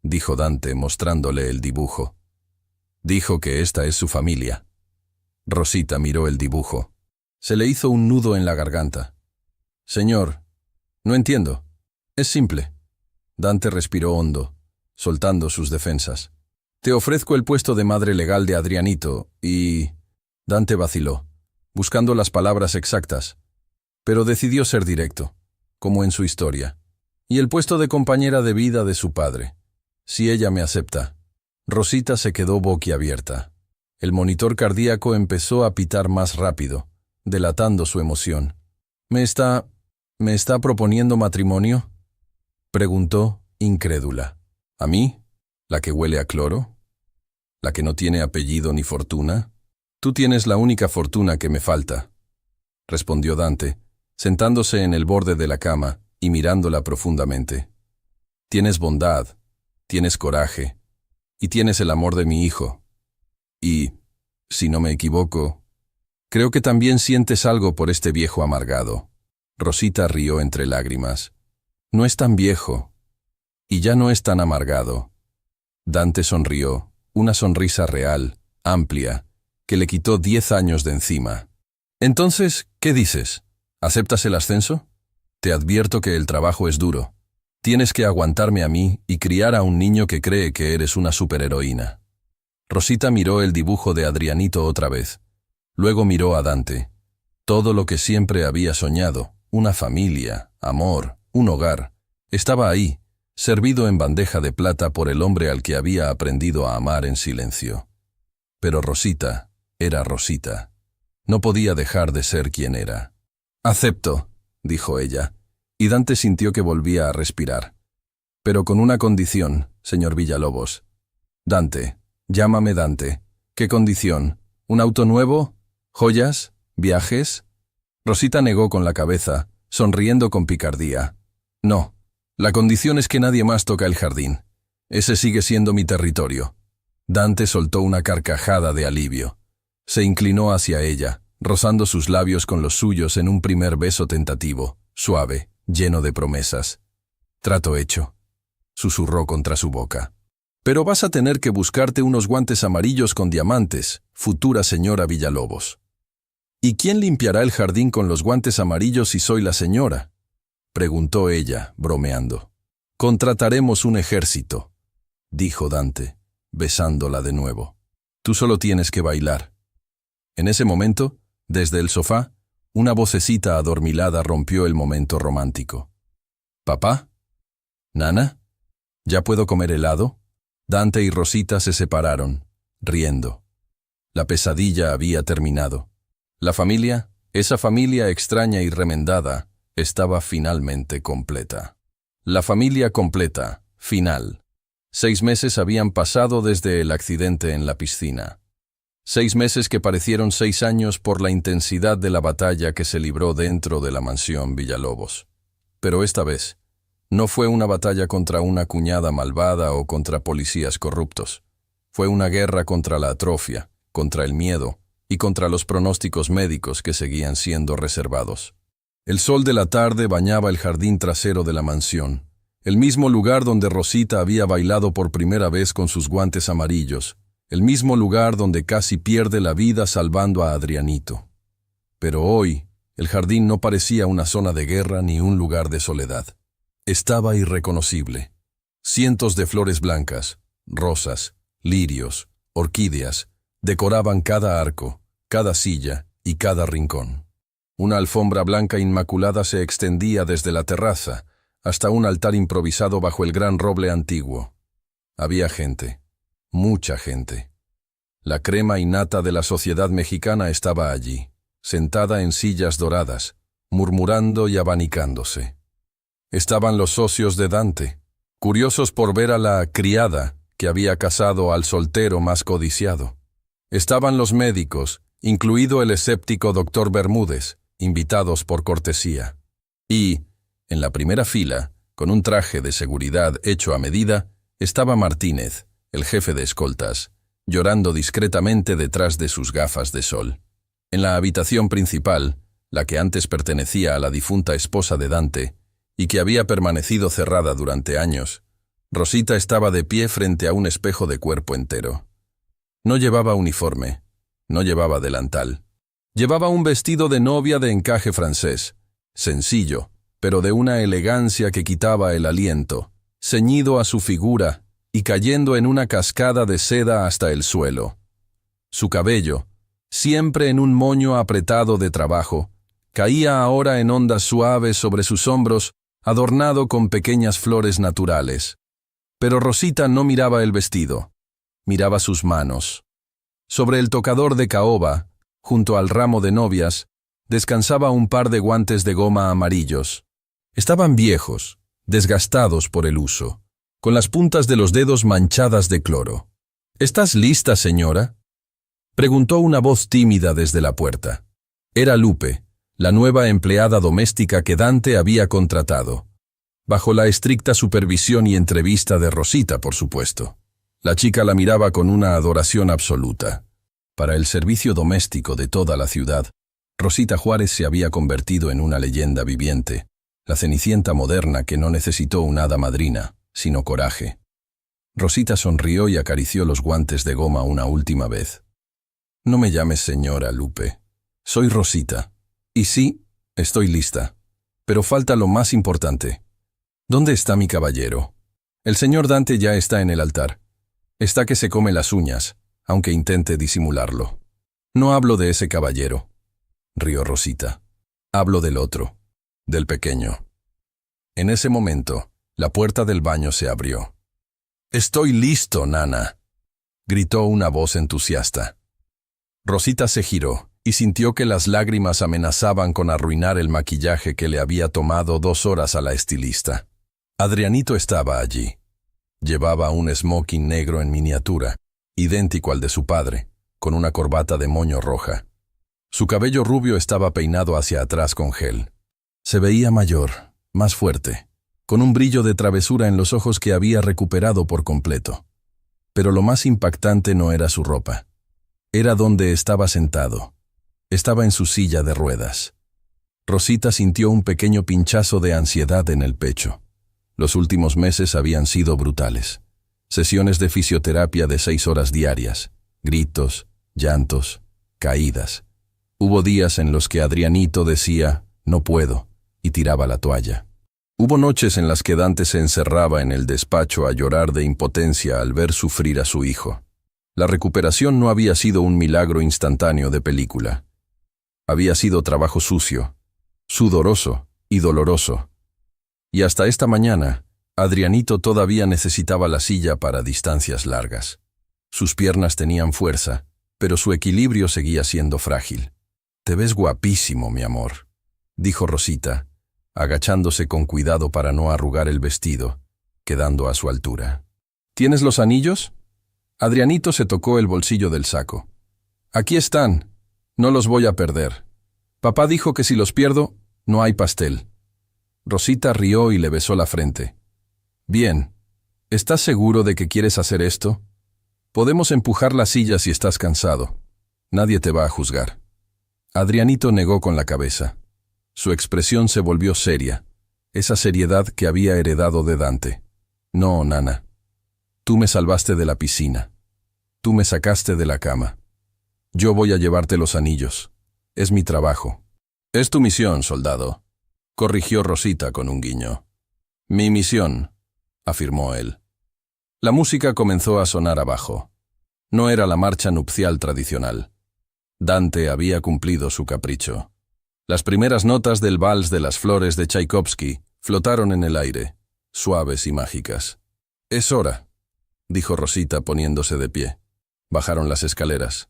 dijo Dante mostrándole el dibujo. Dijo que esta es su familia. Rosita miró el dibujo. Se le hizo un nudo en la garganta. Señor, no entiendo. Es simple. Dante respiró hondo, soltando sus defensas. Te ofrezco el puesto de madre legal de Adrianito y... Dante vaciló, buscando las palabras exactas, pero decidió ser directo, como en su historia. Y el puesto de compañera de vida de su padre, si ella me acepta. Rosita se quedó boquiabierta. El monitor cardíaco empezó a pitar más rápido, delatando su emoción. ¿Me está proponiendo matrimonio?, preguntó, incrédula. ¿A mí? ¿La que huele a cloro? ¿La que no tiene apellido ni fortuna? Tú tienes la única fortuna que me falta, respondió Dante, sentándose en el borde de la cama y mirándola profundamente. Tienes bondad, tienes coraje, y tienes el amor de mi hijo. Y, si no me equivoco, creo que también sientes algo por este viejo amargado. Rosita rió entre lágrimas. No es tan viejo, y ya no es tan amargado. Dante sonrió, una sonrisa real, amplia, que le quitó 10 años de encima. Entonces, ¿qué dices? ¿Aceptas el ascenso? Te advierto que el trabajo es duro. Tienes que aguantarme a mí y criar a un niño que cree que eres una superheroína. Rosita miró el dibujo de Adrianito otra vez. Luego miró a Dante. Todo lo que siempre había soñado, una familia, amor, un hogar, estaba ahí, servido en bandeja de plata por el hombre al que había aprendido a amar en silencio. Pero Rosita era Rosita. No podía dejar de ser quien era. «Acepto», dijo ella, y Dante sintió que volvía a respirar. «Pero con una condición, señor Villalobos». «Dante, llámame Dante. ¿Qué condición? ¿Un auto nuevo? ¿Joyas? ¿Viajes?» Rosita negó con la cabeza, sonriendo con picardía. «No, la condición es que nadie más toca el jardín. Ese sigue siendo mi territorio». Dante soltó una carcajada de alivio. Se inclinó hacia ella, rozando sus labios con los suyos en un primer beso tentativo, suave, lleno de promesas. «Trato hecho», susurró contra su boca. «Pero vas a tener que buscarte unos guantes amarillos con diamantes, futura señora Villalobos». «¿Y quién limpiará el jardín con los guantes amarillos si soy la señora?», preguntó ella, bromeando. «Contrataremos un ejército», dijo Dante, besándola de nuevo. «Tú solo tienes que bailar». En ese momento, desde el sofá, una vocecita adormilada rompió el momento romántico. «¿Papá? ¿Nana? ¿Ya puedo comer helado?» Dante y Rosita se separaron, riendo. La pesadilla había terminado. La familia, esa familia extraña y remendada, estaba finalmente completa. La familia completa, final. 6 meses habían pasado desde el accidente en la piscina. 6 meses que parecieron 6 años por la intensidad de la batalla que se libró dentro de la mansión Villalobos. Pero esta vez, no fue una batalla contra una cuñada malvada o contra policías corruptos. Fue una guerra contra la atrofia, contra el miedo y contra los pronósticos médicos que seguían siendo reservados. El sol de la tarde bañaba el jardín trasero de la mansión, El mismo lugar donde Rosita había bailado por primera vez con sus guantes amarillos. El mismo lugar donde casi pierde la vida salvando a Adrianito. Pero hoy, el jardín no parecía una zona de guerra ni un lugar de soledad. Estaba irreconocible. Cientos de flores blancas, rosas, lirios, orquídeas, decoraban cada arco, cada silla y cada rincón. Una alfombra blanca inmaculada se extendía desde la terraza hasta un altar improvisado bajo el gran roble antiguo. Había gente, mucha gente. La crema innata de la sociedad mexicana estaba allí, sentada en sillas doradas, murmurando y abanicándose. Estaban los socios de Dante, curiosos por ver a la criada que había casado al soltero más codiciado. Estaban los médicos, incluido el escéptico doctor Bermúdez, invitados por cortesía. Y, en la primera fila, con un traje de seguridad hecho a medida, estaba Martínez, el jefe de escoltas, llorando discretamente detrás de sus gafas de sol. En la habitación principal, la que antes pertenecía a la difunta esposa de Dante, y que había permanecido cerrada durante años, Rosita estaba de pie frente a un espejo de cuerpo entero. No llevaba uniforme, no llevaba delantal. Llevaba un vestido de novia de encaje francés, sencillo, pero de una elegancia que quitaba el aliento, ceñido a su figura y cayendo en una cascada de seda hasta el suelo. Su cabello, siempre en un moño apretado de trabajo, caía ahora en ondas suaves sobre sus hombros, adornado con pequeñas flores naturales. Pero Rosita no miraba el vestido, miraba sus manos. Sobre el tocador de caoba, junto al ramo de novias, descansaba un par de guantes de goma amarillos. Estaban viejos, desgastados por el uso, con las puntas de los dedos manchadas de cloro. «¿Estás lista, señora?», preguntó una voz tímida desde la puerta. Era Lupe, la nueva empleada doméstica que Dante había contratado. Bajo la estricta supervisión y entrevista de Rosita, por supuesto. La chica la miraba con una adoración absoluta. Para el servicio doméstico de toda la ciudad, Rosita Juárez se había convertido en una leyenda viviente, la Cenicienta moderna que no necesitó una hada madrina, sino coraje. Rosita sonrió y acarició los guantes de goma una última vez. «No me llames señora, Lupe. Soy Rosita. Y sí, estoy lista. Pero falta lo más importante. ¿Dónde está mi caballero? El señor Dante ya está en el altar. Está que se come las uñas, aunque intente disimularlo. No hablo de ese caballero», rió Rosita. «Hablo del otro, del pequeño». En ese momento, la puerta del baño se abrió. «Estoy listo, nana», gritó una voz entusiasta. Rosita se giró y sintió que las lágrimas amenazaban con arruinar el maquillaje que le había tomado 2 horas a la estilista. Adrianito estaba allí. Llevaba un smoking negro en miniatura, idéntico al de su padre, con una corbata de moño roja. Su cabello rubio estaba peinado hacia atrás con gel. Se veía mayor, más fuerte, con un brillo de travesura en los ojos que había recuperado por completo. Pero lo más impactante no era su ropa. Era donde estaba sentado. Estaba en su silla de ruedas. Rosita sintió un pequeño pinchazo de ansiedad en el pecho. Los últimos meses habían sido brutales. Sesiones de fisioterapia de 6 horas diarias, gritos, llantos, caídas. Hubo días en los que Adrianito decía, «no puedo», y tiraba la toalla. Hubo noches en las que Dante se encerraba en el despacho a llorar de impotencia al ver sufrir a su hijo. La recuperación no había sido un milagro instantáneo de película. Había sido trabajo sucio, sudoroso y doloroso. Y hasta esta mañana, Adrianito todavía necesitaba la silla para distancias largas. Sus piernas tenían fuerza, pero su equilibrio seguía siendo frágil. «Te ves guapísimo, mi amor», dijo Rosita, agachándose con cuidado para no arrugar el vestido, quedando a su altura. «¿Tienes los anillos?» Adrianito se tocó el bolsillo del saco. «Aquí están. No los voy a perder. Papá dijo que si los pierdo, no hay pastel». Rosita rió y le besó la frente. «Bien. ¿Estás seguro de que quieres hacer esto? Podemos empujar la silla si estás cansado. Nadie te va a juzgar». Adrianito negó con la cabeza. Su expresión se volvió seria. esa seriedad que había heredado de Dante. No, Nana. Tú me salvaste de la piscina. Tú me sacaste de la cama. Yo voy a llevarte los anillos. Es mi trabajo. Es tu misión, soldado, corrigió Rosita con un guiño. Mi misión, afirmó él. La música comenzó a sonar abajo. No era la marcha nupcial tradicional. Dante había cumplido su capricho. Las primeras notas del vals de las flores de Tchaikovsky flotaron en el aire, suaves y mágicas. Es hora, dijo Rosita poniéndose de pie. Bajaron las escaleras.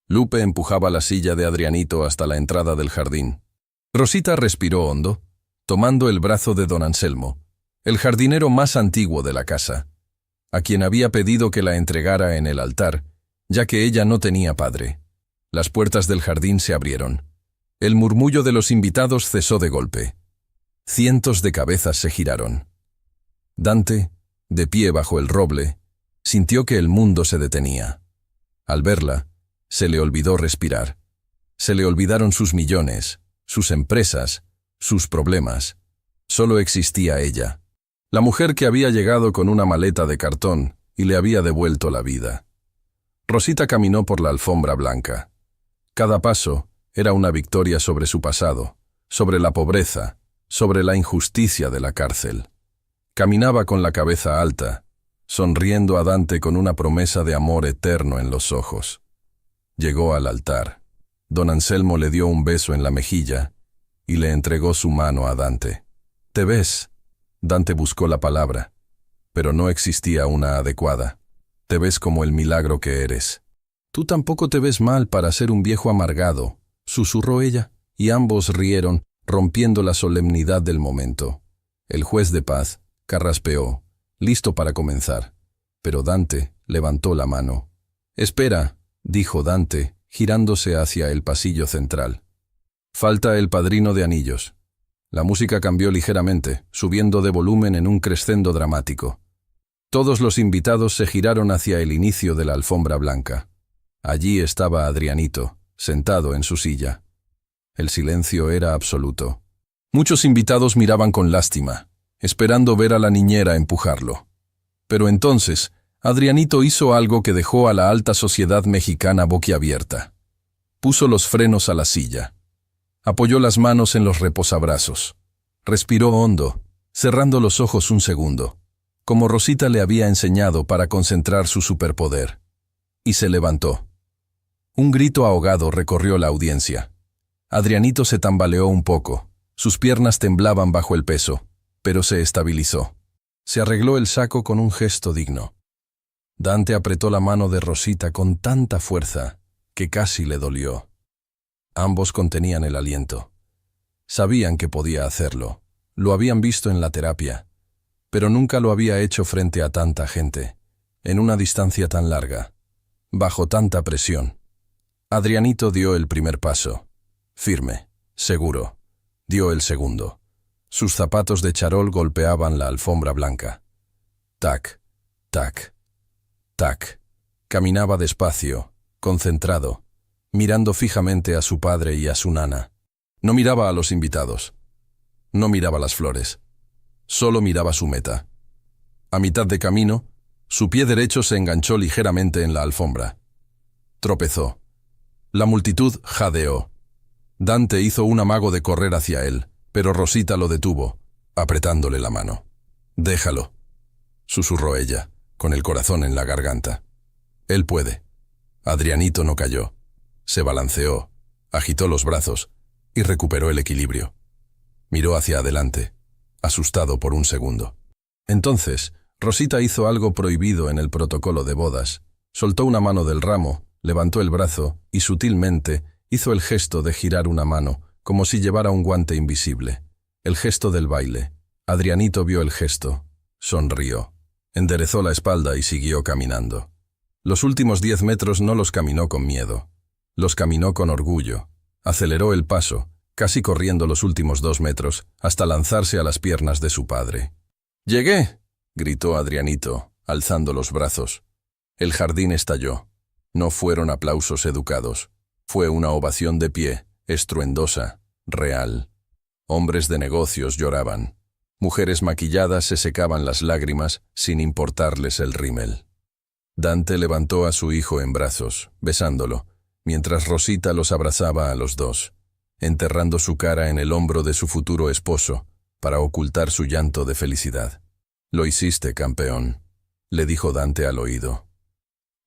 Lupe empujaba la silla de Adrianito hasta la entrada del jardín. Rosita respiró hondo, tomando el brazo de don Anselmo, el jardinero más antiguo de la casa, a quien había pedido que la entregara en el altar, ya que ella no tenía padre. Las puertas del jardín se abrieron. El murmullo de los invitados cesó de golpe. Cientos de cabezas se giraron. Dante, de pie bajo el roble, sintió que el mundo se detenía. Al verla, se le olvidó respirar. Se le olvidaron sus millones, sus empresas, sus problemas. Solo existía ella, la mujer que había llegado con una maleta de cartón y le había devuelto la vida. Rosita caminó por la alfombra blanca. Cada paso era una victoria sobre su pasado, sobre la pobreza, sobre la injusticia de la cárcel. Caminaba con la cabeza alta, sonriendo a Dante con una promesa de amor eterno en los ojos. Llegó al altar. Don Anselmo le dio un beso en la mejilla y le entregó su mano a Dante. ¿Te ves? Dante buscó la palabra, pero no existía una adecuada. Te ves como el milagro que eres. Tú tampoco te ves mal para ser un viejo amargado, susurró ella, y ambos rieron, rompiendo la solemnidad del momento. El juez de paz carraspeó, listo para comenzar, pero Dante levantó la mano. Espera, dijo Dante, girándose hacia el pasillo central. Falta el padrino de anillos. La música cambió ligeramente, subiendo de volumen en un crescendo dramático. Todos los invitados se giraron hacia el inicio de la alfombra blanca. Allí estaba Adrianito, sentado en su silla. El silencio era absoluto. Muchos invitados miraban con lástima, esperando ver a la niñera empujarlo. Pero entonces, Adrianito hizo algo que dejó a la alta sociedad mexicana boquiabierta. Puso los frenos a la silla. Apoyó las manos en los reposabrazos. Respiró hondo, cerrando los ojos un segundo, como Rosita le había enseñado para concentrar su superpoder. Y se levantó. Un grito ahogado recorrió la audiencia. Adrianito se tambaleó un poco. Sus piernas temblaban bajo el peso, pero se estabilizó. Se arregló el saco con un gesto digno. Dante apretó la mano de Rosita con tanta fuerza que casi le dolió. Ambos contenían el aliento. Sabían que podía hacerlo. Lo habían visto en la terapia, pero nunca lo había hecho frente a tanta gente, en una distancia tan larga, bajo tanta presión. Adrianito dio el primer paso. Firme, seguro. Dio el segundo. Sus zapatos de charol golpeaban la alfombra blanca. Tac, tac, tac. Caminaba despacio, concentrado, mirando fijamente a su padre y a su nana. No miraba a los invitados. No miraba las flores. Solo miraba su meta. A mitad de camino, su pie derecho se enganchó ligeramente en la alfombra. Tropezó. La multitud jadeó. Dante hizo un amago de correr hacia él, pero Rosita lo detuvo, apretándole la mano. «Déjalo», susurró ella, con el corazón en la garganta. «Él puede». Adrianito no cayó. Se balanceó, agitó los brazos y recuperó el equilibrio. Miró hacia adelante, asustado por un segundo. Entonces, Rosita hizo algo prohibido en el protocolo de bodas. Soltó una mano del ramo, levantó el brazo y sutilmente hizo el gesto de girar una mano, como si llevara un guante invisible. El gesto del baile. Adrianito vio el gesto. Sonrió. Enderezó la espalda y siguió caminando. Los últimos 10 metros no los caminó con miedo. Los caminó con orgullo. Aceleró el paso, casi corriendo los últimos 2 metros, hasta lanzarse a las piernas de su padre. «¡Llegué!», gritó Adrianito, alzando los brazos. El jardín estalló. No fueron aplausos educados. Fue una ovación de pie, estruendosa, real. Hombres de negocios lloraban. Mujeres maquilladas se secaban las lágrimas sin importarles el rímel. Dante levantó a su hijo en brazos, besándolo, mientras Rosita los abrazaba a los dos, enterrando su cara en el hombro de su futuro esposo para ocultar su llanto de felicidad. «Lo hiciste, campeón», le dijo Dante al oído.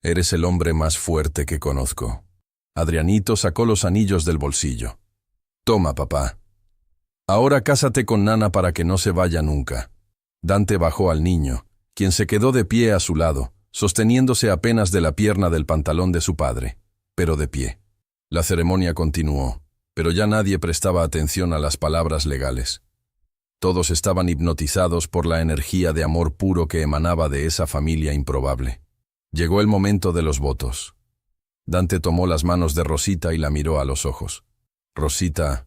«Eres el hombre más fuerte que conozco». Adrianito sacó los anillos del bolsillo. «Toma, papá. Ahora cásate con Nana para que no se vaya nunca». Dante bajó al niño, quien se quedó de pie a su lado, sosteniéndose apenas de la pierna del pantalón de su padre, pero de pie. La ceremonia continuó, pero ya nadie prestaba atención a las palabras legales. Todos estaban hipnotizados por la energía de amor puro que emanaba de esa familia improbable. Llegó el momento de los votos. Dante tomó las manos de Rosita y la miró a los ojos. «Rosita»,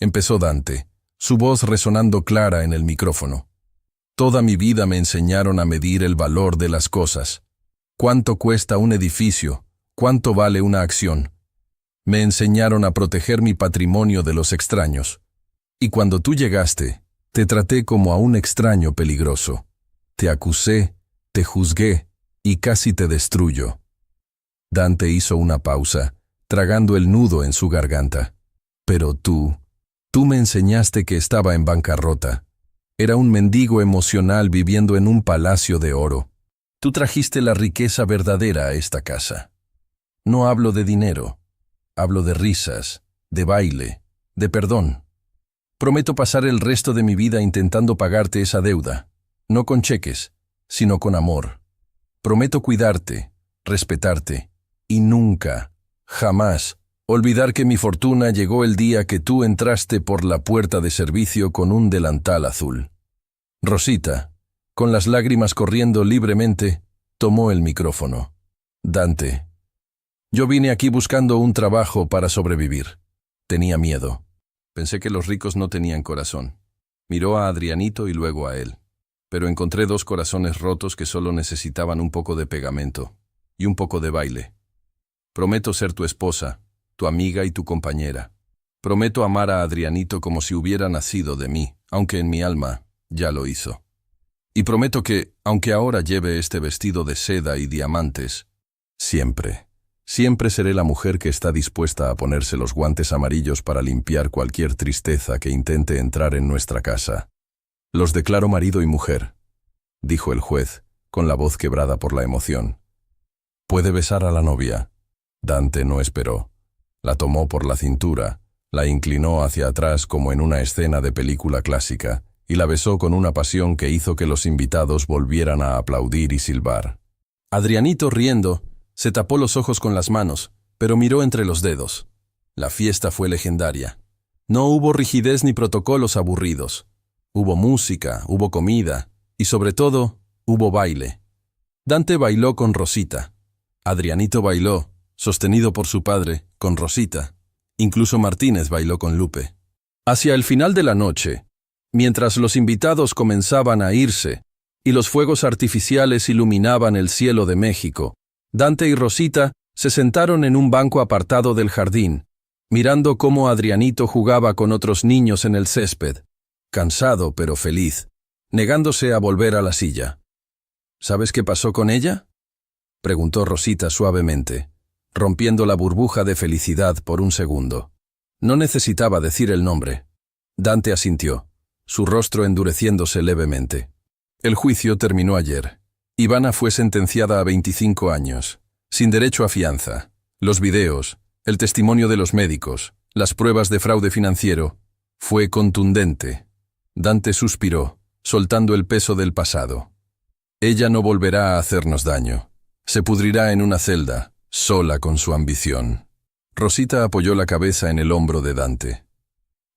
empezó Dante, su voz resonando clara en el micrófono. «Toda mi vida me enseñaron a medir el valor de las cosas. ¿Cuánto cuesta un edificio? ¿Cuánto vale una acción? Me enseñaron a proteger mi patrimonio de los extraños. Y cuando tú llegaste, te traté como a un extraño peligroso. Te acusé, te juzgué y casi te destruyo». Dante hizo una pausa, tragando el nudo en su garganta. «Pero tú me enseñaste que estaba en bancarrota. Era un mendigo emocional viviendo en un palacio de oro. Tú trajiste la riqueza verdadera a esta casa. No hablo de dinero, hablo de risas, de baile, de perdón. Prometo pasar el resto de mi vida intentando pagarte esa deuda, no con cheques, sino con amor. Prometo cuidarte, respetarte, y nunca, jamás, olvidar que mi fortuna llegó el día que tú entraste por la puerta de servicio con un delantal azul». Rosita, con las lágrimas corriendo libremente, tomó el micrófono. «Dante, yo vine aquí buscando un trabajo para sobrevivir. Tenía miedo. Pensé que los ricos no tenían corazón». Miró a Adrianito y luego a él. «Pero encontré dos corazones rotos que solo necesitaban un poco de pegamento y un poco de baile. Prometo ser tu esposa, tu amiga y tu compañera. Prometo amar a Adrianito como si hubiera nacido de mí, aunque en mi alma ya lo hizo. Y prometo que, aunque ahora lleve este vestido de seda y diamantes, siempre, siempre seré la mujer que está dispuesta a ponerse los guantes amarillos para limpiar cualquier tristeza que intente entrar en nuestra casa. Los declaro marido y mujer», dijo el juez, con la voz quebrada por la emoción. «Puede besar a la novia». Dante no esperó. La tomó por la cintura, la inclinó hacia atrás como en una escena de película clásica, y la besó con una pasión que hizo que los invitados volvieran a aplaudir y silbar. Adrianito, riendo, se tapó los ojos con las manos, pero miró entre los dedos. La fiesta fue legendaria. No hubo rigidez ni protocolos aburridos. Hubo música, hubo comida, y sobre todo, hubo baile. Dante bailó con Rosita. Adrianito bailó, sostenido por su padre, con Rosita. Incluso Martínez bailó con Lupe. Hacia el final de la noche, mientras los invitados comenzaban a irse y los fuegos artificiales iluminaban el cielo de México, Dante y Rosita se sentaron en un banco apartado del jardín, mirando cómo Adrianito jugaba con otros niños en el césped, cansado pero feliz, negándose a volver a la silla. «¿Sabes qué pasó con ella?», preguntó Rosita suavemente, rompiendo la burbuja de felicidad por un segundo. No necesitaba decir el nombre. Dante asintió, su rostro endureciéndose levemente. «El juicio terminó ayer. Ivana fue sentenciada a 25 años, sin derecho a fianza. Los videos, el testimonio de los médicos, las pruebas de fraude financiero. Fue contundente». Dante suspiró, soltando el peso del pasado. «Ella no volverá a hacernos daño. Se pudrirá en una celda, sola con su ambición». Rosita apoyó la cabeza en el hombro de Dante.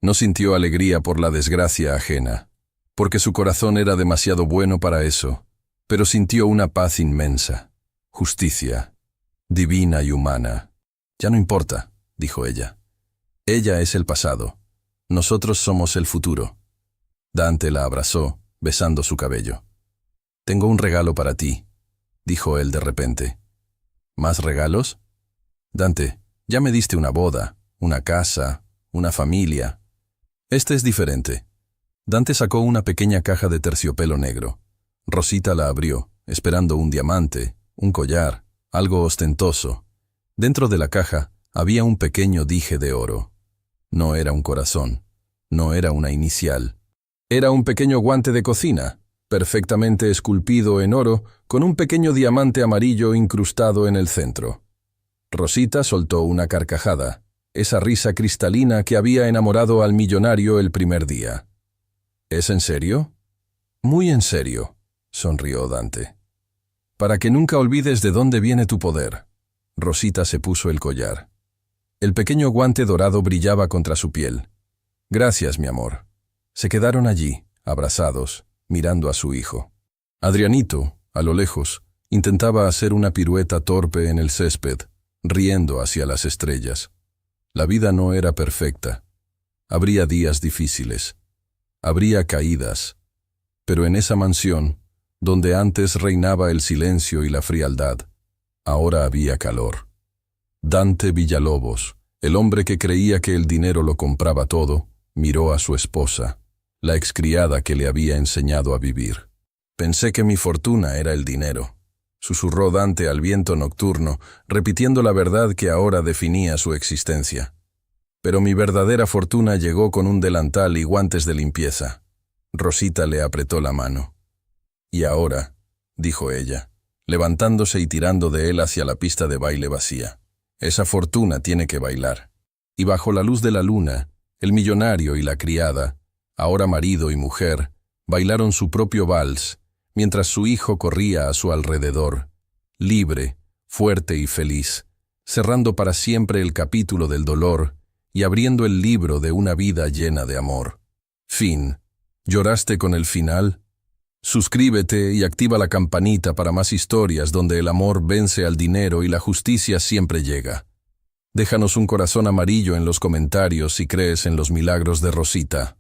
No sintió alegría por la desgracia ajena, porque su corazón era demasiado bueno para eso, pero sintió una paz inmensa, justicia, divina y humana. «Ya no importa», dijo ella. «Ella es el pasado. Nosotros somos el futuro». Dante la abrazó, besando su cabello. «Tengo un regalo para ti», dijo él de repente. «¿Más regalos?» «Dante, ya me diste una boda, una casa, una familia. Este es diferente». Dante sacó una pequeña caja de terciopelo negro. Rosita la abrió, esperando un diamante, un collar, algo ostentoso. Dentro de la caja había un pequeño dije de oro. No era un corazón, no era una inicial. Era un pequeño guante de cocina, perfectamente esculpido en oro, con un pequeño diamante amarillo incrustado en el centro. Rosita soltó una carcajada, esa risa cristalina que había enamorado al millonario el primer día. ¿Es en serio? Muy en serio, sonrió Dante. Para que nunca olvides de dónde viene tu poder. Rosita se puso el collar. El pequeño guante dorado brillaba contra su piel. Gracias, mi amor. Se quedaron allí, abrazados, mirando a su hijo. Adrianito, a lo lejos, intentaba hacer una pirueta torpe en el césped, riendo hacia las estrellas. La vida no era perfecta. Habría días difíciles. Habría caídas. Pero en esa mansión, donde antes reinaba el silencio y la frialdad, ahora había calor. Dante Villalobos, el hombre que creía que el dinero lo compraba todo, miró a su esposa, la excriada que le había enseñado a vivir. Pensé que mi fortuna era el dinero, susurró Dante al viento nocturno, repitiendo la verdad que ahora definía su existencia. Pero mi verdadera fortuna llegó con un delantal y guantes de limpieza. Rosita le apretó la mano. Y ahora, dijo ella, levantándose y tirando de él hacia la pista de baile vacía. Esa fortuna tiene que bailar. Y bajo la luz de la luna, el millonario y la criada, ahora marido y mujer, bailaron su propio vals, mientras su hijo corría a su alrededor, libre, fuerte y feliz, cerrando para siempre el capítulo del dolor y abriendo el libro de una vida llena de amor. Fin. ¿Lloraste con el final? Suscríbete y activa la campanita para más historias donde el amor vence al dinero y la justicia siempre llega. Déjanos un corazón amarillo en los comentarios si crees en los milagros de Rosita.